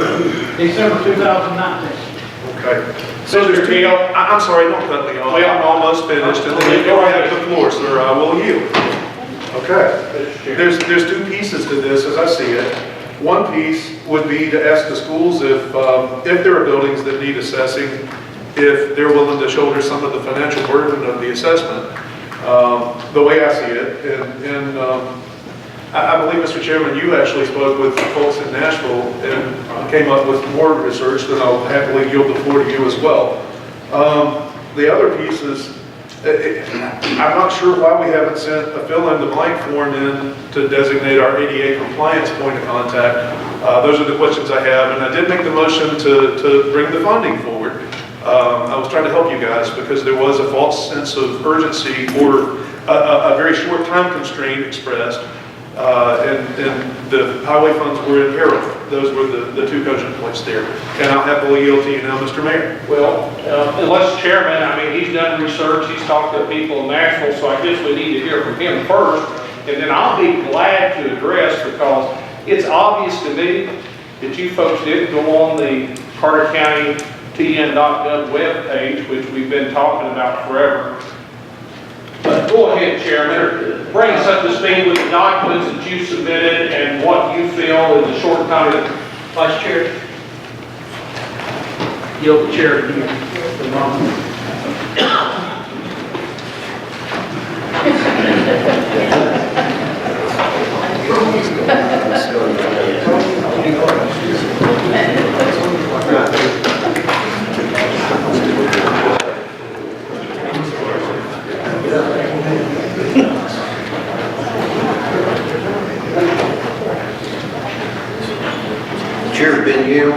December 2019. Okay. So there's two, I'm sorry, don't cut me off. I'm almost finished, and then you go ahead to the floor, sir, I will yield. Okay. There's two pieces to this, as I see it. One piece would be to ask the schools if there are buildings that need assessing, if they're willing to shoulder some of the financial burden of the assessment. The way I see it, and I believe, Mr. Chairman, you actually spoke with folks in Nashville and came up with more research, then I'll happily yield the floor to you as well. The other piece is, I'm not sure why we haven't sent a fill-in-the-blank form in to designate our ADA compliance point of contact. Those are the questions I have, and I did make the motion to bring the funding forward. I was trying to help you guys because there was a false sense of urgency or a very short time constraint expressed, and the highway funds were in peril. Those were the two cogent points there. And I'll happily yield to you now, Mr. Mayor. Well, unless Chairman, I mean, he's done research, he's talked to people in Nashville, so I guess we need to hear from him first, and then I'll be glad to address, because it's obvious to me that you folks didn't go on the Carter County TN.gov webpage, which we've been talking about forever. But go ahead, Chairman, bring us up to speed with the documents that you submitted and what you feel in the short time. Vice Chair, yield the chair to you for a moment. Chair Ben Yield,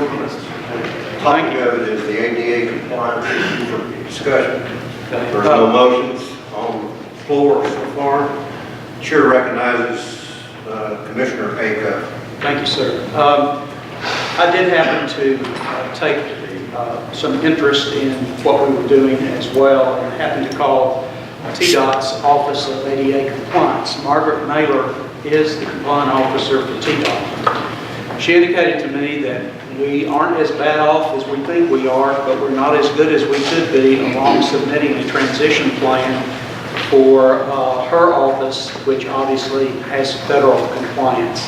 topic of it is the ADA compliance issue for discussion. There's no motions on the floor so far. Chair recognizes Commissioner Acuff. Thank you, sir. I did happen to take some interest in what we were doing as well, and happened to call TDOT's Office of ADA Compliance. Margaret Naylor is the compliance officer for TDOT. She indicated to me that we aren't as bad off as we think we are, but we're not as good as we could be along submitting a transition plan for her office, which obviously has federal compliance.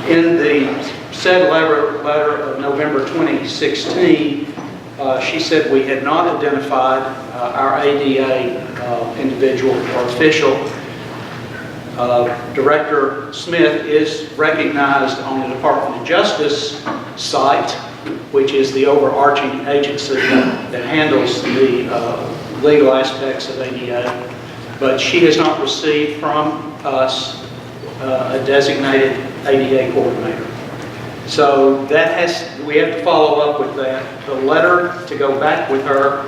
In the said letter of November 2016, she said we had not identified our ADA individual or official. Director Smith is recognized on the Department of Justice site, which is the overarching agency that handles the legal aspects of ADA, but she has not received from us a designated ADA coordinator. So we have to follow up with that. The letter to go back with her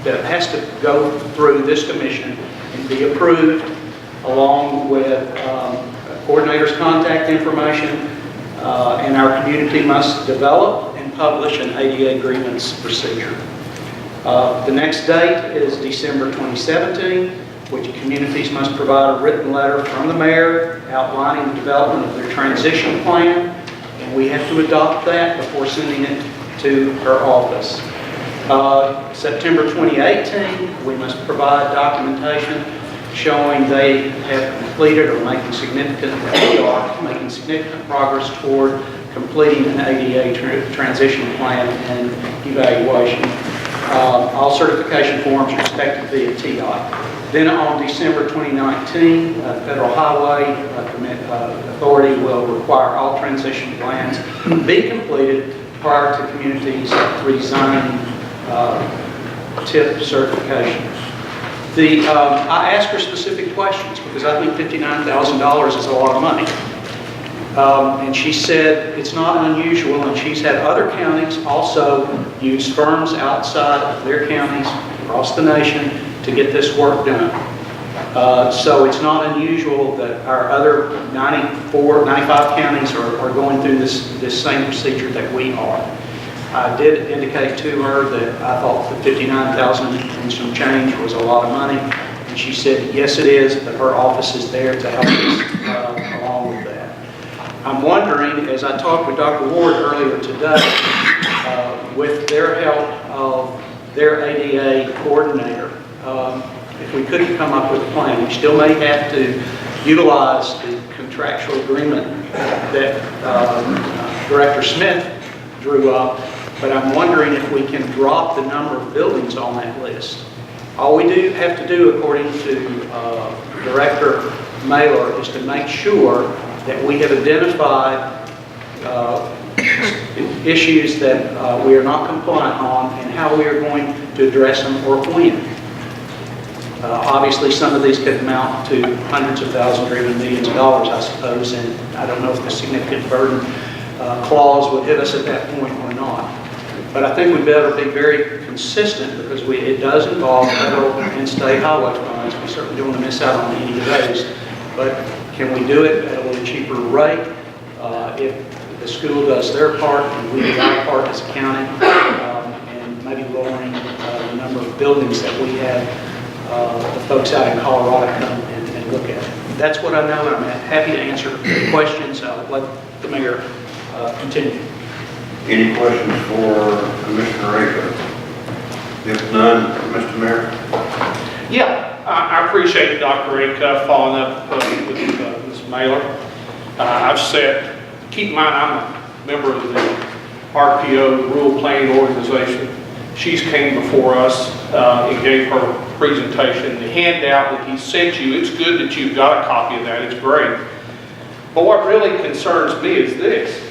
that has to go through this commission and be approved, along with coordinator's contact information, and our community must develop and publish an ADA grievance procedure. The next date is December 2017, which communities must provide a written letter from the mayor outlining the development of their transition plan, and we have to adopt that before sending it to her office. September 2018, we must provide documentation showing they have completed or making significant progress toward completing an ADA transition plan and evaluation. All certification forms are expected via TDOT. Then on December 2019, the Federal Highway Authority will require all transition plans be completed prior to communities rezoning TIP certification. I asked her specific questions because I think $59,000 is a lot of money. And she said it's not unusual, and she's had other counties also use firms outside of their counties across the nation to get this work done. So it's not unusual that our other 95 counties are going through this same procedure that we are. I did indicate to her that I thought the $59,000 and some change was a lot of money, and she said, yes, it is, but her office is there to help us along with that. I'm wondering, as I talked with Dr. Ward earlier today, with their help of their ADA coordinator, if we couldn't come up with a plan, we still may have to utilize the contractual agreement that Director Smith drew up, but I'm wondering if we can drop the number of buildings on that list. All we do have to do, according to Director Mailer, is to make sure that we have identified issues that we are not compliant on and how we are going to address them or when. Obviously, some of these could amount to hundreds of thousands or even millions of dollars, I suppose, and I don't know if the significant burden clause would hit us at that point or not. But I think we better be very consistent because it does involve federal and state highway funds. We certainly don't want to miss out on any of those. But can we do it at a little cheaper rate? If the school does their part and we do our part as a county, and maybe lowering the number of buildings that we have the folks out in Colorado come and look at. That's what I know, and I'm happy to answer questions. I'll let the mayor continue. Any questions for Commissioner Aker? If none, Mr. Mayor? Yeah, I appreciate Dr. Acuff following up with Ms. Mailer. I've said, keep in mind, I'm a member of the RPO, Rural Planning Organization. She's came before us and gave her presentation. The handout that he sent you, it's good that you've got a copy of that. It's great. But what really concerns me is this.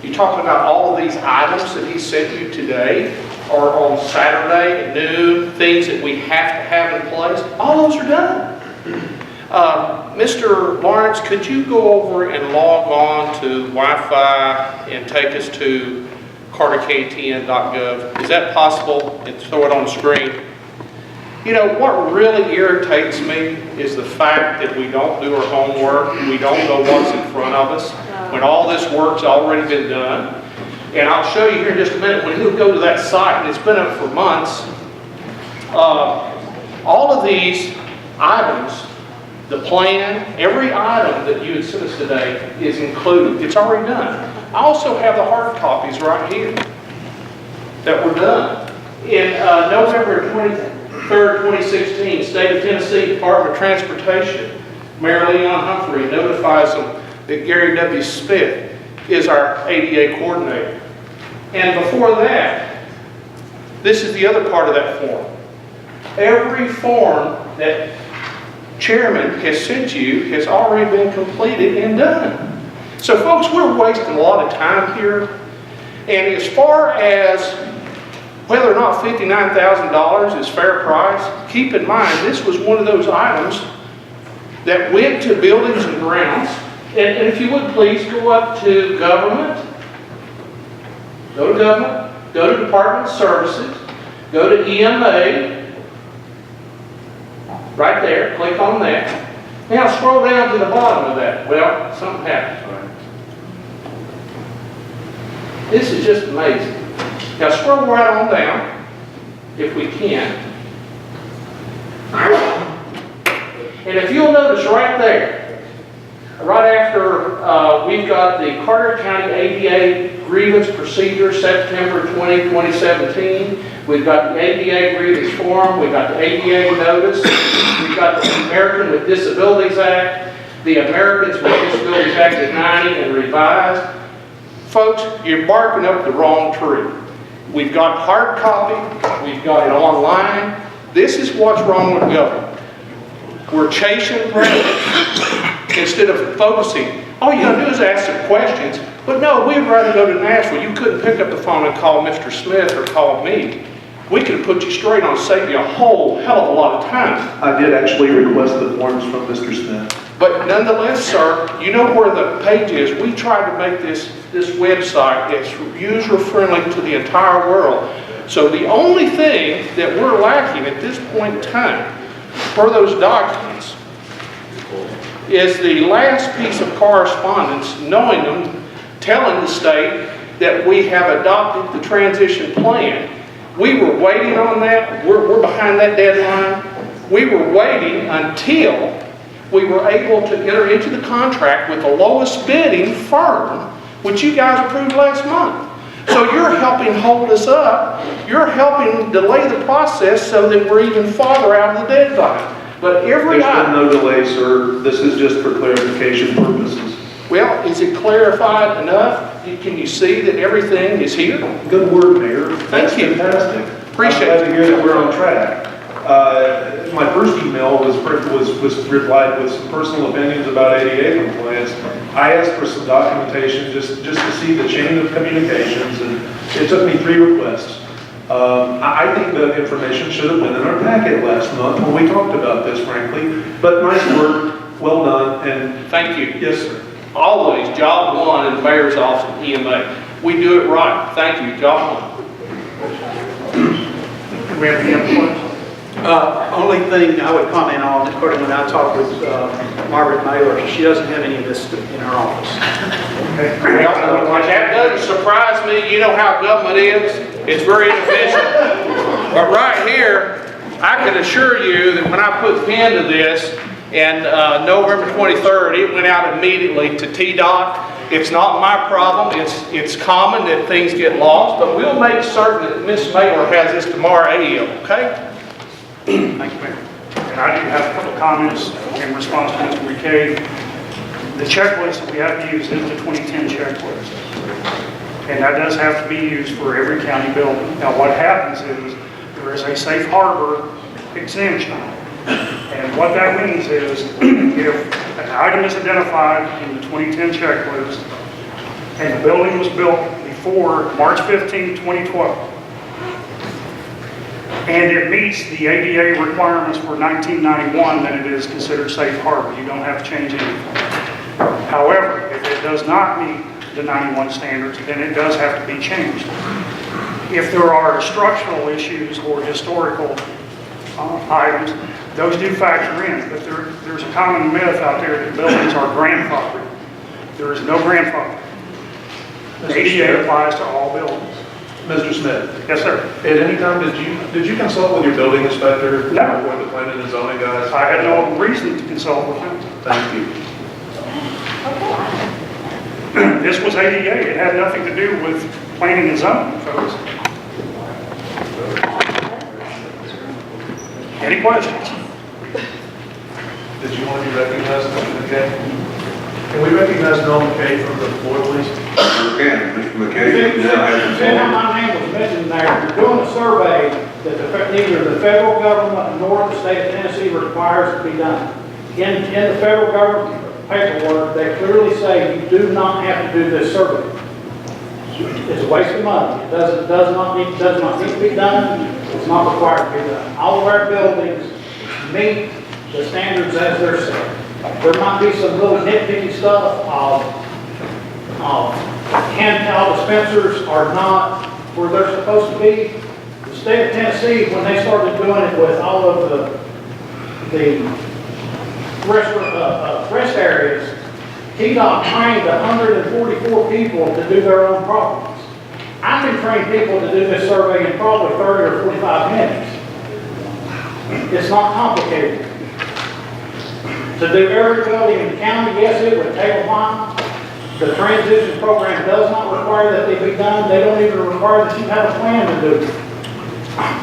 You talking about all of these items that he sent you today or on Saturday at noon, things that we have to have in place. All those are done. Mr. Lawrence, could you go over and log on to Wi-Fi and take us to carterktn.gov? Is that possible? And throw it on the screen. You know, what really irritates me is the fact that we don't do our homework. We don't know what's in front of us when all this work's already been done. And I'll show you here in just a minute when you go to that site, and it's been up for months. All of these items, the plan, every item that you had sent us today is included. It's already done. I also have the hard copies right here that were done. In November 23rd, 2016, State of Tennessee Department of Transportation, Mayor Leon Humphrey notifies them that Gary W. Smith is our ADA coordinator. And before that, this is the other part of that form. Every form that Chairman has sent you has already been completed and done. So folks, we're wasting a lot of time here. And as far as whether or not $59,000 is fair price, keep in mind this was one of those items that went to buildings and grounds. And if you would please go up to government, go to Department of Services, go to EMA, right there, click on that. Now scroll down to the bottom of that. Well, something happened. This is just amazing. Now scroll right on down, if we can. And if you'll notice right there, right after we've got the Carter County ADA grievance procedure, September 20, 2017. We've got the ADA grievance form. We've got the ADA notice. We've got the American with Disabilities Act, the Americans with Disabilities Act of 90 and revised. Folks, you're barking up the wrong tree. We've got hard copy. We've got it online. This is what's wrong with government. We're chasing rabbits instead of focusing. All you gotta do is ask some questions. But no, we'd rather go to Nashville. You couldn't pick up the phone and call Mr. Smith or call me. We could have put you straight on, save you a whole hell of a lot of time. I did actually request the forms from Mr. Smith. But nonetheless, sir, you know where the page is. We tried to make this website as user-friendly to the entire world. So the only thing that we're lacking at this point in time for those documents is the last piece of correspondence knowing them, telling the state that we have adopted the transition plan. We were waiting on that. We're behind that deadline. We were waiting until we were able to enter into the contract with the lowest bidding firm, which you guys approved last month. So you're helping hold us up. You're helping delay the process so that we're even farther out of the deadline. But every There's been item, no delay, sir. This is just for clarification purposes. well, is it clarified enough? Can you see that everything is here? Good word, Mayor. Thank you. Fantastic. Appreciate I'm glad to hear that we're on track. My first email was replied with some personal opinions about ADA compliance. I asked for some documentation just to see the chain of communications, and it took me 3 requests. I think the information should have been in our packet last month when we talked about this, frankly. But nice work, well done, and Thank you. yes, sir. Always, job one in the mayor's office and EMA. We do it right. Thank you, job one. Do we have any other questions? Only thing I would comment on, according when I talked with Margaret Mailer, she doesn't have any of this in her office. Well, that doesn't surprise me. You know how government is. It's very inefficient. But right here, I can assure you that when I put pen to this, and November 23rd, it went out immediately to TDOT. It's not my problem. It's common that things get lost, but we'll make certain that Ms. Mailer has this tomorrow AM, okay? Thank you, Mayor. And I do have a couple of comments in response to Mr. McKay. The checklist that we have to use is the 2010 checklist. And that does have to be used for every county building. Now, what happens is there is a safe harbor exemption. And what that means is if an item is identified in the 2010 checklist and the building was built before March 15, 2012, and it meets the ADA requirements for 1991, then it is considered safe harbor. You don't have to change anything. However, if it does not meet the 91 standards, then it does have to be changed. If there are structural issues or historical items, those do factor in, but there's a common myth out there that buildings are grandfathered. There is no grandfather. The ADA applies to all buildings. Mr. Smith, Yes, sir. at any time, did you consult with your building inspector? No. Or the planning and zoning guys? I had no reason to consult with him. Thank you. This was ADA. It had nothing to do with planning and zoning, folks. Any questions? Did you want to be recognized, Mr. McKay? Can we recognize Noel McKay from the floor, please? Mr. McKay, seeing how my name was mentioned there, you're doing a survey that neither the federal government nor the state of Tennessee requires to be done. In the federal government paperwork, they clearly say you do not have to do this survey. It's a waste of money. It does not need to be done. It's not required to be done. All of our buildings meet the standards as they're set. There might be some little nitpicky stuff hand towel dispensers are not where they're supposed to be. The state of Tennessee, when they started doing it with all of the rest areas, TDOT trained 144 people to do their own problems. I can train people to do this survey in probably 30 or 45 minutes. It's not complicated. To do every building in the county, yes, it would take a while. The transition program does not require that they be done. They don't even require that you have a plan to do it.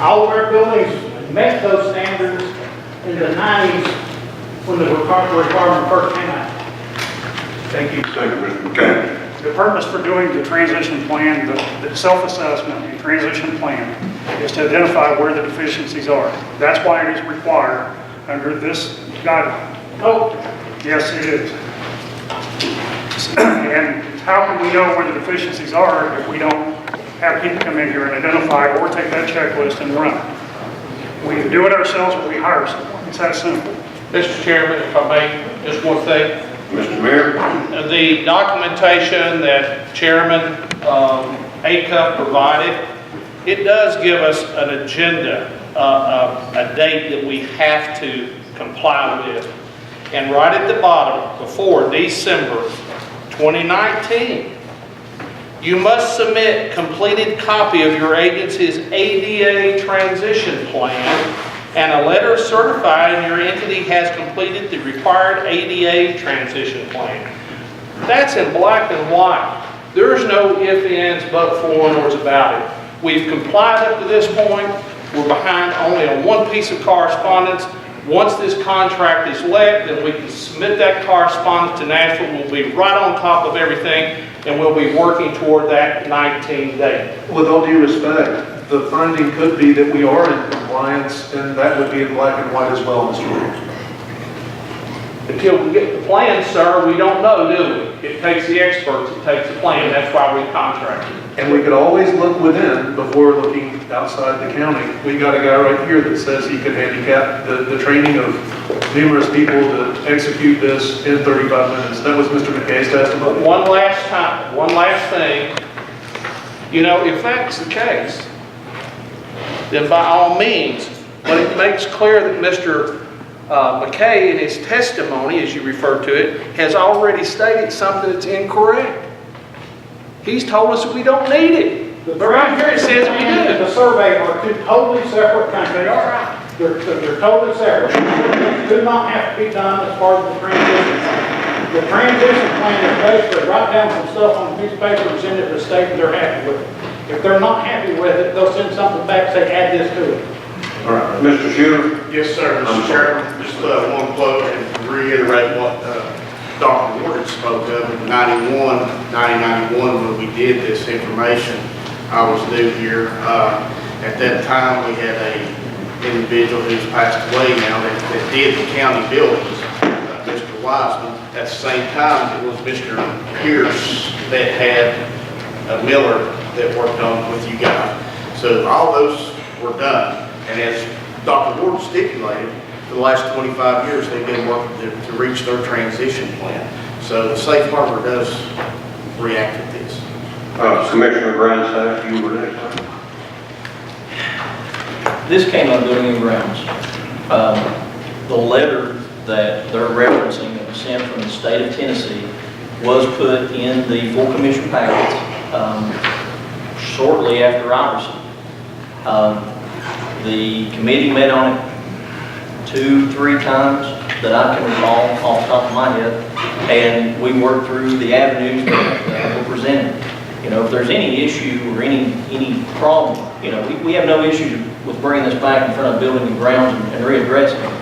All of our buildings met those standards in the 90s when the requirement first came out. Thank you. Thank you, Mr. McKay. The purpose for doing the transition plan, the self-assessment and transition plan, is to identify where the deficiencies are. That's why it is required under this guideline. Oh, yes, it is. And how can we know where the deficiencies are if we don't have people come in here and identify or take that checklist and run it? We either do it ourselves or we hire someone. It's that simple. Mr. Chairman, if I may, just one thing. Mr. Mayor? The documentation that Chairman Acuff provided, it does give us an agenda, a date that we have to comply with. And right at the bottom, before December 2019, you must submit completed copy of your agency's ADA transition plan and a letter certifying your entity has completed the required ADA transition plan. That's in black and white. There is no ifs, ands, but, for, nors about it. We've complied up to this point. We're behind only on one piece of correspondence. Once this contract is let, then we can submit that correspondence to Nashville. We'll be right on top of everything, and we'll be working toward that 19 date. With all due respect, the finding could be that we are in compliance, and that would be in black and white as well, Mr. Mayor. Until we get the plan, sir, we don't know, do we? It takes the experts, it takes the plan. That's why we contracted. And we could always look within before looking outside the county. We got a guy right here that says he could handicap the training of numerous people to execute this in 35 minutes. That was Mr. McKay's testimony. One last thing. You know, if that's the case, then by all means, but it makes clear that Mr. McKay in his testimony, as you refer to it, has already stated something that's incorrect. He's told us that we don't need it. But right here it says we do. The survey are two totally separate countries. They are right. They're totally separate. They do not have to be done as part of the transition plan. The transition plan is basically write down some stuff on a piece of paper and send it to the state that they're happy with it. If they're not happy with it, they'll send something back and say, add this to it. All right, Mr. Shooter? Yes, sir, Mr. Chairman, just one quote and reiterate what Dr. Ward spoke of in 1991, when we did this information. I was new here. At that time, we had an individual who's passed away now that did the county buildings, Mr. Wiseman. At the same time, it was Mr. Pierce that had Miller that worked on with you guys. So all those were done. And as Dr. Ward stipulated, for the last 25 years, they've been working to reach their transition plan. So the safe harbor does react to this. Commissioner Grindstaff, you were next. This came up Building and Grounds. The letter that they're referencing that was sent from the state of Tennessee was put in the full commission package shortly after I received it. The committee met on it 2-3 times that I can recall off the top of my head, and we worked through the avenues that were presented. You know, if there's any issue or any problem, you know, we have no issue with bringing this back in front of Building and Grounds and readdressing it.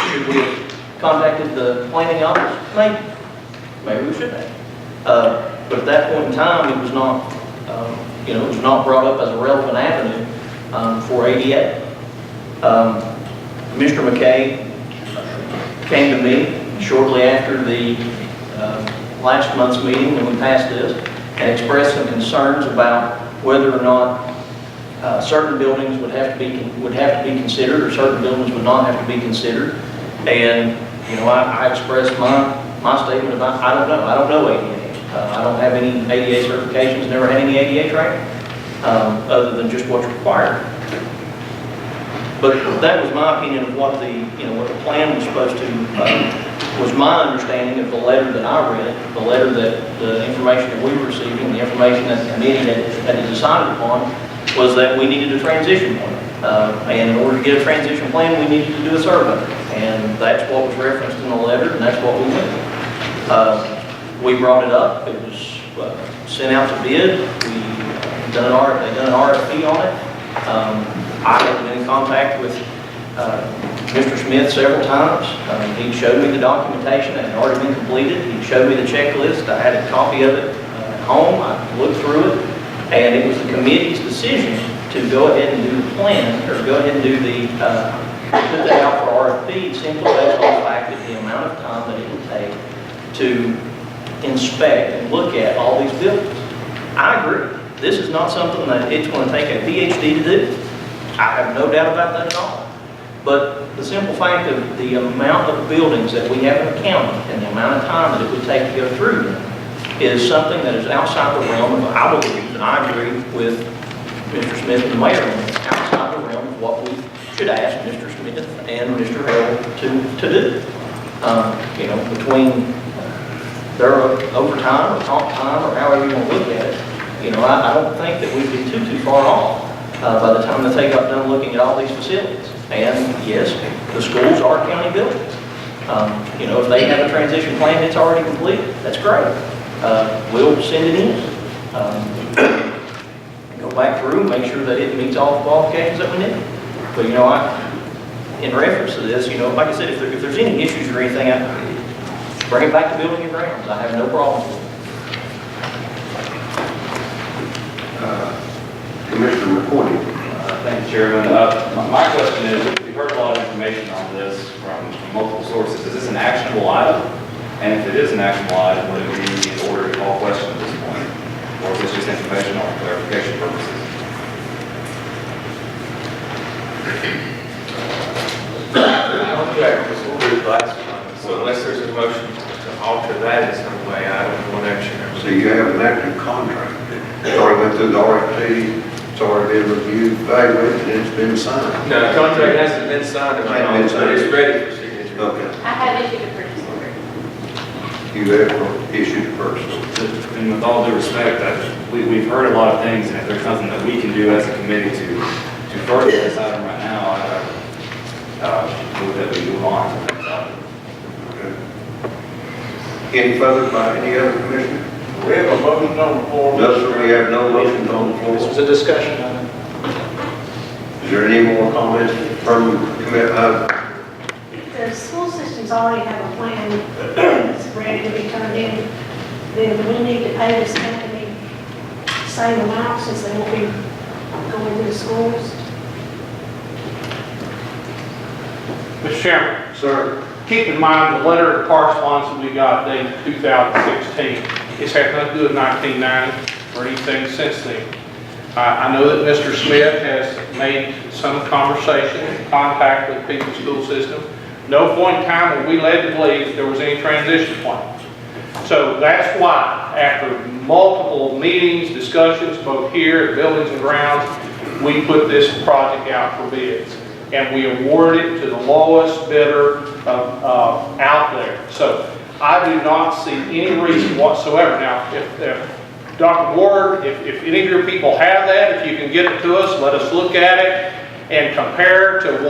Should we have contacted the planning office? Maybe we should have. But at that point in time, it was not, it was not brought up as a relevant avenue for ADA. Mr. McKay came to me shortly after the last month's meeting when we passed this and expressed some concerns about whether or not certain buildings would have to be considered or certain buildings would not have to be considered. And I expressed my statement about I don't know ADA. I don't have any ADA certifications, never had any ADA training other than just what's required. But that was my opinion of what what the plan was supposed to. Was my understanding of the letter that I read, the letter that the information that we were receiving, the information that the committee had decided upon, was that we needed a transition plan. And in order to get a transition plan, we needed to do a survey. And that's what was referenced in the letter, and that's what we went with. We brought it up. It was sent out to bid. They done an RFP on it. I have been in contact with Mr. Smith several times. He showed me the documentation that had already been completed. He showed me the checklist. I had a copy of it at home. I looked through it, and it was the committee's decision to go ahead and do the plan, or go ahead and do put that out for RFP, simply based on the fact that the amount of time that it would take to inspect and look at all these buildings. I agree. This is not something that it's going to take a PhD to do. I have no doubt about that at all. But the simple fact of the amount of buildings that we have in the county and the amount of time that it would take to go through them is something that is outside the realm of, I believe, and I agree with Mr. Smith and the mayor, outside the realm of what we should ask Mr. Smith and Mr. Harrell to do. Between their overtime or comp time or however you want to look at it, I don't think that we'd be too far off by the time that they got done looking at all these facilities. And yes, the schools are county buildings. If they have a transition plan, it's already completed. That's great. we'll send it in. Go back through and make sure that it meets all the qualifications that we need. But, you know, in reference to this, you know, like I said, if there's any issues or anything, bring it back to Building and Grounds. I have no problem with it. Commissioner McCoy. Thank you, Chairman. My question is, we've heard a lot of information on this from multiple sources. Is this an actionable item? And if it is an actionable item, would it be in order to call question at this point? Or is this just information or clarification purposes? Contract was ordered last month, so unless there's a motion to alter that in some way, I don't know what action. So you have an active contract. It's already went through the RFP, it's already been reviewed, evaluated, and it's been signed. No, the contract hasn't been signed, but it's ready for signature. Okay. I have issued a purchase order. You have issued a purchase. And with all due respect, we've heard a lot of things, and if there's something that we can do as a committee to further this item right now, I move that we move on to the next item. Okay. Any further by any other commissioner? We have a motion on the floor. No, sir, we have no motions on the floor. This was a discussion item. Is there any more comments from the committee? The school systems already have a plan that's ready to be turned in, then we need to pay this company the same amount since they won't be going to the schools. Mr. Chairman. Sir. Keep in mind the letter of correspondence that we got dated 2016. It's had nothing to do with 1990 or anything since then. I know that Mr. Smith has made some conversation and contact with the school system. No point in time when we led to believe there was any transition plan. So that's why, after multiple meetings, discussions, both here at Buildings and Grounds, we put this project out for bids. And we awarded it to the lowest bidder out there. So I do not see any reason whatsoever. Now, if Dr. Ward, if any of your people have that, if you can get it to us, let us look at it and compare to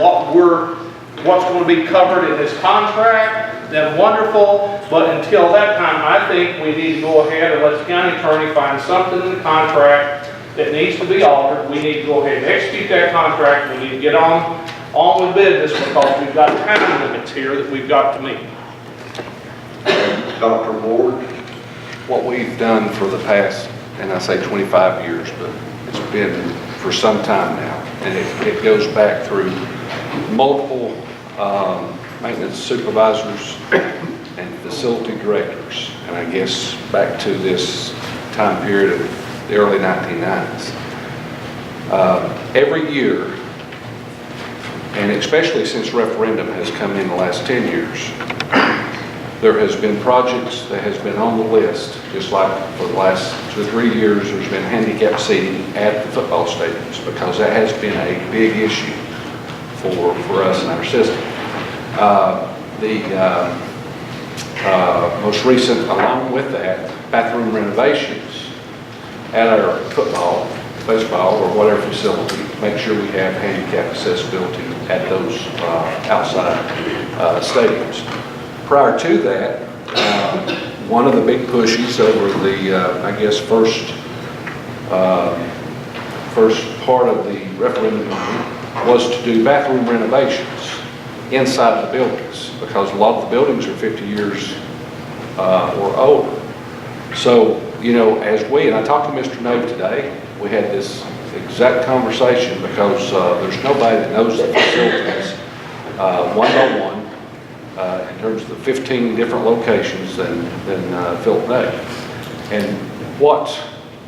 what's going to be covered in this contract, then wonderful. But until that time, I think we need to go ahead and let the county attorney find something in the contract that needs to be altered. We need to go ahead and execute that contract. We need to get on with business because we've got time limits here that we've got to meet. Dr. Ward. What we've done for the past, and I say 25 years, but it's been for some time now, and it goes back through multiple maintenance supervisors and facility directors, and I guess back to this time period of the early 1990s. Every year, and especially since referendum has come in the last 10 years, there has been projects that has been on the list, just like for the last 2 or 3 years, there's been handicap seating at the football stadiums, because that has been a big issue for us in our system. Most recent, along with that, bathroom renovations at our football, baseball, or whatever facility, make sure we have handicap accessibility at those outside stadiums. Prior to that, one of the big pushes over the, I guess, first part of the referendum was to do bathroom renovations inside the buildings, because a lot of the buildings are 50 years or older. So, you know, as and I talked to Mr. Nove today, we had this exact conversation, because there's nobody that knows the facilities one by one in terms of the 15 different locations than Philip Nove. And what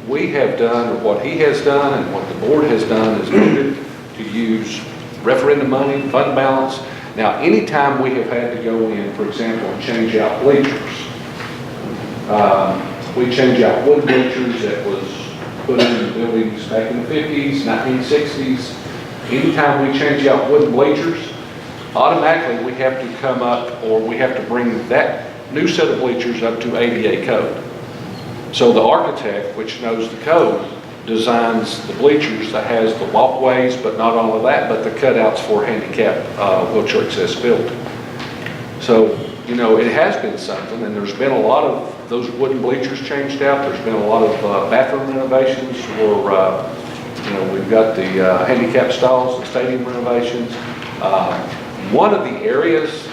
we have done, or what he has done, and what the board has done, is voted to use referendum money, fund balance. Now, anytime we have had to go in, for example, and change out bleachers, we change out wood bleachers that was put in the buildings back in the 50s, 1960s. Anytime we change out wooden bleachers, automatically we have to come up, or we have to bring that new set of bleachers up to ADA code. So the architect, which knows the code, designs the bleachers that has the walkways, but not only that, but the cutouts for handicap wheelchair accessibility. So, you know, it has been something, and there's been a lot of those wooden bleachers changed out. There's been a lot of bathroom renovations, or we've got the handicap stalls, the stadium renovations. One of the areas,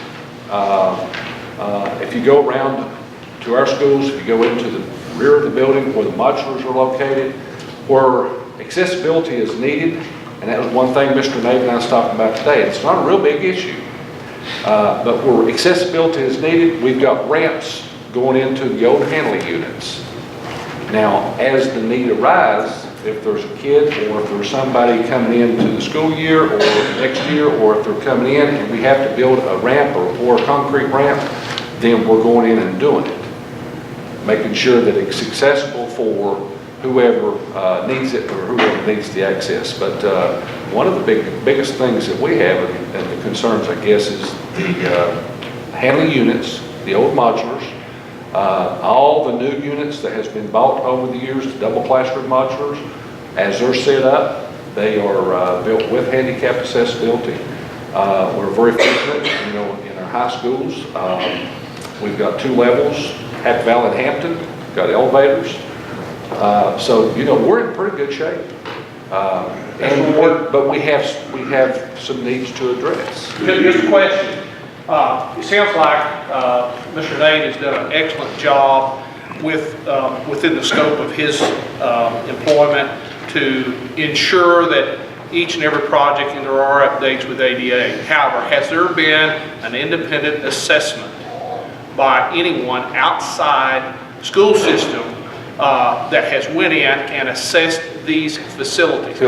if you go around to our schools, if you go into the rear of the building where the modulars are located, where accessibility is needed, and that was one thing Mr. Nave and I was talking about today. It's not a real big issue, but where accessibility is needed, we've got ramps going into the old Hanley units. Now, as the need arises, if there's a kid or if there's somebody coming into the school year or next year, or if they're coming in and we have to build a ramp or a concrete ramp, then we're going in and doing it, making sure that it's accessible for whoever needs it or whoever needs the access. But one of the biggest things that we have and the concerns, I guess, is the Hanley units, the old modulars, all the new units that has been bought over the years, the double plastered modulars, as they're set up, they are built with handicap accessibility. We're very fortunate, in our high schools. We've got 2 levels, Happy Valley and Hampton, got elevators. So, we're in pretty good shape. But we have some needs to address. Here's a question. It sounds like Mr. Nate has done an excellent job within the scope of his employment to ensure that each and every project, and there are updates with ADA. However, has there been an independent assessment by anyone outside school system that has went in and assessed these facilities?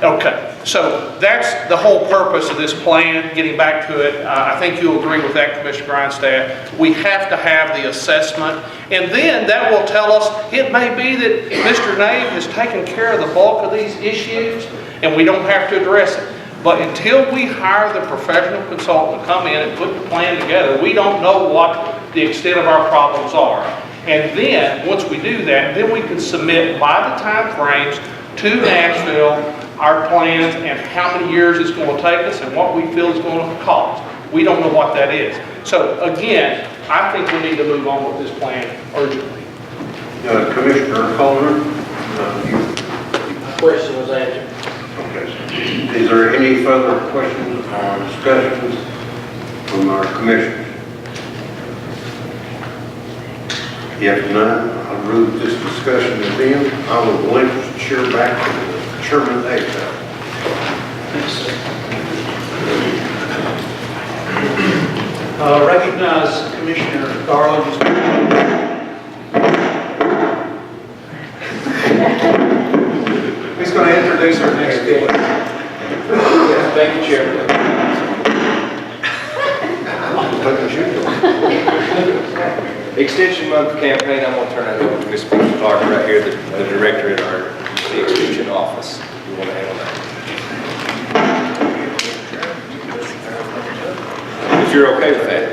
Okay, so that's the whole purpose of this plan, getting back to it. I think you'll agree with that, Commissioner Grindstaff. We have to have the assessment, and then that will tell us, it may be that Mr. Nave has taken care of the bulk of these issues, and we don't have to address it. But until we hire the professional consultant to come in and put the plan together, we don't know what the extent of our problems are. And then, once we do that, then we can submit by the time frames to Nashville our plans and how many years it's going to take us and what we feel it's going to cost. We don't know what that is. So again, I think we need to move on with this plan urgently. Commissioner Coleman, Question was answered. okay. Is there any further questions or discussions from our commissioners? If none, I'll move this discussion to end. I will relinquish the chair back to the Chairman ASAP. Recognize Commissioner Garland. He's going to introduce our next speaker. Thank you, Chairman. Extension Month campaign, I'm going to turn it over to Ms. Clark right here, the director at our Extension office. You want to handle that? If you're okay with that.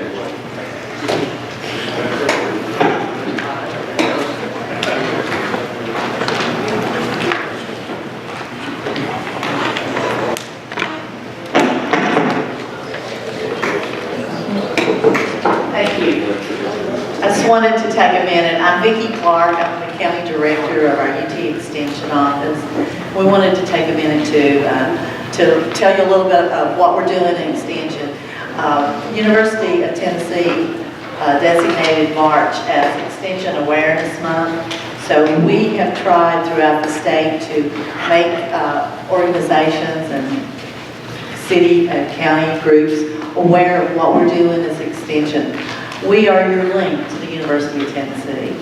Thank you. I just wanted to take a minute. I'm Vicki Clark. I'm the county director of our UT Extension office. We wanted to take a minute to tell you a little bit of what we're doing in Extension. University of Tennessee designated March as Extension Awareness Month. So we have tried throughout the state to make organizations and city and county groups aware of what we're doing as Extension. We are your link to the University of Tennessee,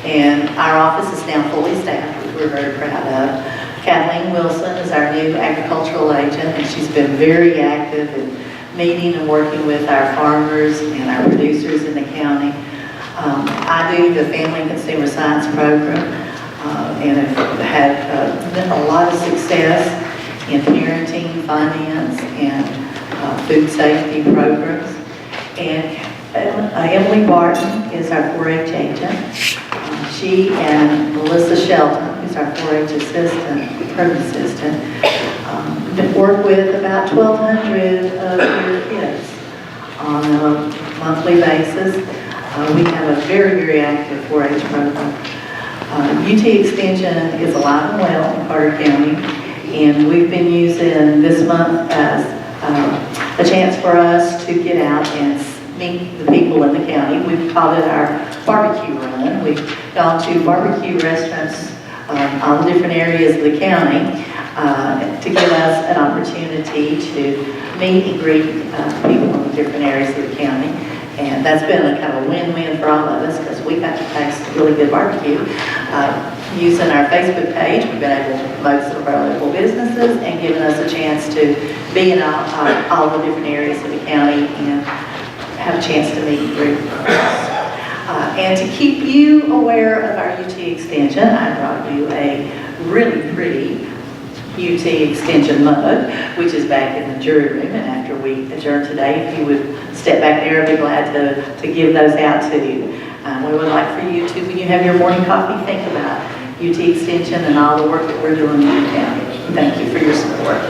and our office is now fully staffed, which we're very proud of. Kathleen Wilson is our new agricultural agent, and she's been very active in meeting and working with our farmers and our producers in the county. I do the Family and Consumer Science program, and have had a lot of success in parenting, finance, and food safety programs. And Emily Barton is our 4-H agent. She and Melissa Shelton, who's our 4-H assistant, program assistant, work with about 1,200 of your kids on a monthly basis. We have a very, very active 4-H program. UT Extension is alive and well in Carter County, and we've been using this month as a chance for us to get out and meet the people in the county. We've called it our barbecue run. We've gone to barbecue restaurants all different areas of the county to give us an opportunity to meet and greet people in the different areas of the county. And that's been a kind of win-win for all of us because we got to taste really good barbecue. Using our Facebook page, we've been able to promote some of our local businesses and giving us a chance to be in all the different areas of the county and have a chance to meet and greet folks. And to keep you aware of our UT Extension, I brought you a really pretty UT Extension mug, which is back in the jury room. And after we adjourn today, if you would step back there, I'd be glad to give those out to you. We would like for you to, when you have your morning coffee, think about UT Extension and all the work that we're doing in the county. Thank you for your support.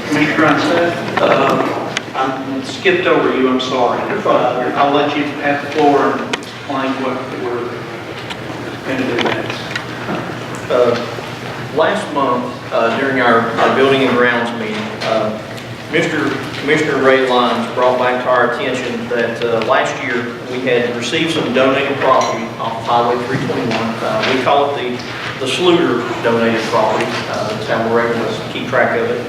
Commissioner Grunstead? I skipped over you, I'm sorry. I'll let you have the floor and explain what we're going to do next. Last month, during our building and grounds meeting, Commissioner Ray Lyons brought back to our attention that last year we had received some donated property off Highway 321. We call it the Sluder donated property. That's how we're able to keep track of it.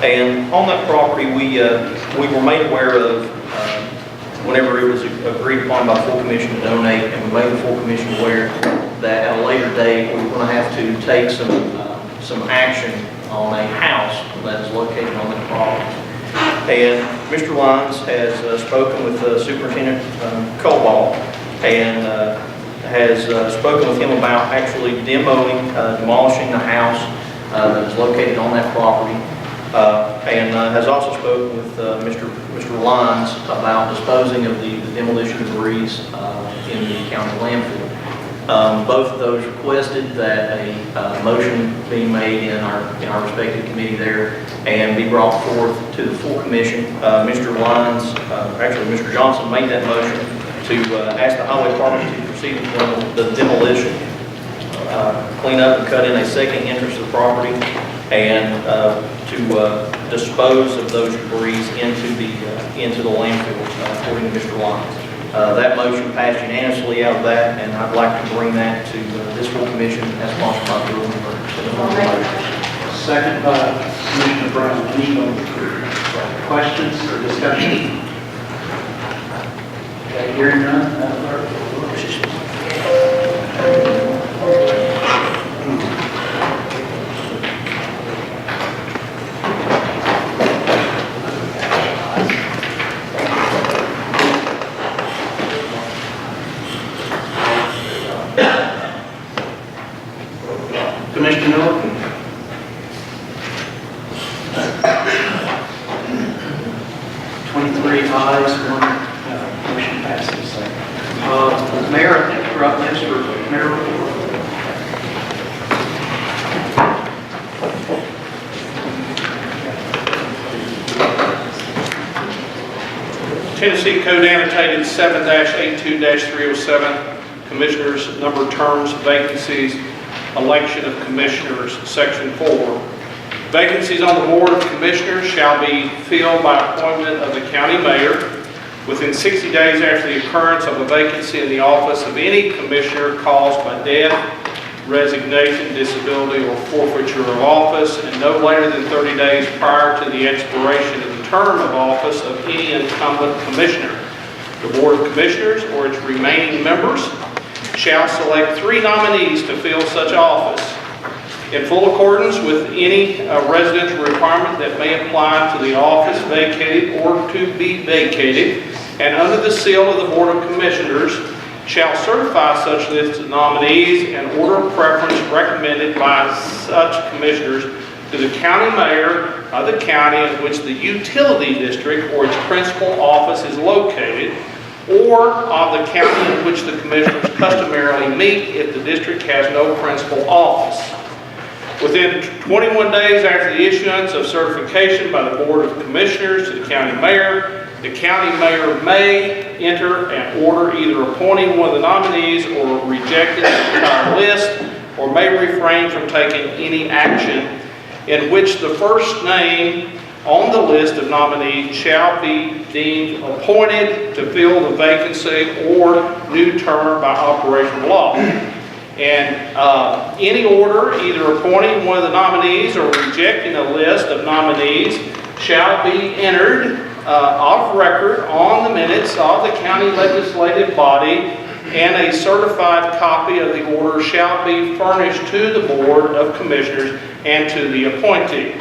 And on that property, we were made aware of whenever it was agreed upon by full commission to donate, and we made the full commission aware that at a later date we were going to have to take some action on a house that is located on that property. And Mr. Lyons has spoken with Superintendent Cobalt and has spoken with him about actually demolishing the house that is located on that property. And has also spoken with Mr. Lyons about disposing of the demolition debris in the county landfill. Both of those requested that a motion be made in our respective committee there and be brought forth to the full commission. Mr. Lyons, actually Mr. Johnson made that motion to ask the highway department to proceed with the demolition, clean up and cut in a second entrance to the property, and to dispose of those debris into the landfill, according to Mr. Lyons. That motion passed unanimously out of that, and I'd like to bring that to this full commission as sponsored by Bill Moore. Second by Commissioner Brown. Any questions or discussion? Okay, hearing none, Madam Clerk. Commissioner Miller? Motion passes. Mayor, I think we're up next for mayor report. Tennessee Code Annotated 7-82-307, Commissioners, number of terms, vacancies, election of commissioners, Section 4. Vacancies on the Board of Commissioners shall be filled by appointment of the county mayor within 60 days after the occurrence of a vacancy in the office of any commissioner caused by death, resignation, disability, or forfeiture of office, and no later than 30 days prior to the expiration of the term of office of any incumbent commissioner. The Board of Commissioners or its remaining members shall select 3 nominees to fill such office in full accordance with any residential requirement that may apply to the office vacated or to be vacated, and under the seal of the Board of Commissioners shall certify such list of nominees and order of preference recommended by such commissioners to the county mayor of the county in which the utility district or its principal office is located, or of the county in which the commissioners customarily meet if the district has no principal office. Within 21 days after the issuance of certification by the Board of Commissioners to the county mayor, The county mayor may enter an order either appointing one of the nominees or rejecting the entire list, or may refrain from taking any action in which the first name on the list of nominees shall be deemed appointed to fill the vacancy or new term by operation of law. And any order either appointing one of the nominees or rejecting a list of nominees shall be entered off record on the minutes of the county legislative body, and a certified copy of the order shall be furnished to the Board of Commissioners and to the appointee.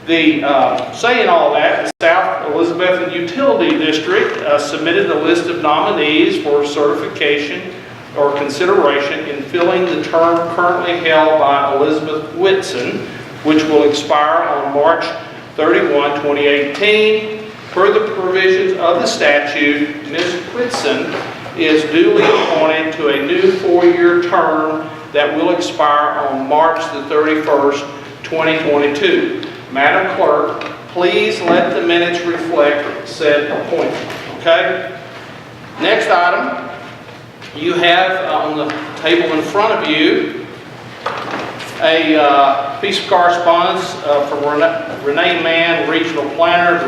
Saying all that, the South Elizabethton Utility District submitted a list of nominees for certification or consideration in filling the term currently held by Elizabeth Whitson, which will expire on March 31, 2018. Per the provisions of the statute, Ms. Whitson is duly appointed to a new 4-year term that will expire on March the 31st, 2022. Madam Clerk, please let the minutes reflect said appointment. Okay? Next item, you have on the table in front of you a piece of correspondence from Renee Mann, Regional Planner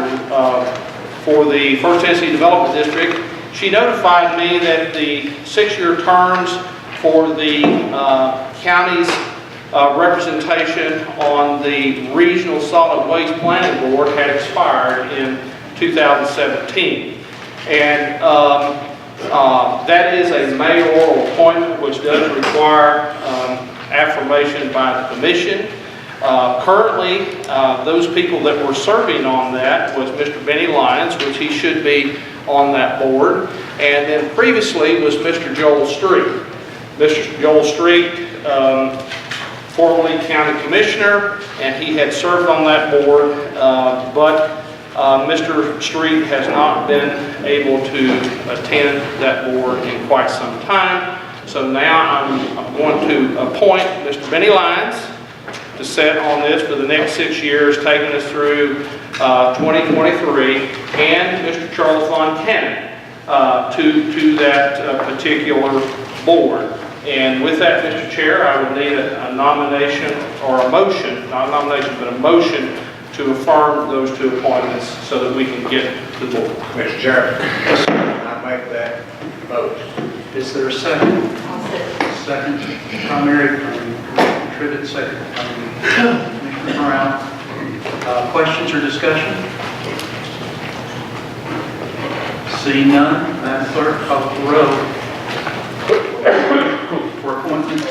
for the First Tennessee Development District. She notified me that the 6-year terms for the county's representation on the Regional Solid Waste Planning Board had expired in 2017. And that is a mayoral appointment, which does require affirmation by the commission. Currently, those people that were serving on that was Mr. Benny Lyons, which he should be on that board, and then previously was Mr. Joel Street. Mr. Joel Street, formerly county commissioner, and he had served on that board, but Mr. Street has not been able to attend that board in quite some time. So now I'm going to appoint Mr. Benny Lyons to sit on this for the next 6 years, taking us through 2023, and Mr. Charles Von Cannon to that particular board. And with that, Mr. Chair, I would need a nomination or a motion, not a nomination, but a motion to affirm those two appointments so that we can get to the board. Mr. Chairman, I make that vote. Is there a second? Second, primary from Commissioner Trivett, second from Commissioner Brown. Questions or discussion? Seeing none, Madam Clerk, call the roll for appointment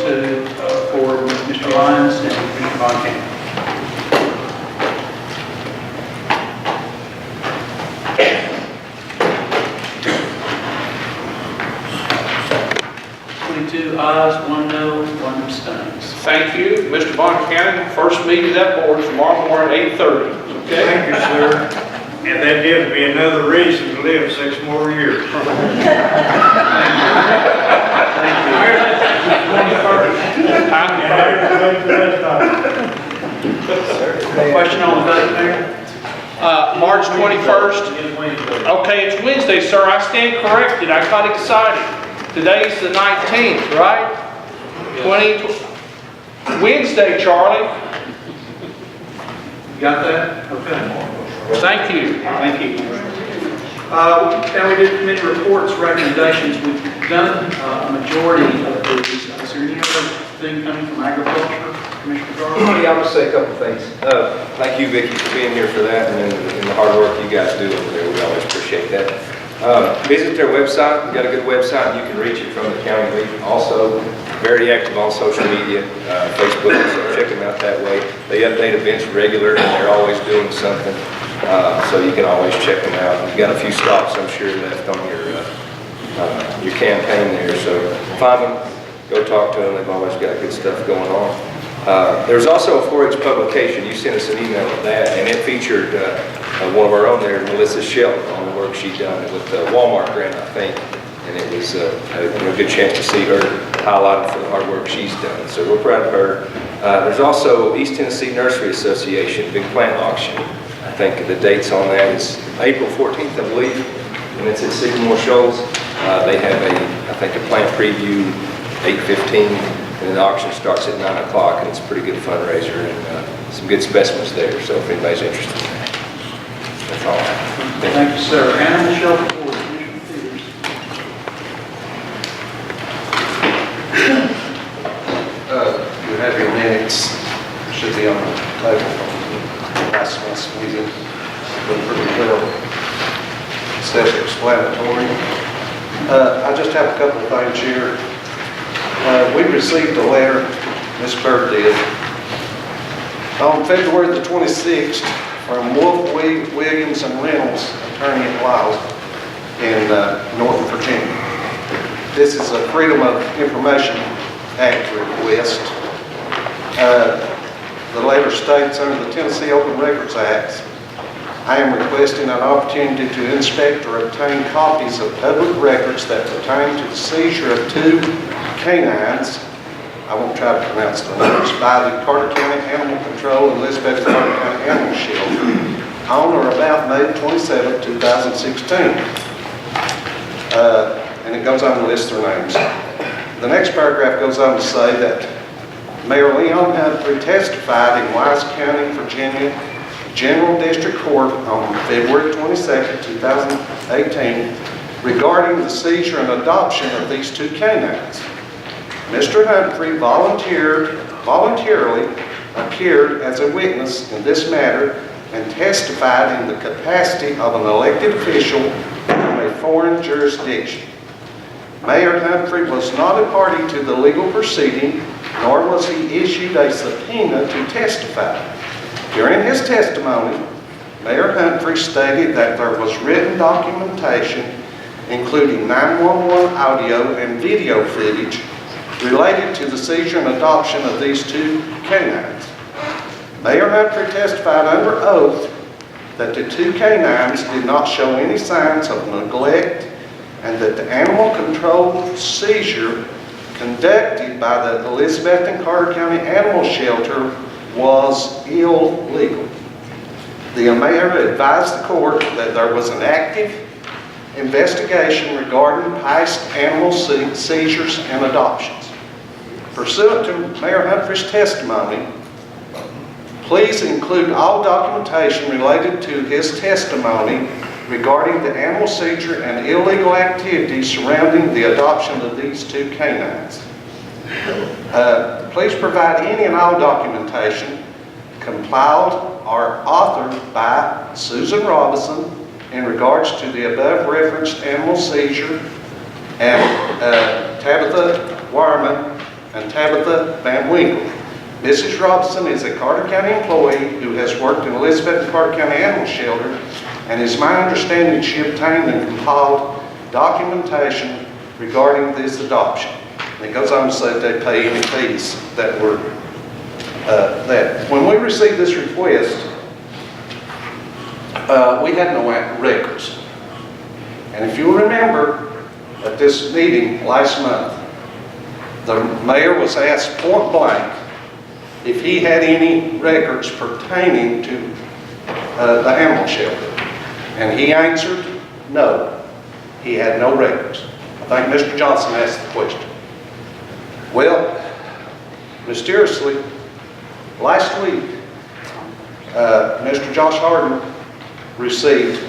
for Mr. Lyons and Commissioner Von Cannon. Ayes, 1 no, 1 abstains. Thank you, Mr. Von Cannon. First meeting of that board tomorrow morning at 8:30. Okay? Thank you, sir. And that gives me another reason to live 6 more years. Question on the vote, Mayor? March 21st. Okay, it's Wednesday, sir. I stand corrected. I got excited. Today's the 19th, right? 20. Wednesday, Charlie. Got that? Okay. Thank you. Thank you. Now we did committee reports, recommendations. We've done a majority of these. Is there any other thing coming from agriculture, Commissioner Garland? Yeah, I'll just say a couple of things. Thank you, Vicki, for being here for that, and the hard work you guys do over there. We always appreciate that. Visit their website. We've got a good website. You can reach it from the county region. Also, very active on social media, Facebook, so check them out that way. They update events regular, and they're always doing something, so you can always check them out. You've got a few stops, I'm sure, left on your campaign there, so find them, go talk to them. They've always got good stuff going on. There's also a 4-H publication. You sent us an email of that, and it featured one of our own there, Melissa Shelton, on the work she's done with the Walmart grant, I think. And it was a good chance to see her highlighted for the hard work she's done. So we're proud of her. There's also East Tennessee Nursery Association, big plant auction. I think the dates on that is April 14th, I believe, and it's at Sycamore Shoals. They have I think a plant preview 8:15, and then the auction starts at 9 o'clock, and it's a pretty good fundraiser, and some good specimens there, so if anybody's interested in that. That's all I have. Thank you, sir. Animal Shelter Board, Commissioner Peters. You have your minutes, should be on the table from last month's meeting. Been pretty well self-explanatory. I just have a couple of things here. We received a letter, Ms. Bird did, on February the 26th from Wolf, Williams, and Reynolds, attorney at law in Northern Virginia. This is a Freedom of Information Act request. The letter states, under the Tennessee Open Records Act, I am requesting an opportunity to inspect or obtain copies of public records that pertain to the seizure of 2 canines, I won't try to pronounce the names, by the Carter County Animal Control and Elizabeth Carter County Animal Shelter on or about May 27, 2016. And it goes on to list their names. The next paragraph goes on to say that Mayor Leon Humphrey testified in Wise County, Virginia, General District Court on February 22, 2018, regarding the seizure and adoption of these 2 canines. Mr. Humphrey voluntarily appeared as a witness in this matter and testified in the capacity of an elected official from a foreign jurisdiction. Mayor Humphrey was not a party to the legal proceeding, nor was he issued a subpoena to testify. During his testimony, Mayor Humphrey stated that there was written documentation, including 911 audio and video footage, related to the seizure and adoption of these 2 canines. Mayor Humphrey testified under oath that the 2 canines did not show any signs of neglect and that the animal control seizure conducted by the Elizabeth and Carter County Animal Shelter was illegal. The mayor advised the court that there was an active investigation regarding past animal seizures and adoptions. Pursuant to Mayor Humphrey's testimony, please include all documentation related to his testimony regarding the animal seizure and illegal activities surrounding the adoption of these 2 canines. Please provide any and all documentation compiled or authored by Susan Robinson in regards to the above referenced animal seizure and Tabitha Wireman and Tabitha Van Winkle. Mrs. Robinson is a Carter County employee who has worked in Elizabeth and Carter County Animal Shelter, and it's my understanding she obtained and compiled documentation regarding this adoption. And it goes on to say that they pay any fees that were that. When we received this request, we had no records. And if you remember, at this meeting last month, the mayor was asked point blank if he had any records pertaining to the animal shelter. And he answered, no, he had no records. I think Mr. Johnson asked the question. Well, mysteriously, last week, Mr. Josh Harden received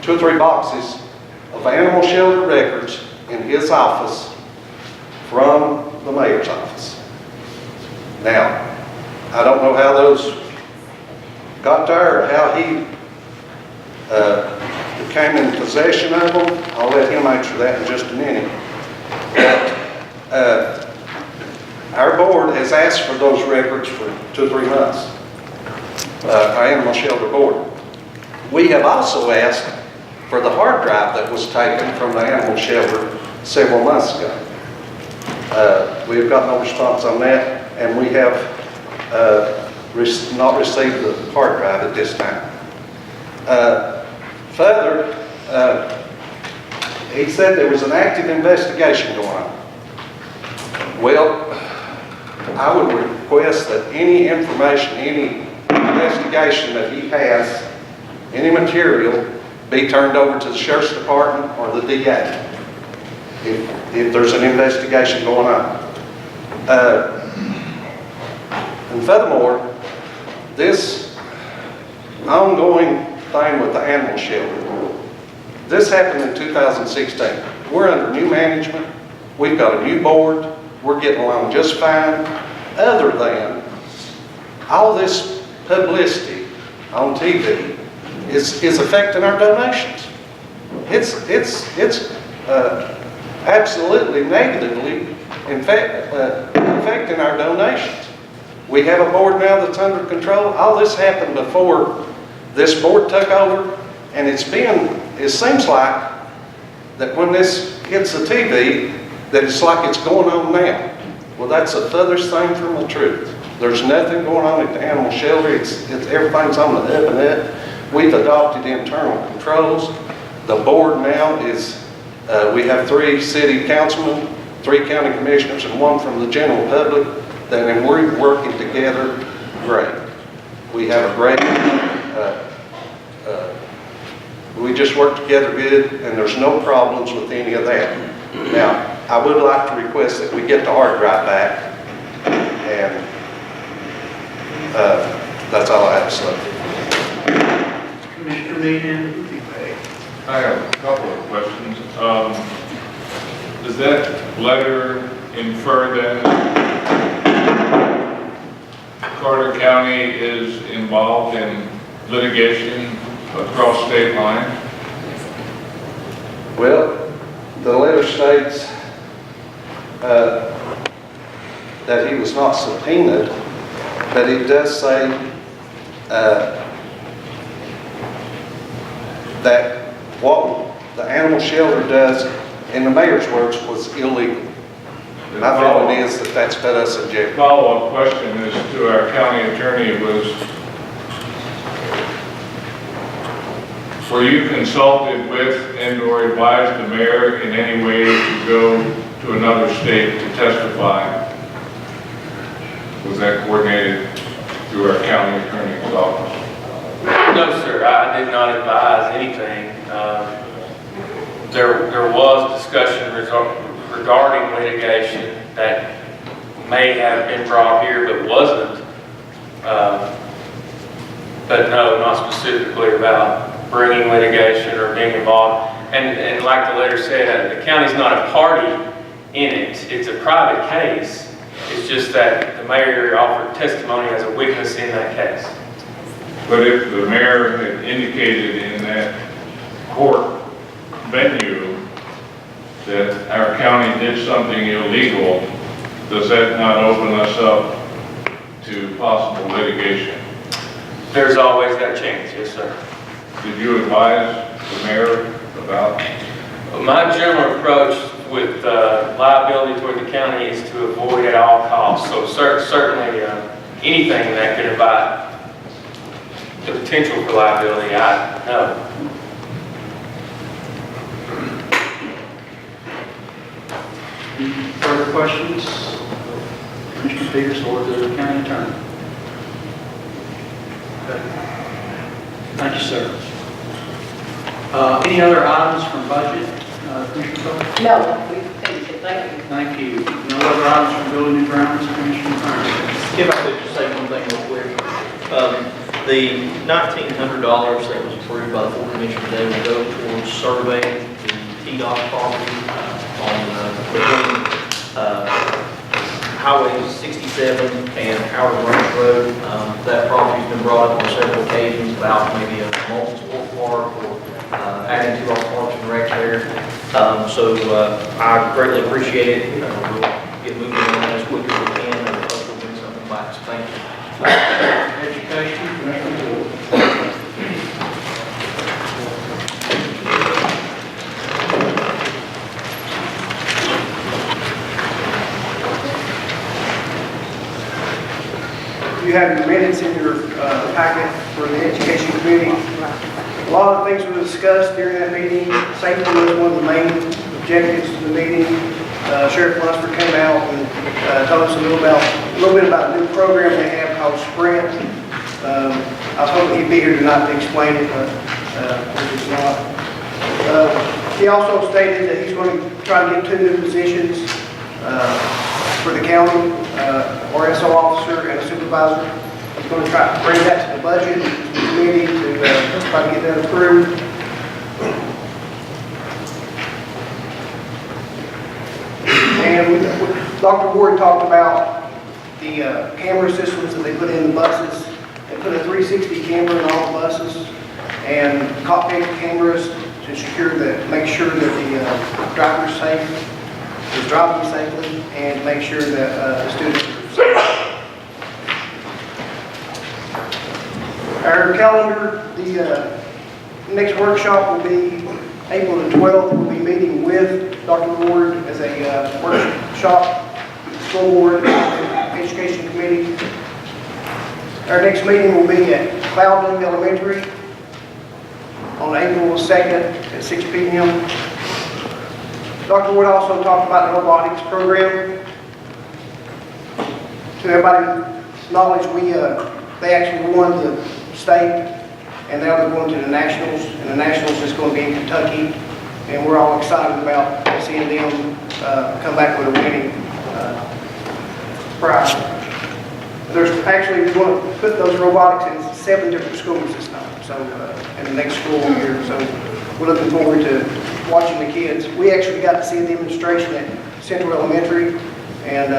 2 or 3 boxes of animal shelter records in his office from the mayor's office. Now, I don't know how those got there or how he came in possession of them. I'll let him answer that in just a minute. But our board has asked for those records for 2 or 3 months, our animal shelter board. We have also asked for the hard drive that was taken from the animal shelter several months ago. We have got no response on that, and we have not received the hard drive at this time. Further, he said there was an active investigation going on. Well, I would request that any information, any investigation that he has any material be turned over to the sheriff's department or the DA if there's an investigation going on. And furthermore, this ongoing thing with the animal shelter, this happened in 2016. We're under new management. We've got a new board. We're getting along just fine, other than all this publicity on TV is affecting our donations. It's absolutely negatively affecting our donations. We have a board now that's under control. All this happened before this board took over, and it seems like that when this hits the TV, that it's like it's going on now. Well, that's the furthest thing from the truth. There's nothing going on at the animal shelter. Everything's on the up and up. We've adopted internal controls. The board now is, we have 3 city councilmen, 3 county commissioners, and 1 from the general public, and we're working together great. We have a great, we just work together good, and there's no problems with any of that. Now, I would like to request that we get the hard drive back, and that's all I have to say. Commissioner Meehan? I have a couple of questions. Does that letter infer then Carter County is involved in litigation across state lines? Well, the letter states that he was not subpoenaed, but it does say that what the animal shelter does, in the mayor's words, was illegal. My feeling is that that's put us in jail. Follow-up question is to our county attorney were you consulted with and/or advised the mayor in any way to go to another state to testify? Was that coordinated through our county attorney's office? No, sir, I did not advise anything. There was discussion regarding litigation that may have been brought here but wasn't. But no, not specifically about bringing litigation or being involved. And like the letter said, the county's not a party in it. It's a private case. It's just that the mayor offered testimony as a witness in that case. But if the mayor had indicated in that court venue that our county did something illegal, does that not open us up to possible litigation? There's always that chance, yes, sir. Did you advise the mayor about? My general approach with liability toward the county is to avoid at all costs. So certainly anything that could invite the potential for liability, I know. Further questions? Commissioner Peters or the county attorney? Okay. Thank you, sir. Any other items from budget, Commissioner Coyle? No, we finished it, thank you. Thank you. No other items from building and grounds, Commissioner Burns? If I could just say one thing real quick. The $1,900 that was approved by the full commission today will go towards surveying the TDOT property between Highway 67 and Howard Ranch Road. That property's been brought up on several occasions about maybe a multi-sport park or adding to our parks and recs there. So I greatly appreciate it. We'll get moving on that as quick as we can and hopefully bring something back. So thank you. Education, Commissioner Wood. You have your minutes in your packet for the Education Committee. A lot of things were discussed during that meeting. Safety was one of the main objectives of the meeting. Sheriff Lunsford came out and told us a little bit about a new program they have called Sprint. I was hoping he'd be here tonight to explain it, but he's not. He also stated that he's going to try to get 2 new positions for the county, RSO officer and a supervisor. He's going to try to bring that to the budget committee to try to get that approved. And Dr. Ward talked about the camera systems that they put in the buses. They put a 360 camera in all the buses and cockpit cameras to make sure that the driver's safe, is driving safely, and make sure that the students are safe. Our calendar, the next workshop will be April the 12th. We'll be meeting with Dr. Ward as a workshop, school board, education committee. Our next meeting will be at Cloudland Elementary on April 2nd at 6 p.m. Dr. Ward also talked about the robotics program. To everybody's knowledge, they actually won the state, and now they're going to the Nationals, and the Nationals is going to be in Kentucky, and we're all excited about seeing them come back with a winning prize. There's actually, we're going to put those robotics in 7 different schools this time, so in the next school year. So we're looking forward to watching the kids. We actually got to see a demonstration at Central Elementary, and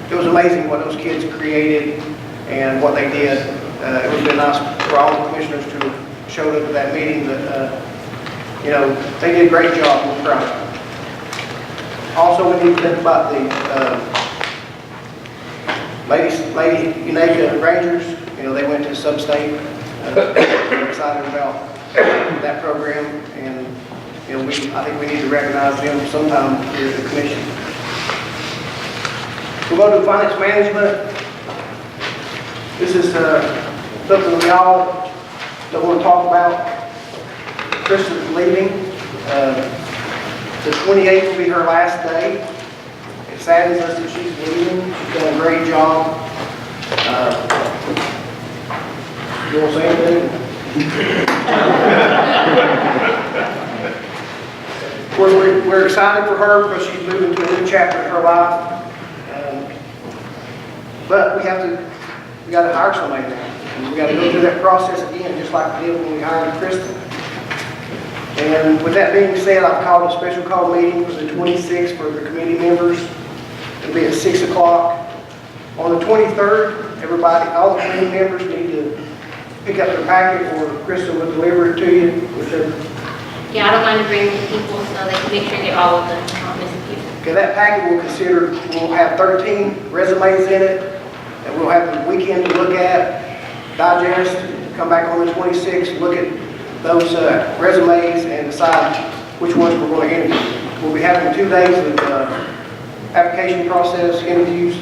it was amazing what those kids created and what they did. It would have been nice for all the commissioners to have showed up at that meeting, but you know, they did a great job. We're proud. Also, we need to think about the Lady Unaka Rangers. You know, they went to sub-state. We're excited about that program, and you know, I think we need to recognize them sometime here at the commission. We'll go to finance management. This is something we all don't want to talk about. Krista's leaving. The 28th will be her last day. It saddens us that she's leaving. She's done a great job. You want to say anything? We're excited for her because she's moving to a new chapter in her life. But we got to hire somebody now. And we got to go through that process again, just like we did when we hired Krista. And with that being said, I've called a special call meeting for the 26th for the committee members. It'll be at 6 o'clock. On the 23rd, everybody, all the committee members need to pick up their packet, or Krista will deliver it to you. Yeah, I don't mind to bring the people so they can make sure they get all of the missing people. Okay, that packet we'll have 13 resumes in it, and we'll have the weekend to look at, digest, come back on the 26th, look at those resumes and decide which ones we're going to interview. We'll be having 2 days of application process, interviews,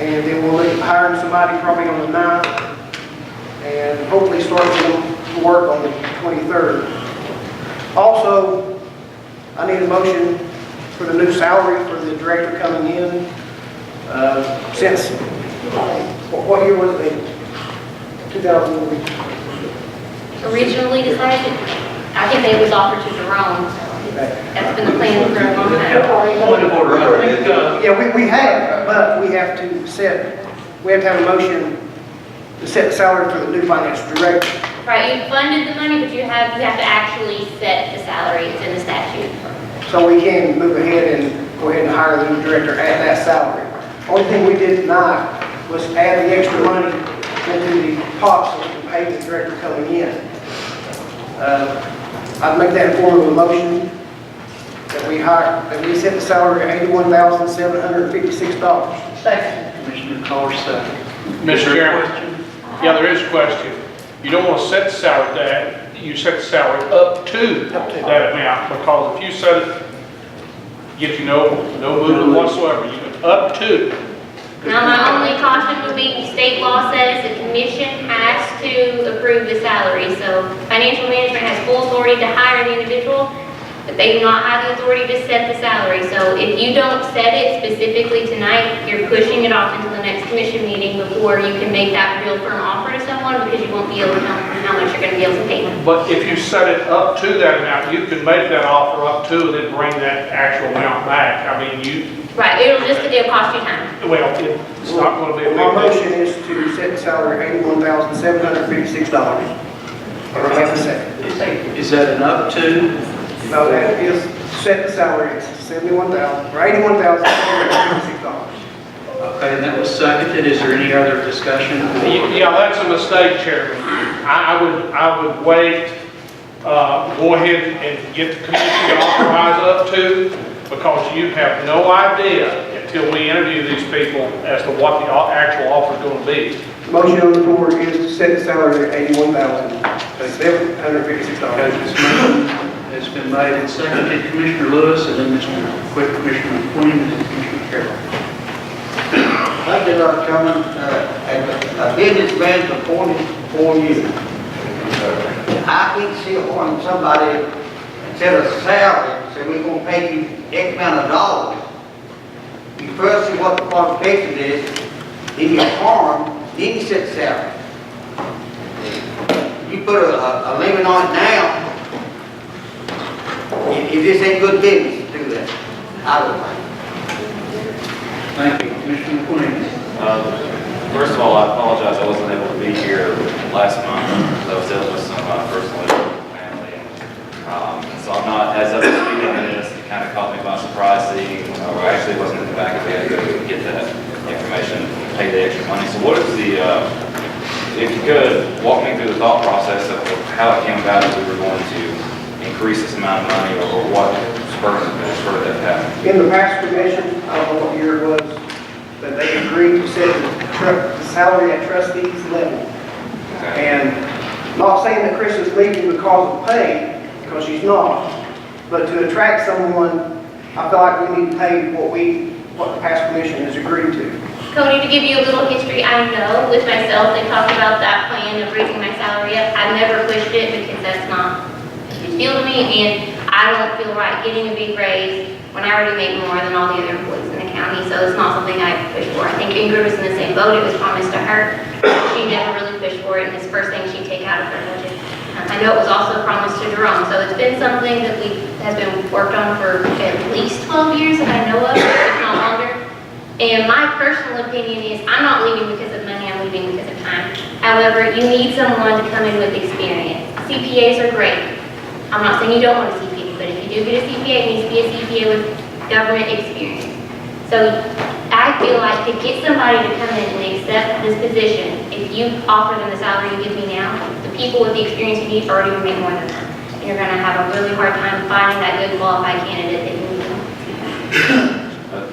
and then we'll look at hiring somebody probably on the 9th, and hopefully start them to work on the 23rd. Also, I need a motion for the new salary for the director coming in. Since, what year was it? 2000? Originally decided, I think they was offered to Jerome. That's been the plan for a long time. Yeah, we have, but we have to have a motion to set the salary for the new finance director. Right, you funded the money, but you have to actually set the salary. It's in the statute. So we can move ahead and go ahead and hire the new director at that salary. Only thing we did tonight was add the extra money into the pot so we can pay the director coming in. I'd make that in form of a motion that we set the salary at $81,756. Second. Commissioner Carr, second. Mr. Chairman, yeah, there is a question. You don't want to set the salary at that. You set the salary up to that amount, because if you set it, get you no movement whatsoever. You go up to. Now, my only caution would be state law says the commission has to approve the salary. So financial management has full authority to hire the individual, but they do not have the authority to set the salary. So if you don't set it specifically tonight, you're pushing it off until the next commission meeting before you can make that real firm offer to someone, because you won't be able to tell them how much you're gonna be able to pay them. But if you set it up to that amount, you can make that offer up to and then bring that actual amount back. I mean, Right, it'll cost you time. well, it's not gonna be a big My deal. motion is to set the salary at $81,756. Or have a second. Is that an up to? No, that is set the salary at $71,000, or $81,756. Okay, and that was seconded. Is there any other discussion? Yeah, that's a mistake, Chairman. I would wait, go ahead and get the commission to authorize up to, because you have no idea until we interview these people as to what the actual offer is going to be. Motion on the floor is to set the salary at $81,756. It's been made and seconded. Commissioner Lewis, and then Mr. Quick, Commissioner McQueen, and then Commissioner Carroll. I've been coming, I've been this man for 44 years. I can't see when somebody set a salary, say we're gonna pay you X amount of dollars. You first see what the qualification is, then you farm, then you set the salary. You put a limit on it now, if this ain't good business to do that, I don't think. Thank you. Commissioner McQueen. First of all, I apologize, I wasn't able to be here last month. I was dealing with some personal issues with my family. So I'm not as up to speed on this. It kind of caught me by surprise seeing, I actually wasn't in the back of the head to get that information, pay the extra money. So what is the, if you could, walk me through the thought process of how it came about that we were going to increase this amount of money, or what spurred that to happen? In the past commission, I don't know what year it was, but they agreed to set the salary at trustees level. And not saying that Chris is leaving because of pay, because she's not, but to attract someone, I feel like we need to pay what the past commission has agreed to. Cody, to give you a little history, I know with myself, they talked about that plan of raising my salary up. I've never pushed it because that's not a big deal to me, and I don't feel right getting a big raise when I already make more than all the other employees in the county, so it's not something I push for. I think Ingrid was in the same boat. It was promised to her. She never really pushed for it, and it's the first thing she'd take out of her budget. I know it was also promised to Jerome, so it's been something that has been worked on for at least 12 years that I know of, if not longer. And my personal opinion is, I'm not leaving because of money, I'm leaving because of time. However, you need someone to come in with experience. CPAs are great. I'm not saying you don't want a CPA, but if you do get a CPA, it needs to be a CPA with government experience. So I feel like to get somebody to come in and accept this position, if you offer them the salary you give me now, the people with the experience you need are already going to make more than that. And you're going to have a really hard time finding that good qualified candidate that you need.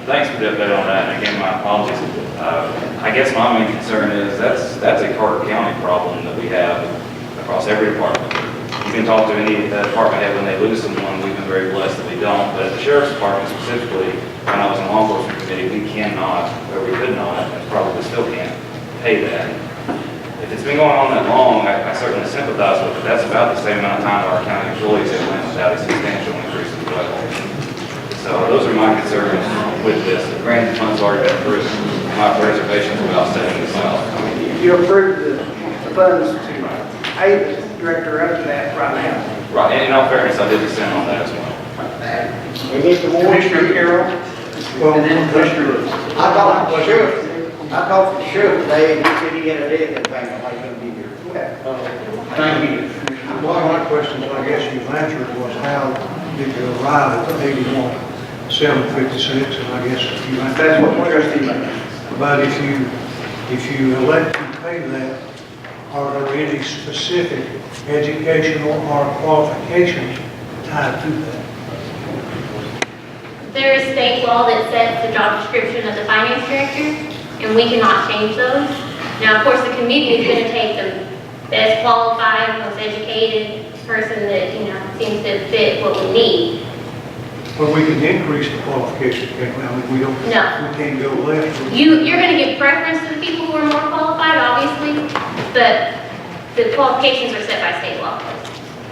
Thanks for the update on that, and again, my apologies. I guess my main concern is that's a Carter County problem that we have across every department. You can talk to any department head when they lose someone. We've been very blessed that we don't, but at the sheriff's department specifically, when I was in law enforcement committee, we cannot, or we could not, and probably still can't, pay that. If it's been going on that long, I certainly sympathize with it. That's about the same amount of time our county employees have went without a substantial increase as well. So those are my concerns with this. Granted, the funds already been approved. My reservations about setting this out. You approved the funds to pay the director up to that right now. Right, and in all fairness, I did dissent on that as well. Commissioner Carroll, and then Commissioner Lewis. I talked to the sheriff today, and he said he had a death in bank, I'm not gonna be here. Thank you. One of my questions, I guess you've answered, was how did you arrive at the 81,756, and I guess you answered. That's what trustee made. But if you elect to pay that, are there any specific educational or qualifications tied to that? There is state law that sets the job description of the finance director, and we cannot change those. Now, of course, the committee is going to take the best qualified, most educated person that, seems to fit what we need. Well, we can increase the qualifications, can't we? I mean, we don't. No. We can't go less. You're going to give preference to the people who are more qualified, obviously, but the qualifications are set by state law.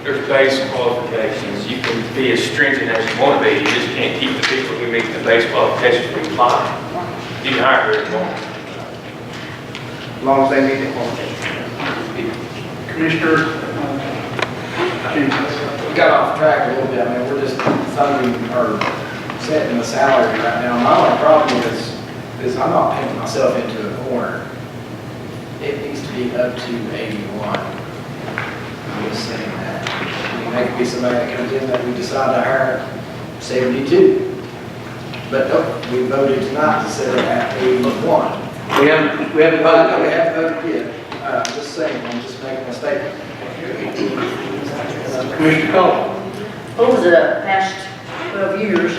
there's base qualifications. You can be as stringent as you want to be, you just can't keep the people who meet the base qualifications from applying. You can hire whoever you want. As long as they meet the qualifications. Commissioner, We got off track a little bit. I mean, we're just funding or setting the salary right now. My only problem is I'm not painting myself into a corner. It needs to be up to 81. I'm just saying that. I mean, that could be somebody that comes in that we decide to hire 72. But nope, we voted tonight to set it at 81. We haven't voted. No, we haven't voted yet. Just saying, I'm just making a statement. Commissioner Cole. Over the past 12 years,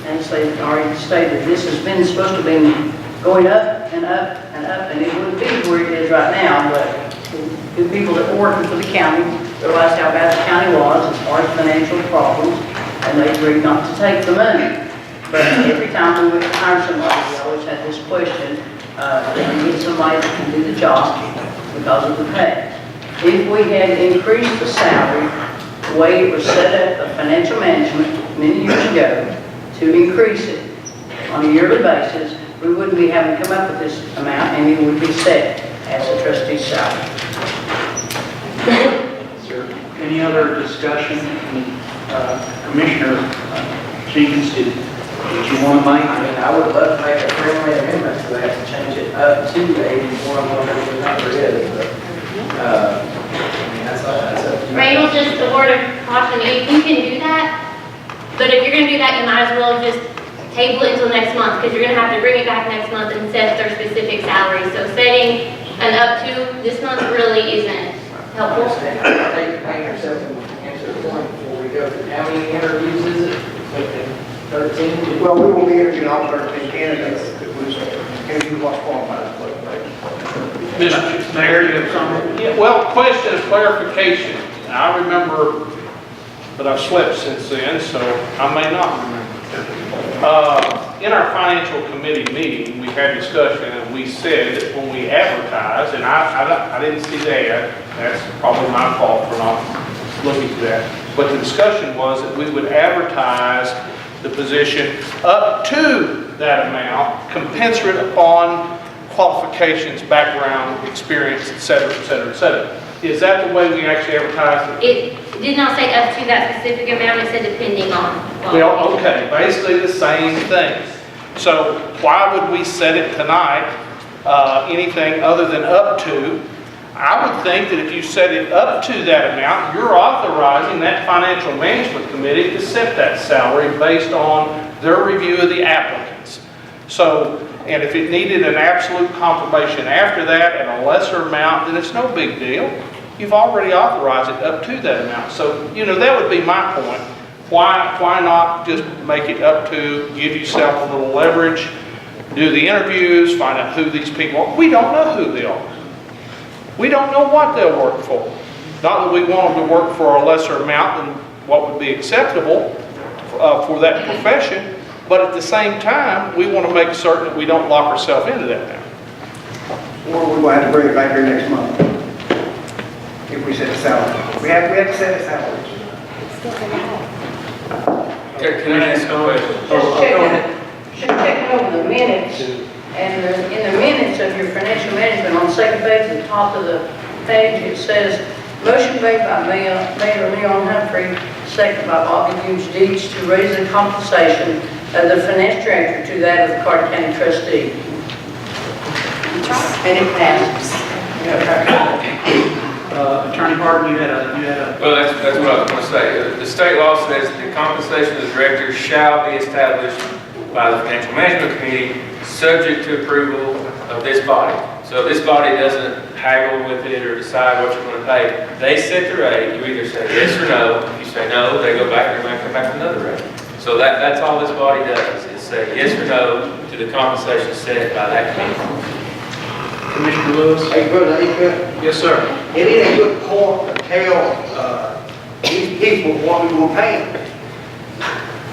as they've already stated, this has been supposed to be going up and up and up, and it wouldn't be where it is right now, but the people that were working for the county realized how bad the county was as far as financial problems, and they agreed not to take the money. But every time we went to hire somebody, we always had this question, they need somebody that can do the job because of the pay. If we had increased the salary, the way it was set up, the financial management many years ago, to increase it on a yearly basis, we wouldn't be having to come up with this amount, and it would be set as a trustee's salary. Any other discussion? Commissioner Jenkins, did you want to make? I mean, I would love to make a friendly amendment to that, to change it up to 81, whatever the number is, but, I mean, that's up to you. Randall, just a word of caution, you can do that, but if you're gonna do that, you might as well just table it until next month, because you're gonna have to bring it back next month and set their specific salary. So setting an up to this month really isn't helpful. Hang yourself into the point before we go through. How many interviews is it? 13? Well, we will be interviewing all 13 candidates that was interviewed what's qualified. Mr. Mayor, you have something? Yeah, well, question of clarification. I remember, but I've slept since then, so I may not remember. In our financial committee meeting, we had discussion, and we said that when we advertise, and I didn't see that, that's probably my fault for not looking at that, but the discussion was that we would advertise the position up to that amount, commensurate upon qualifications, background, experience, et cetera, et cetera, et cetera. Is that the way we actually advertise it? It did not say up to that specific amount, it said depending on. Well, okay, basically the same thing. So why would we set it tonight, anything other than up to? I would think that if you set it up to that amount, you're authorizing that financial management committee to set that salary based on their review of the applicants. So, and if it needed an absolute confirmation after that at a lesser amount, then it's no big deal. You've already authorized it up to that amount. So, you know, that would be my point. Why not just make it up to, give yourself a little leverage, do the interviews, find out who these people are. We don't know who they are. We don't know what they'll work for. Not that we want them to work for a lesser amount than what would be acceptable for that profession, but at the same time, we want to make certain that we don't lock ourselves into that now. Or we're going to have to bring it back here next month. If we set the salary. We have to set the salaries. Can I ask a question? Just checking over the minutes, and in the minutes of your financial management, on the second page, at the top of the page, it says, motion made by Mayor Leon Humphrey, second by Bobby Hughes Deeds, to raise the compensation of the finance director to that of the Carter County trustee. And it passes. Attorney Barton, you had a. Well, that's what I was going to say. The state law says the compensation of the director shall be established by the Financial Management Committee, subject to approval of this body. So if this body doesn't haggle with it or decide what you're going to pay, they set the rate. You either say yes or no. If you say no, they go back and they might come back with another rate. So that's all this body does, is say yes or no to the compensation set by that committee. Commissioner Lewis? Hey, brother, Yes, sir. it is a good point to tell these people what we will pay them.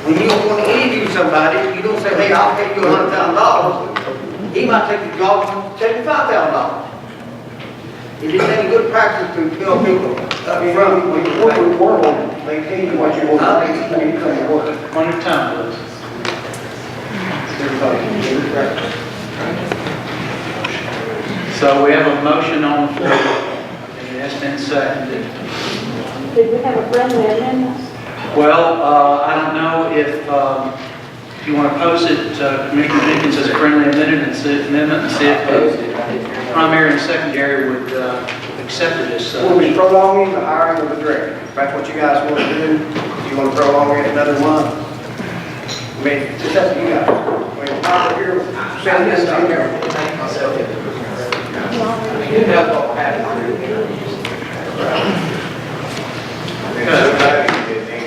When you want to interview somebody, you don't say, hey, I'll pay you $100,000. He might take the job for $75,000. It just ain't good practice to tell people From, when you work with work, they tell you what you want to make when you come to work. One at a time, please. Everybody can get it right. So we have a motion on the floor, and it has been seconded. Did we have a friendly amendment? Well, I don't know if you want to post it, Commissioner Jenkins, as a friendly amendment and see if primary and secondary would accept it as such. We'll be prolonging the hiring of the director. If that's what you guys want to do, you want to prolong it another month? I mean, it's up to you guys. I mean, I'm here, send this down here.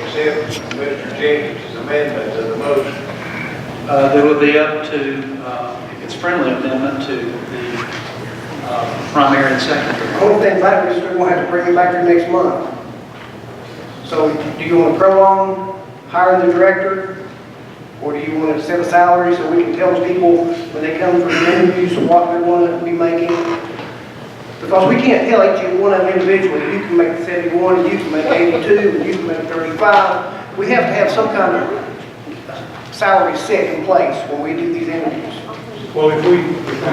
Accept Mr. Jenkins' amendment to the motion. There will be up to, if it's friendly amendment, to the primary and secondary. The only thing about it is we're going to have to bring it back here next month. So do you want to prolong hiring the director? Or do you want to set a salary so we can tell people when they come for the interviews what they want to be making? Because we can't tell each one of them individually, you can make 71, and you can make 82, and you can make 35. We have to have some kind of salary set in place when we do these interviews. Well, if we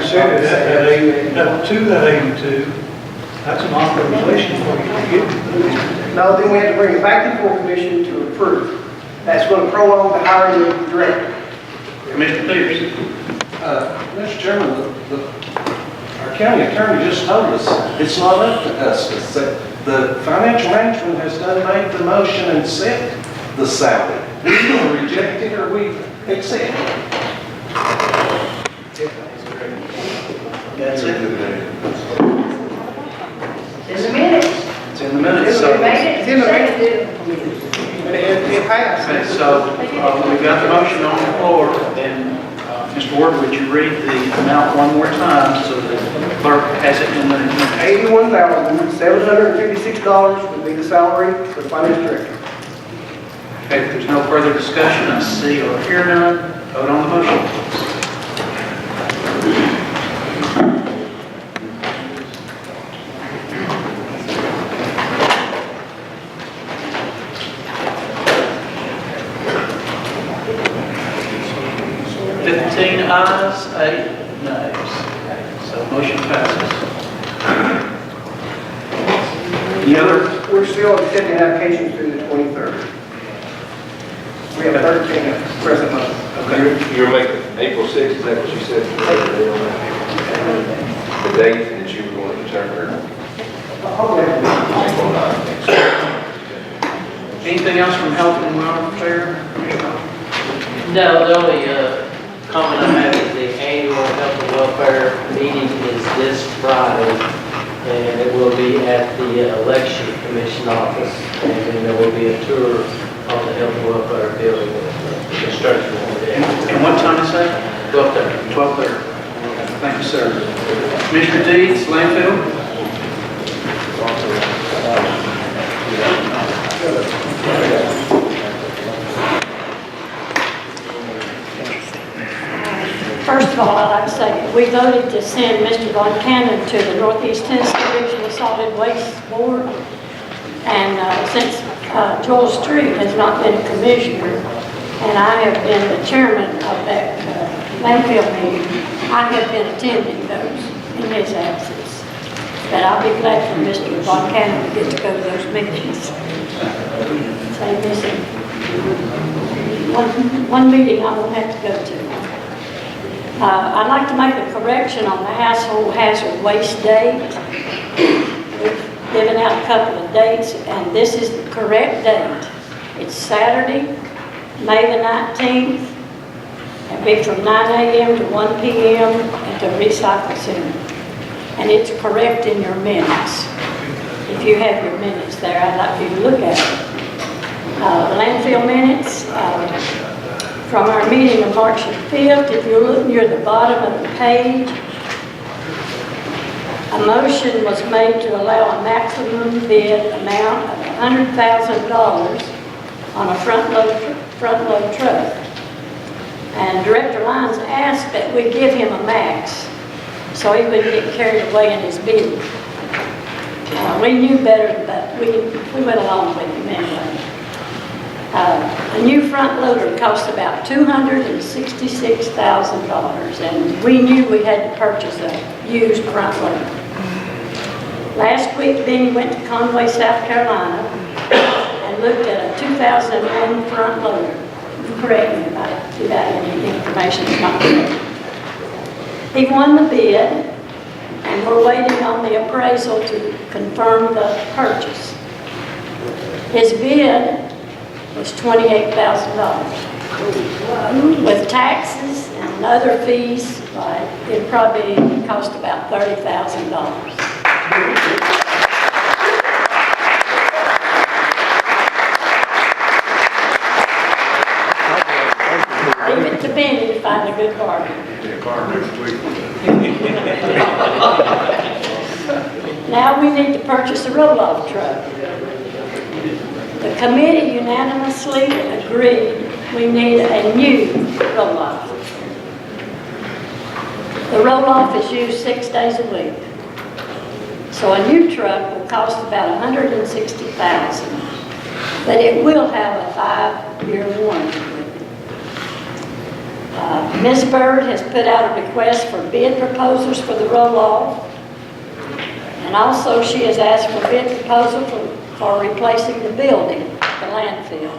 set it at 80, up to that 82, that's an authorization for you to give. No, then we have to bring it back to the full commission to approve. That's going to prolong the hiring of the director. Commissioner Peters. Mr. Chairman, our county attorney just told us it's not up to us to set. The financial management has made the motion and set the salary. We either reject it or we accept it. That's it. It's in the minutes. It's in the minutes. It's in the minutes. It passed. Okay, so we've got the motion on the floor, and Mr. Ward, would you read the amount one more time so that the clerk has it in their minutes? $81,756 would be the salary for the finance director. Okay, if there's no further discussion, I see or hear none, vote on the motion. Ayes, 8 nays. So motion passes. Any other? We're still accepting applications through the 23rd. We have 13 at present month. Okay. You're making April 6th, is that what you said? The date that you were going to determine? April 9th. Anything else from Health and Welfare? No, the only comment I have is the annual Health and Welfare meeting is this Friday, and it will be at the Election Commission office, and then there will be a tour of the Health and Welfare building with the construction on it. And what time is that? 12:30. 12:30. Thank you, sir. Commissioner Deeds, landfill? First of all, I'd like to say, we voted to send Mr. Von Cannon to the Northeast Tennessee Regional Solid Waste Board. And since Joel Street has not been a commissioner, and I have been the chairman of that landfill meeting, I have been attending those in his absence. But I'll be glad for Mr. Von Cannon to get to go to those meetings. So missing one meeting I won't have to go to. I'd like to make a correction on the household hazard waste date. We've given out a couple of dates, and this is the correct date. It's Saturday, May the 19th. It'll be from 9 a.m. to 1 p.m. at the recycle center. And it's correct in your minutes. If you have your minutes there, I'd like for you to look at it. Landfill minutes. From our meeting of March the 5th, if you look near the bottom of the page, a motion was made to allow a maximum bid amount of $100,000 on a front-load truck. And Director Lyons asked that we give him a max so he wouldn't get carried away in his bid. We knew better, but we went along with him anyway. A new front loader cost about $266,000, and we knew we had to purchase a used front loader. Last week, Benny went to Conway, South Carolina, and looked at a 2001 front loader. Correct me if I give out any information that's not correct. He won the bid, and we're waiting on the appraisal to confirm the purchase. His bid was $28,000. With taxes and other fees, it probably cost about $30,000. Leave it to Benny to find a good bargain. Now we need to purchase a roll-off truck. The committee unanimously agreed we need a new roll-off. The roll-off is used 6 days a week. So a new truck will cost about $160,000, but it will have a 5-year warranty with it. Ms. Bird has put out a request for bid proposals for the roll-off, and also she has asked for bid proposal for replacing the building, the landfill.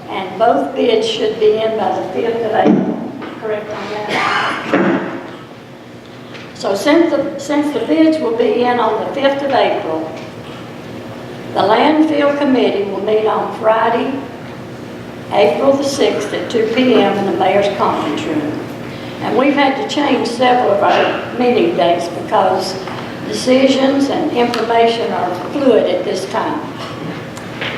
And both bids should be in by the 5th of April, correct on that? So since the bids will be in on the 5th of April, the landfill committee will meet on Friday, April the 6th at 2 p.m. in the mayor's conference room. And we've had to change several of our meeting dates because decisions and information are fluid at this time.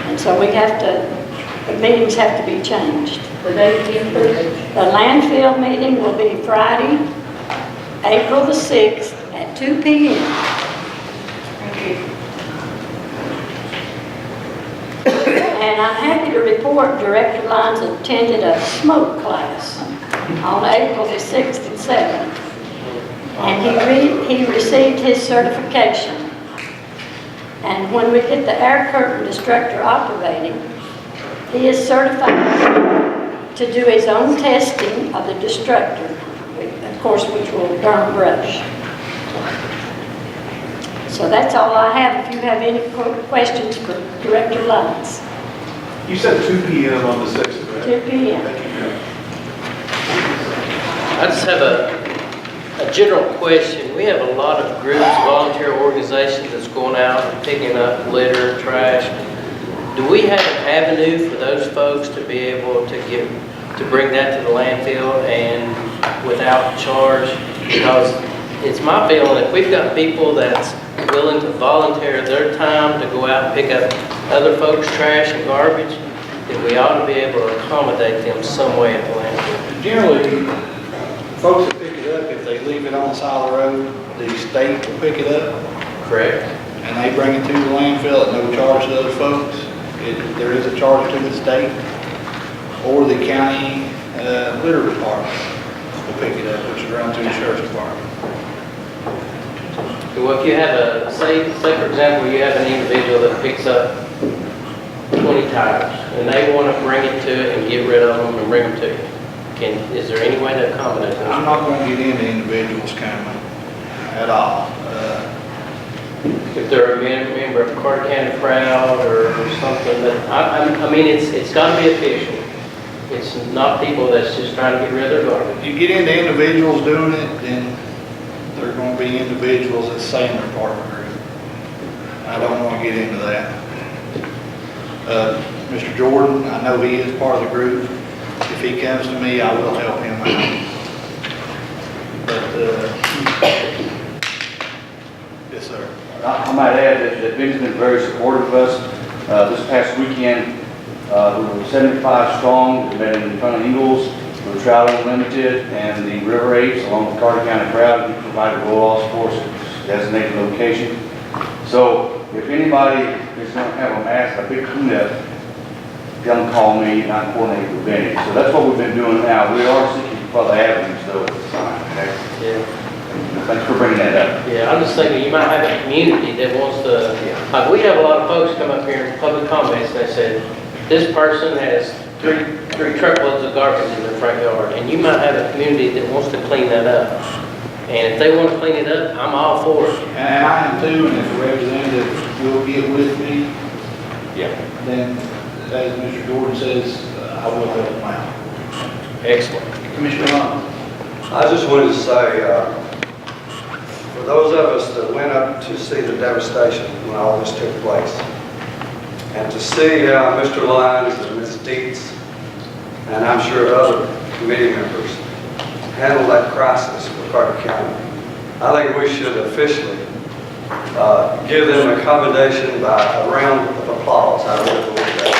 And so the meetings have to be changed. The landfill meeting will be Friday, April the 6th at 2 p.m. Thank you. And I'm happy to report Director Lyons attended a smoke class on April the 6th and 7th. And he received his certification. And when we get the air curtain destructor operating, he is certified to do his own testing of the destructor, of course, which will burn brush. So that's all I have. If you have any questions for Director Lyons. You said 2 p.m. on the 6th, right? 2 p.m. I just have a general question. We have a lot of groups, volunteer organizations that's going out and picking up litter, trash. Do we have an avenue for those folks to be able to bring that to the landfill and without charge? Because it's my feeling that we've got people that's willing to volunteer their time to go out and pick up other folks' trash and garbage, that we ought to be able to accommodate them some way at the landfill. Generally, folks that pick it up, if they leave it on the side of the road, the state will pick it up. Correct. And they bring it to the landfill at no charge to those folks. There is a charge to the state or the county litter department will pick it up, which is run through the sheriff's department. Well, if you have say for example, you have an individual that picks up 20 tires and they want to bring it to it and get rid of them and bring them to you. Is there any way to accommodate those? I'm not going to get into individuals coming at all. If they're a member of Carter County Crowd or something, but I mean, it's got to be official. It's not people that's just trying to get rid of their garbage. If you get into individuals doing it, then there are going to be individuals that say they're part of the group. I don't want to get into that. Mr. Jordan, I know he is part of the group. If he comes to me, I will help him out. But, yes, sir. I might add that Ben's been very supportive of us. This past weekend, we were 75 strong. We met in front of Eagles with Trout Unlimited and the River Apes along with Carter County Crowd. We provided roll-offs for us at designated location. So if anybody is going to have a mass, a big cleanup, come call me and I coordinate with Benny. So that's what we've been doing now. We are seeking for other avenues though at the time. Okay? Yeah. Thanks for bringing that up. Yeah, I'm just thinking, you might have a community that wants to, like, we have a lot of folks come up here in public comments, and they said, this person has three truckloads of garbage in their front yard, and you might have a community that wants to clean that up. And if they want to clean it up, I'm all for it. And I am too, and if the representative will get with me, Yeah. then, as Mr. Jordan says, I will help him out. Excellent. Commissioner Long? I just wanted to say, for those of us that went up to see the devastation when all this took place, and to see how Mr. Lyons and Ms. Dietz, and I'm sure other committee members, handled that crisis for Carter County, I think we should officially give them a commendation by a round of applause. I really believe that.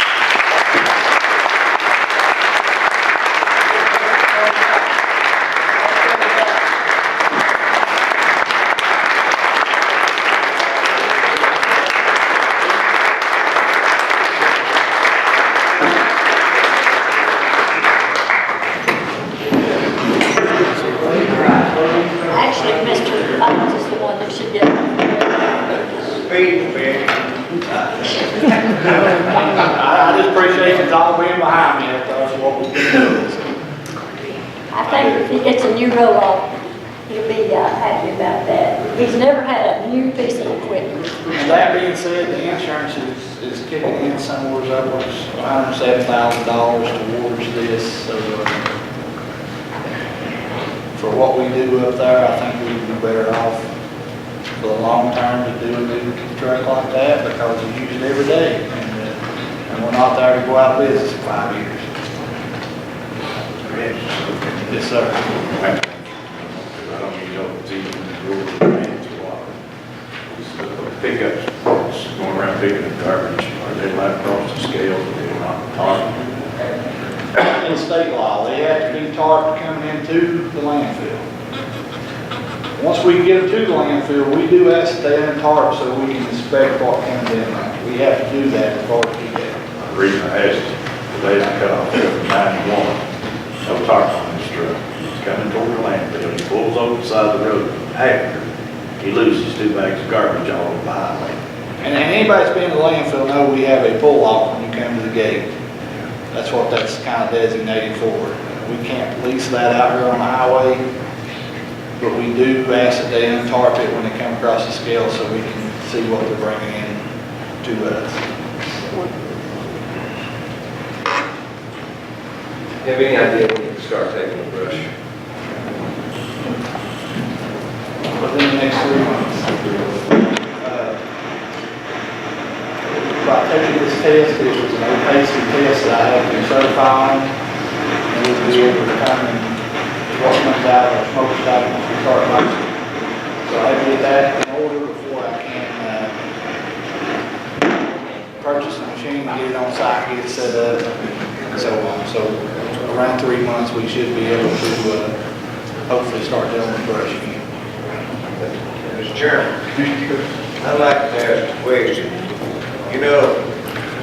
Actually, Mr. Lyons is the one that should get it. I just appreciate you all being behind me, that's what we've been doing. I think if he gets a new roll-off, he'll be happy about that. He's never had a new piece of equipment. And that being said, the insurance is kicking in somewhere upwards $107,000 towards this, so for what we do up there, I think we'd be better off for the long term to do a new truck like that because we use it every day. And we're not there to go out of business in 5 years. Yes, sir. I don't need help with even the rules or anything to water. Pickups, going around picking up garbage, are they allowed across the scale, they're not targeted? In state law, they have to be tarped coming into the landfill. Once we get them to the landfill, we do ask that they untarp so we can inspect what comes in there. We have to do that before we do that. The reason I asked is, today I cut off there from 91, no tarp on this truck. He's coming toward the landfill, he pulls over the side of the road. After, he loses 2 bags of garbage all over the highway. And anybody that's been to the landfill know we have a pull-off when you come to the gate. That's what that's kind of designated for. We can't lease that out here on the highway, but we do ask that they untarp it when they come across the scale so we can see what they're bringing in to us. Have any idea when you can start taking the brush? Within the next 3 months. By taking this test, it was an OPAC test that I had to certify on, and we'll be able to determine what comes out of our smoke stop once we start licensing. So I have to get that in order before I can purchase the machine, get it on site, get it set up, and so on. So around 3 months, we should be able to hopefully start dealing with brush again. Mr. Chairman, I'd like to ask a question. You know,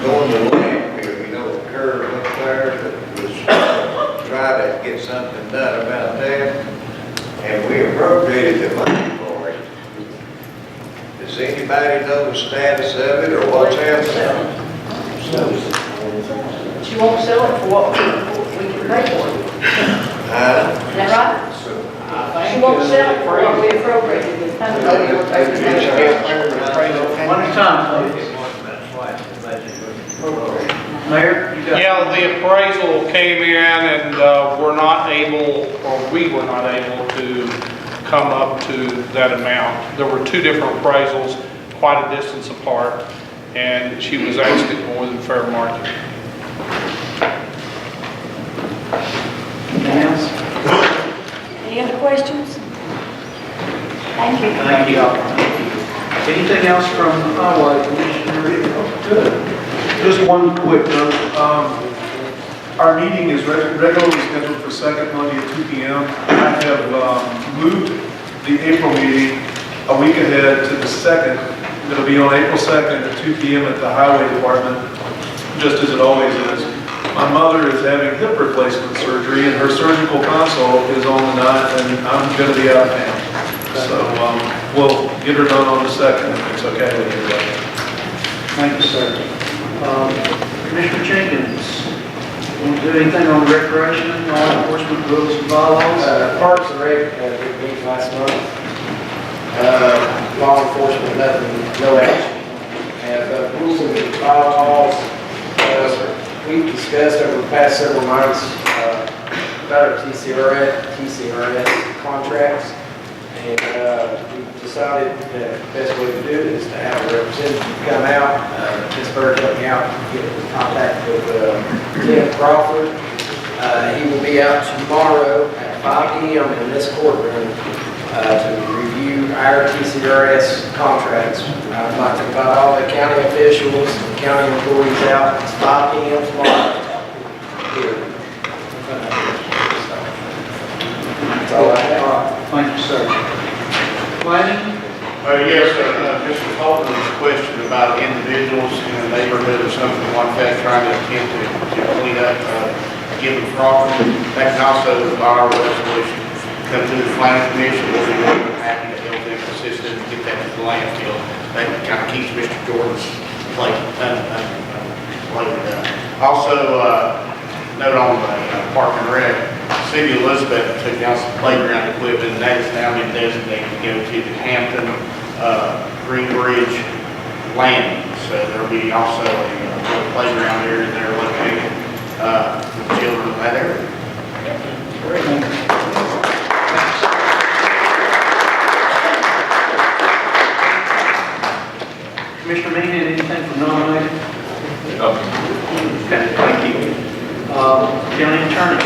going to the landfill, you know, the curve up there that was try to get something done about that, and we appropriated the money for it. Does anybody know the status of it or what's happening? She won't sell it for what we can pay for it. Is that right? She won't sell it for what we appropriated. One at a time, please. Mayor, you got... Yeah, the appraisal came in and we're not able, or we were not able to come up to that amount. There were 2 different appraisals, quite a distance apart, and she was asking more than fair market. Anything else? Any other questions? Thank you. Thank you all. Anything else from the highway commissioner? Good. Just one quick note. Our meeting is regularly scheduled for second Monday at 2 p.m. I have moved the April meeting a week ahead to the 2nd. It'll be on April 2nd at 2 p.m. at the Highway Department, just as it always is. My mother is having hip replacement surgery, and her surgical consult is on the 9th, and I'm going to be out of town. So, we'll get her done on the 2nd, if it's okay with you. Thank you, sir. Commissioner Jenkins, want to do anything on recreation, law enforcement, rules and bylaws? Parks and Rec, did meet last month. Law enforcement, nothing, no action. And rules and bylaws, we've discussed over the past several months about our TCRS contracts. And we decided that the best way to do it is to have a representative come out. Pittsburgh helped me out, get in contact with Tim Crawford. He will be out tomorrow at 5 p.m. in this courtroom to review our TCRS contracts. I'd like to invite all the county officials and county employees out. It's 5 p.m. tomorrow. Here. That's all I have. Thank you, sir. Planning? Yes, sir. Mr. Holton's question about individuals in the neighborhood or something like that, trying to attempt to clean up, given property. That can also, by our resolution, come to the planning commission. We'll be more than happy to help them assist them to get that to the landfill. That kind of keeps Mr. Jordan's plate unloaded. Also, note on the Park and Rec, City of Elizabeth took down some playground equipment, and that has now been designated to go to the Hampton Greenbridge landing. So there'll be also a playground area there located for the children of that area. Commissioner Meehan, anything from nominated? No. Okay, thank you. County Attorney?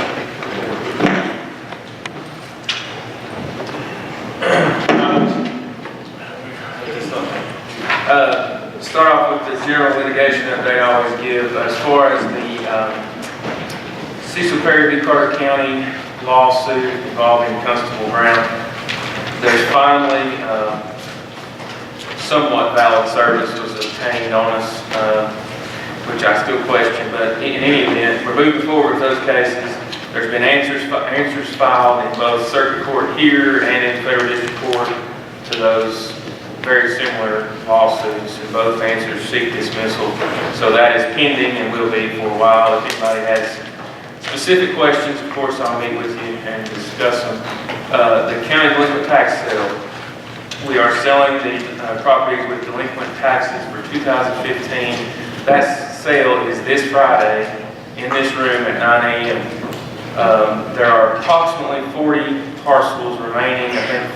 Start off with the general litigation update I always give. As far as the Cecil Perry v. Carter County lawsuit involving Constable Brown, there's finally somewhat valid service was obtained on us, which I still question, but in any event, we're moving forward with those cases. There's been answers filed in both circuit court here and in federal district court to those very similar lawsuits, and both answers seek dismissal. So that is pending and will be for a while. If anybody has specific questions, of course, I'll meet with you and discuss them. The county delinquent tax sale. We are selling the properties with delinquent taxes for 2015. That sale is this Friday in this room at 9 a.m. There are approximately 40 parcels remaining, I think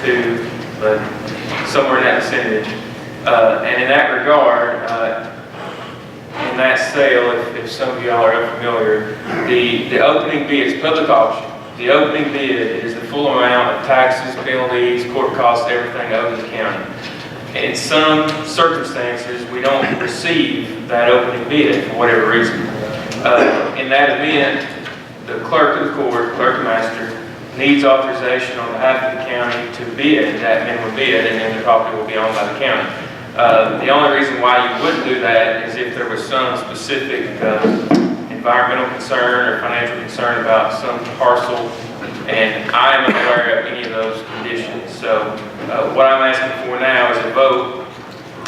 42, but somewhere in that vicinity. And in that regard, in that sale, if some of y'all are unfamiliar, the opening bid is public auction. The opening bid is the full amount of taxes, penalties, court costs, everything owed to the county. In some circumstances, we don't receive that opening bid for whatever reason. In that event, the clerk of the court, clerk master, needs authorization on behalf of the county to bid that minimum bid, and then the property will be owned by the county. The only reason why you wouldn't do that is if there was some specific environmental concern or financial concern about some parcel, and I am unaware of any of those conditions. So what I'm asking for now is a vote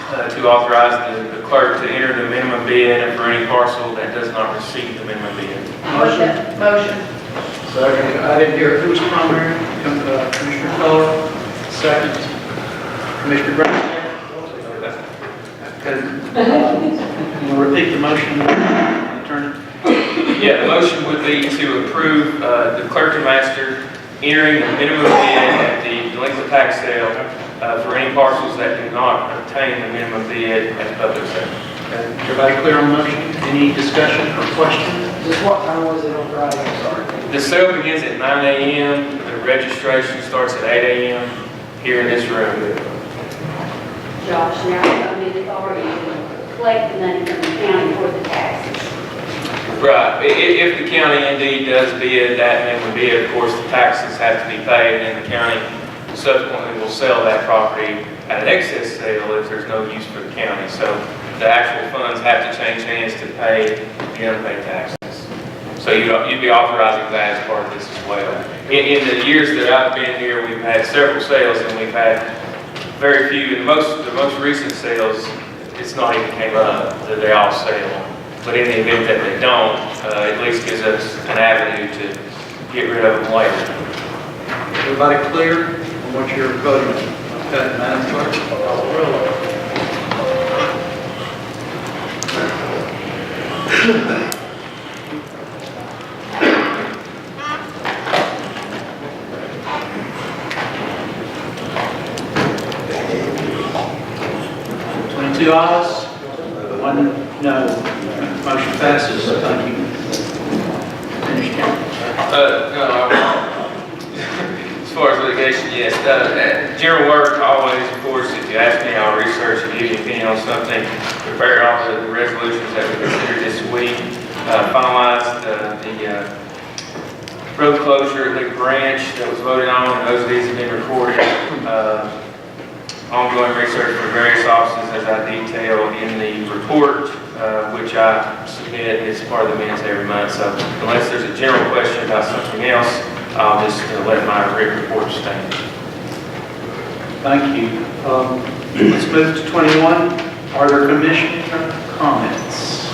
to authorize the clerk to enter the minimum bid and for any parcel that does not receive the minimum bid. Motion. Second. I didn't hear who's primary. Commissioner Fuller. Second. Commissioner Brown. We'll repeat the motion, Attorney. Yeah, the motion would be to approve the clerk and master entering the minimum bid at the delinquent tax sale for any parcels that do not obtain the minimum bid at the public sale. Everybody clear on the motion? Any discussion or question? Just what time was it on Friday? I'm sorry. The sale begins at 9 a.m. The registration starts at 8 a.m. here in this room. Josh, now, I mean, it's already collected money from the county for the taxes. Right. If the county indeed does bid that minimum bid, of course, the taxes have to be paid, and the county subsequently will sell that property at an excess sale if there's no use for the county. So the actual funds have to change hands to pay the unpaid taxes. So you'd be authorizing that as part of this as well. In the years that I've been here, we've had several sales and we've had very few, and the most recent sales, it's not even came up that they all sell. But in the event that they don't, at least gives us an avenue to get rid of them later. Everybody clear on what you're voting on? Okay, Madam Clerk, call the roll. Two ayes, one no. Motion passes. Thank you. Finish counting. As far as litigation, yes. General work, always, of course, if you ask me, I'll research and give you an opinion on something, prepare all the resolutions that we considered this week, finalized the road closure at Lee Branch that was voted on, and those of these have been recorded. Ongoing research for various offices as I detail in the report, which I submit as part of the minutes every month. So unless there's a general question about something else, I'll just let my written report stand. Thank you. Let's move to 21. Are there commission comments?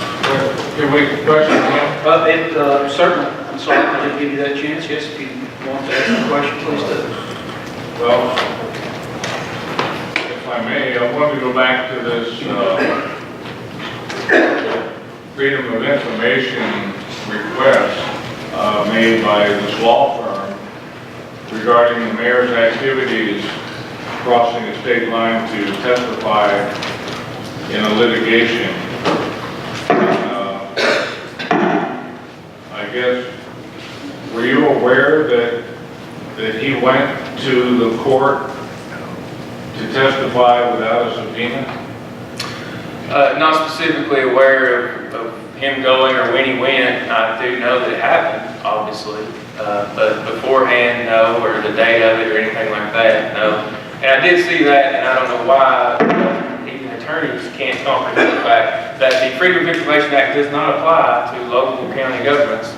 Can we question him? Certainly. I'm sorry I didn't give you that chance. Yes, if you want to ask a question, please do. Well, if I may, I want to go back to this Freedom of Information request made by this law firm regarding the mayor's activities crossing the state line to testify in a litigation. I guess, were you aware that he went to the court to testify without a subpoena? Not specifically aware of him going or when he went. I do know that it happened, obviously, but beforehand, no, or the date of it or anything like that, no. And I did see that, and I don't know why even attorneys can't comprehend the fact that the Freedom of Information Act does not apply to local county governments.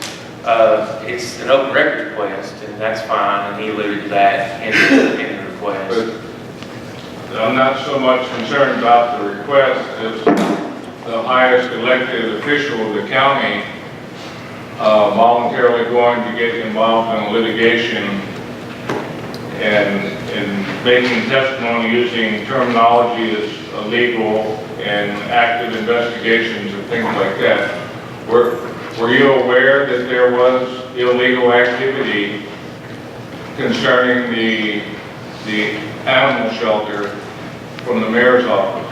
It's an open records request, and that's fine, and he alluded to that in the request. But I'm not so much concerned about the request as the highest elected official of the county voluntarily going to get involved in litigation and making testimony using terminology that's illegal and active investigations and things like that. Were you aware that there was illegal activity concerning the animal shelter from the mayor's office?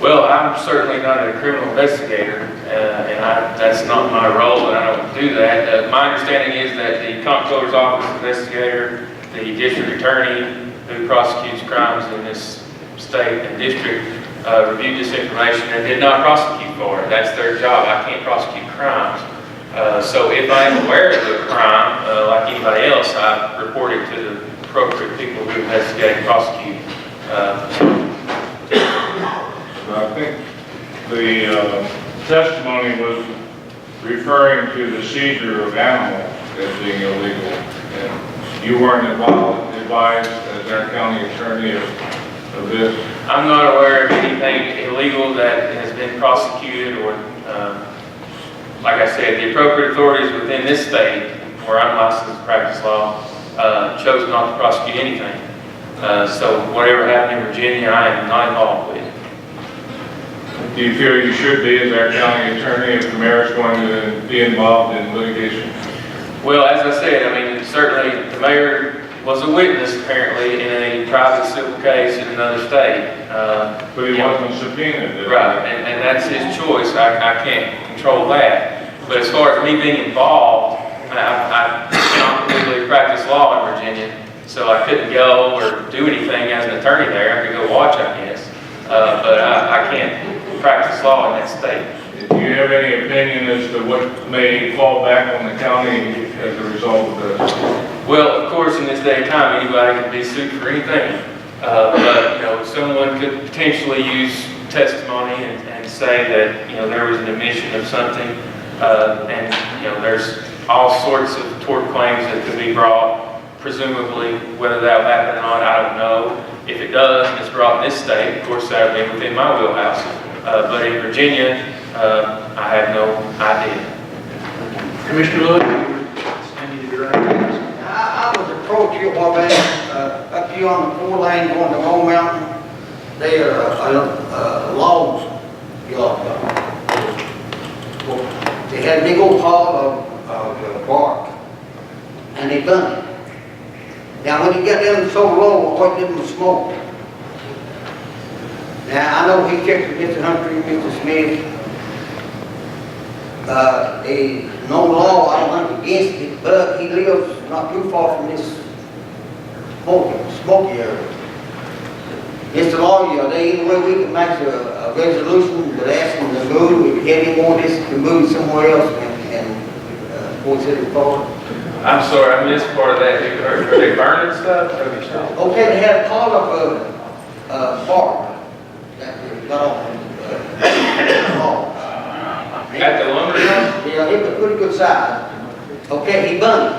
Well, I'm certainly not a criminal investigator, and that's not my role, and I don't do that. My understanding is that the comptroller's office investigator, the district attorney who prosecutes crimes in this state and district, reviewed this information and did not prosecute for it. That's their job. I can't prosecute crimes. So if I am aware of the crime, like anybody else, I report it to the appropriate people who investigate and prosecute. I think the testimony was referring to the seizure of animals as being illegal. And you weren't advised as our county attorney of this? I'm not aware of anything illegal that has been prosecuted or, like I said, the appropriate authorities within this state, where I'm licensed to practice law, chose not to prosecute anything. So whatever happened in Virginia, I am not involved with. Do you feel you should be as our county attorney if the mayor is going to be involved in litigation? Well, as I said, I mean, certainly the mayor was a witness apparently in a private civil case in another state. But he wasn't subpoenaed. Right, and that's his choice. I can't control that. But as far as me being involved, I cannot legally practice law in Virginia, so I couldn't go or do anything as an attorney there. I could go watch, I guess. But I can't practice law in that state. Do you have any opinion as to what may fall back on the county as a result of this? Well, of course, in this day and time, anybody can be sued for anything. But, you know, someone could potentially use testimony and say that, you know, there was an omission of something. And, you know, there's all sorts of tort claims that could be brought, presumably, whether that will happen or not, I don't know. If it does, and it's brought in this state, of course, that would be within my wheelhouse. But in Virginia, I have no idea. Commissioner Lewis, any of your ideas? I was approached here a while back, up here on the 4-lane going to Long Mountain. They are logs yard. They had a big old pile of bark, and they burned it. Now, when you get down so low, what did them smoke? Now, I know he checked with Mr. Humphrey, Mr. Smith. There's no law, I don't think, against it, but he lives not too far from this smoky area. Mr. Lawyer, either way we can make a resolution that asks him to move, if he had any more this, to move somewhere else and consider it forward. I'm sorry, I missed part of that. Are they burning stuff? Okay, they had a pile of bark that they got off. At the lumber yard? Yeah, it was pretty good size. Okay, he burned it.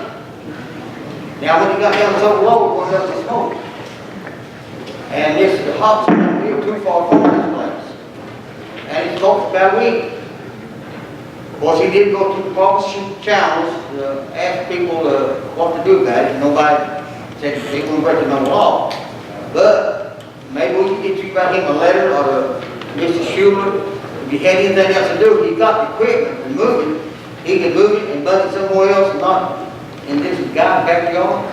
Now, when he got down so low, it wasn't up to smoke. And this is the hops don't live too far from this place. And it smoked about a week. Of course, he did go through the proper channels to ask people what to do about it. Nobody said they wouldn't break no law. But maybe we can get you about him a letter or Mr. Schuler. If he had anything else to do, he got the equipment to move it. He could move it and burn it somewhere else and not in this guy's backyard.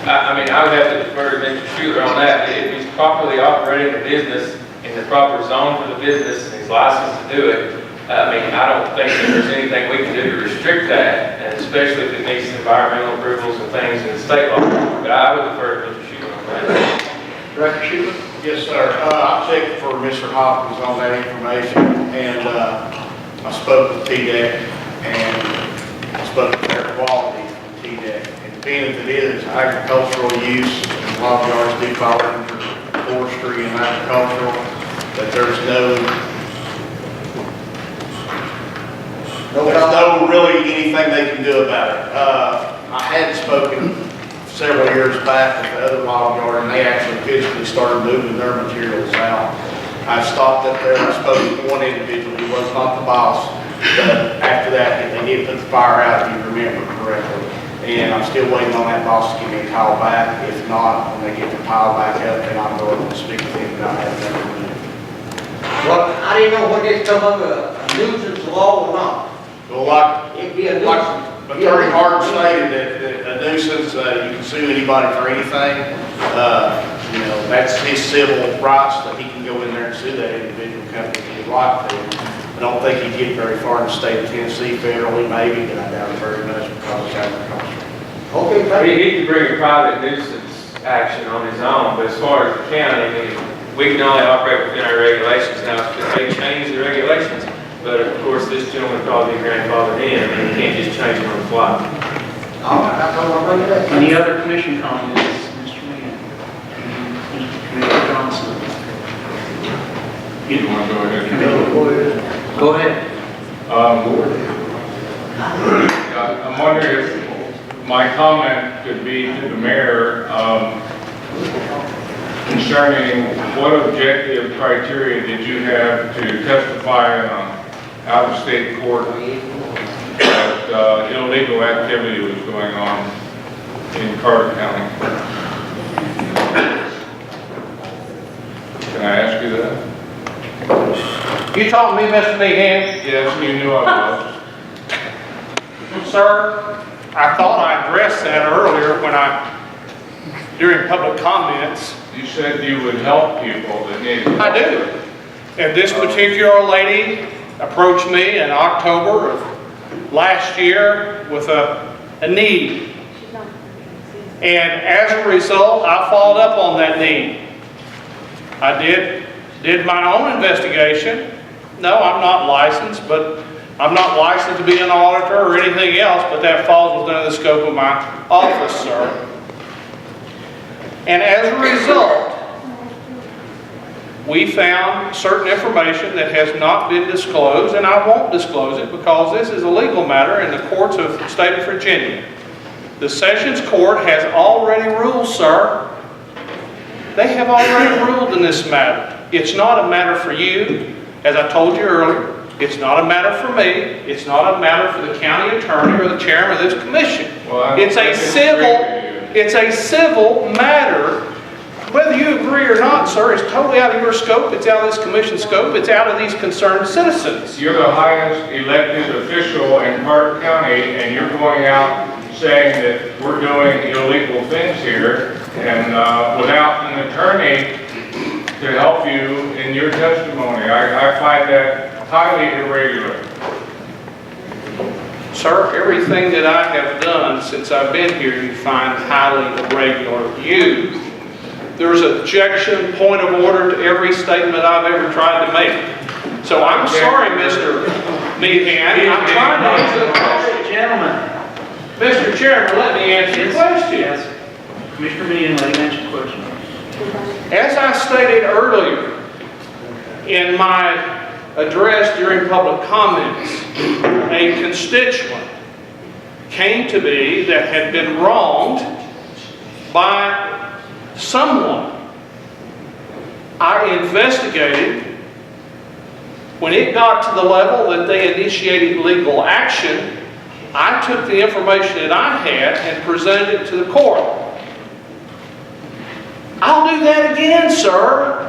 I mean, I would have to defer to Mr. Schuler on that. If he's properly operating the business in the proper zone for the business and he's licensed to do it, I mean, I don't think that there's anything we can do to restrict that, and especially if it meets environmental approvals and things in the state law. But I would defer to Mr. Schuler on that. Director Schuler? Yes, sir. I checked for Mr. Hopkins on that information, and I spoke with TDEC, and I spoke with Air Quality from TDEC. And being that it is agricultural use, and log yards do fall under forestry and agricultural, that there's no really anything they can do about it. I had spoken several years back with the other log yard, and they actually physically started moving their materials out. I stopped up there and I spoke with one individual who was not the boss, but after that, they did put the fire out, if you remember correctly. And I'm still waiting on that boss to give me a call back. If not, when they get the pile back up, then I'll go over and speak with him about having them removed. Well, I didn't know whether it's come under a nuisance law or not. Well, like It'd be a nuisance. Attorney Hart stated that a nuisance, you can sue anybody for anything. You know, that's his civil rights, that he can go in there and sue that individual company if he'd like to. I don't think he'd get very far in the state of Tennessee federally, maybe, but I doubt it very much because it's agriculture. Okay, thank you. He could bring a private nuisance action on his own, but as far as the county, I mean, we can only operate within our regulations now because they change the regulations. But of course, this gentleman probably grandfathered in, and you can't just change them on the fly. Any other commission comments? Mr. Mann? Mr. Johnson? You want to go ahead? Go ahead. I'm wondering if my comment could be to the mayor concerning what objective criteria did you have to testify in an out-of-state court that illegal activity was going on in Carter County? Can I ask you that? You told me, Mr. Meehan? Yes, you knew I was. Sir, I thought I addressed that earlier during public comments. You said you would help people that needed help. I do. And this particular lady approached me in October of last year with a need. And as a result, I followed up on that need. I did my own investigation. No, I'm not licensed, but I'm not licensed to be an auditor or anything else, but that falls within the scope of my office, sir. And as a result, we found certain information that has not been disclosed, and I won't disclose it because this is a legal matter in the courts of the state of Virginia. The Sessions Court has already ruled, sir. They have already ruled in this matter. It's not a matter for you, as I told you earlier. It's not a matter for me. It's not a matter for the county attorney or the chairman of this commission. It's a civil matter. Whether you agree or not, sir, it's totally out of your scope. It's out of this commission's scope. It's out of these concerned citizens. You're the highest elected official in Park County, and you're going out saying that we're doing illegal things here, and without an attorney to help you in your testimony. I find that highly irregular. Sir, everything that I have done since I've been here, you find highly irregular. There's objection, point of order to every statement I've ever tried to make. So I'm sorry, Mr. Meehan. I'm trying to answer the question. Gentlemen. Mr. Chairman, let me answer your question. Yes. Commissioner Meehan, let him answer the question. As I stated earlier in my address during public comments, a constituent came to me that had been wronged by someone. I investigated. When it got to the level that they initiated legal action, I took the information that I had and presented it to the court. I'll do that again, sir.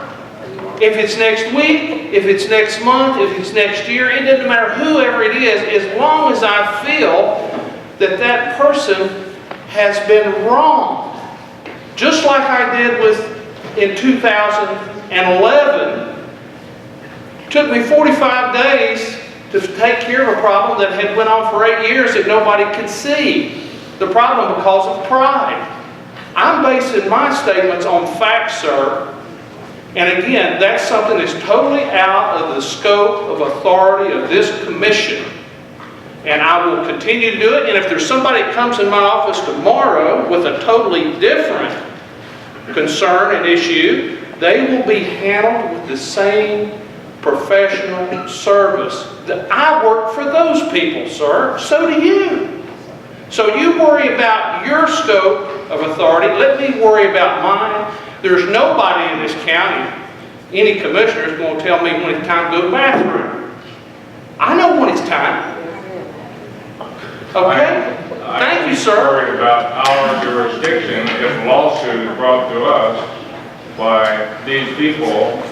If it's next week, if it's next month, if it's next year, it doesn't matter whoever it is, as long as I feel that that person has been wronged. Just like I did in 2011, it took me 45 days to take care of a problem that had went on for 8 years that nobody could see. The problem because of pride. I'm basing my statements on facts, sir. And again, that's something that's totally out of the scope of authority of this commission. And I will continue to do it. And if there's somebody that comes in my office tomorrow with a totally different concern and issue, they will be handled with the same professional service. I work for those people, sir. So do you. So you worry about your scope of authority. Let me worry about mine. There's nobody in this county, any commissioner, is going to tell me when it's time to go to the bathroom. I know when it's time. Okay? Thank you, sir. I'm worried about our jurisdiction if a lawsuit is brought to us by these people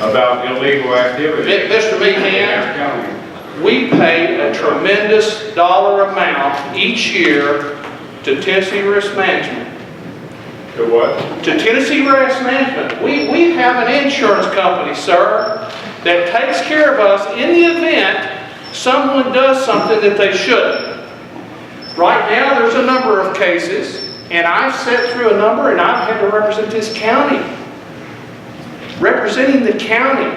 about illegal activity. Mr. Meehan, we pay a tremendous dollar amount each year to Tennessee Risk Management. To what? To Tennessee Risk Management. We have an insurance company, sir, that takes care of us in the event someone does something that they shouldn't. Right now, there's a number of cases, and I've sat through a number, and I've had to represent this county. Representing the county.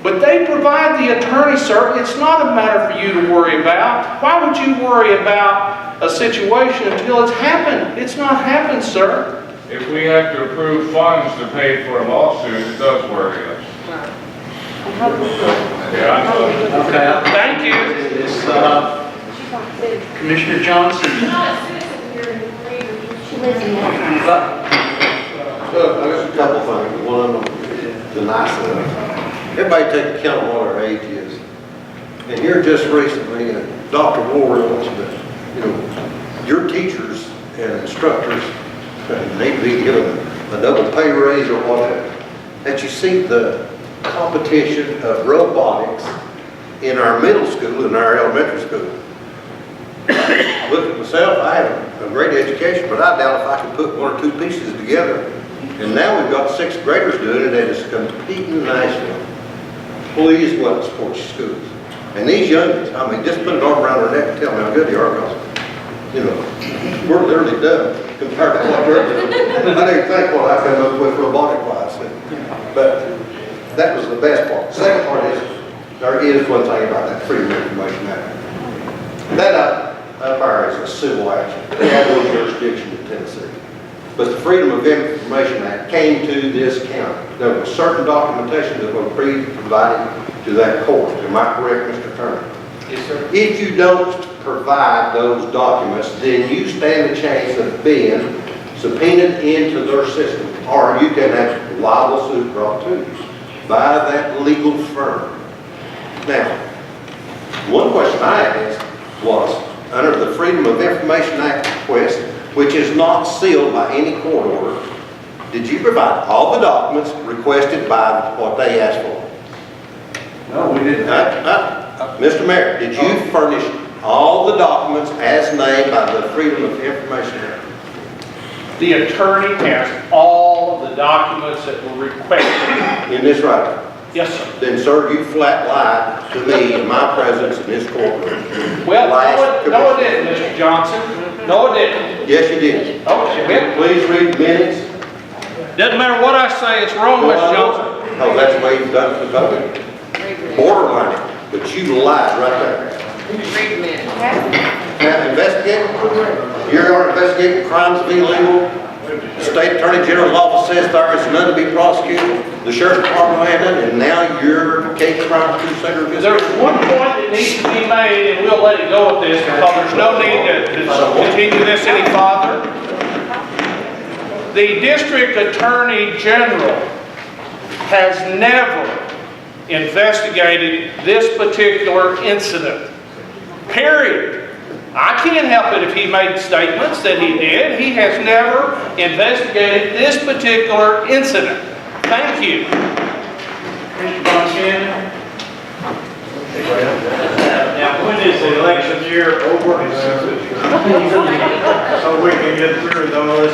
But they provide the attorney, sir. It's not a matter for you to worry about. Why would you worry about a situation until it's happened? It's not happened, sir. If we have to approve funds to pay for a lawsuit, it does worry us. Okay. Thank you. Commissioner Johnson. There's a couple things. One of them, the nice stuff. Everybody take account of what our age is. And here just recently, Dr. Ward wants to, your teachers and instructors need to be given a double pay raise or whatever. That you see the competition of robotics in our middle school and our elementary school. I look at myself, I have a great education, but I doubt if I could put one or two pieces together. And now we've got sixth graders doing it, and it's competing nationally. Please let us support your schools. And these youngins, I mean, just put an arm around their neck and tell me how good they are, because, we're literally done compared to what they're doing. I didn't think what I come up with robotic-wise. But that was the best part. The second part is, there is one thing about that Freedom of Information Act. That up there is a civil action. They have no jurisdiction in Tennessee. but the Freedom of Information Act came to this county. There was certain documentation that was provided to that court. Am I correct, Mr. Turner? Yes, sir. If you don't provide those documents, then you stand a chance of being subpoenaed into their system, or you can have liable suit brought to you by that legal firm. Now, one question I asked was, under the Freedom of Information Act request, which is not sealed by any court order, did you provide all the documents requested by what they asked for? No, we didn't. Mr. Mayor, did you furnish all the documents as named by the Freedom of Information Act? The attorney has all of the documents that were requested. In this writing? Yes, sir. Then, sir, you flat lied to me in my presence in this courtroom. Well, no, it didn't, Mr. Johnson. No, it didn't. Yes, you did. Okay, well, Please read the minutes. doesn't matter what I say, it's wrong, Mr. Johnson. Oh, that's the way you've done it for voting. Borderline, but you lied right there. Now, investigating, you're investigating crimes of illegal. The State Attorney General's office says there is none to be prosecuted. The Sheriff's Department had none, and now you're Cape Crime Crusader. There's one point that needs to be made, and we'll let it go with this because there's no need to continue this any farther. The District Attorney General has never investigated this particular incident. Period. I can't help it if he made statements that he did. He has never investigated this particular incident. Thank you. Mr. Bonsanna? Now, when is the election year over? So we can get through those,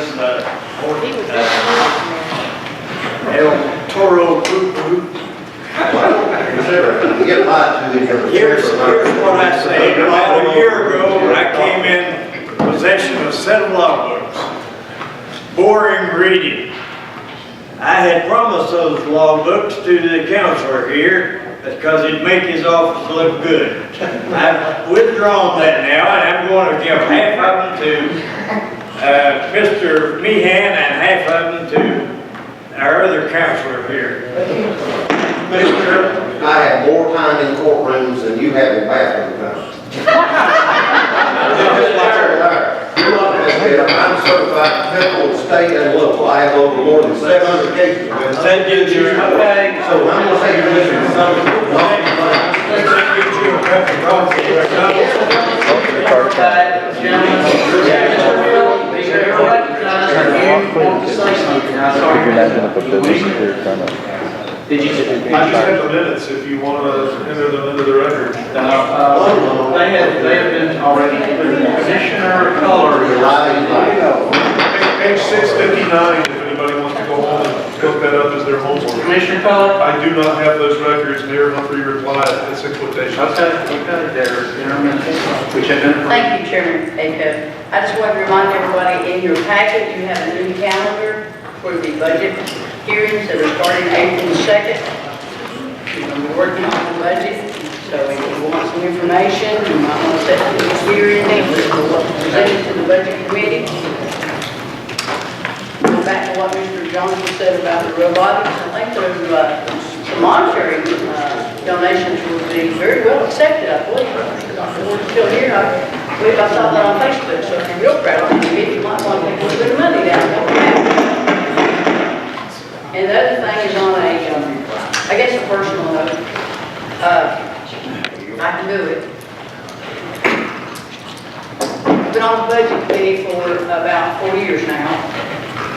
El Toro Group. Here's what I say. About a year ago, I came in possession of a set of logbooks. Boring reading. I had promised those logbooks to the counselor here because it'd make his office look good. I've withdrawn that now, and I'm going to give half of them to Mr. Meehan and half of them to our other counselor here. Mr. Chairman, I have more time in courtrooms than you have in bathroom time. I'm certified federal, state, and local. I have over more than 700 cases. So I'm going to say you're listening to something. I just have the minutes if you want to enter them into the record. They have been already, Commissioner Color. Page 659, if anybody wants to go home and look that up as their homework. Commissioner Color? I do not have those records. Mayor Humphrey replied, it's a quotation. Okay, they're in our minutes, which have been. Thank you, Chairman Aco. I just want to remind everybody, in your packet, you have a new calendar for the budget hearings that are starting April 2nd. We're working on the budget, so if you want some information, you might want to set the hearing presented to the budget committee. Go back to what Mr. Johnson said about the robotics. I think there's some monetary donations will be very well accepted, I believe. Dr. Ward's still here. I believe I saw that on Facebook, so if you're real proud of me, you might want to take a little bit of money down. And the other thing is on a, I guess a personal note, I can do it. I've been on the budget committee for about 4 years now,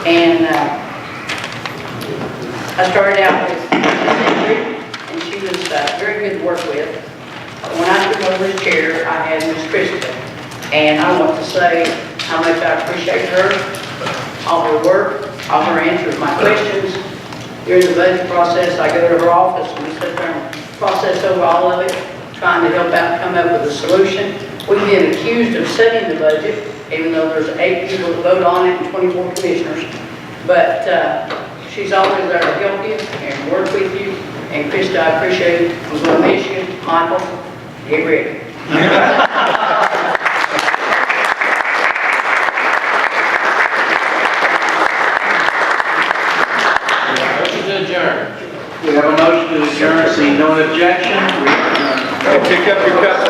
and I started out with Ingrid, and she was very good to work with. When I took over the chair, I had Ms. Krista, and I want to say how much I appreciate her, all her work, all her answers to my questions. During the budget process, I go to her office and we sit there and process over all of it, trying to help out come up with a solution. We've been accused of setting the budget, even though there's 8 people that vote on it and 24 commissioners. But she's always there to help you and work with you. And Krista, I appreciate it. I'm going to miss you. Michael, get ready. adjourn. We have a motion to adjourn, seeing no objection, we adjourn. Pick up your cups back.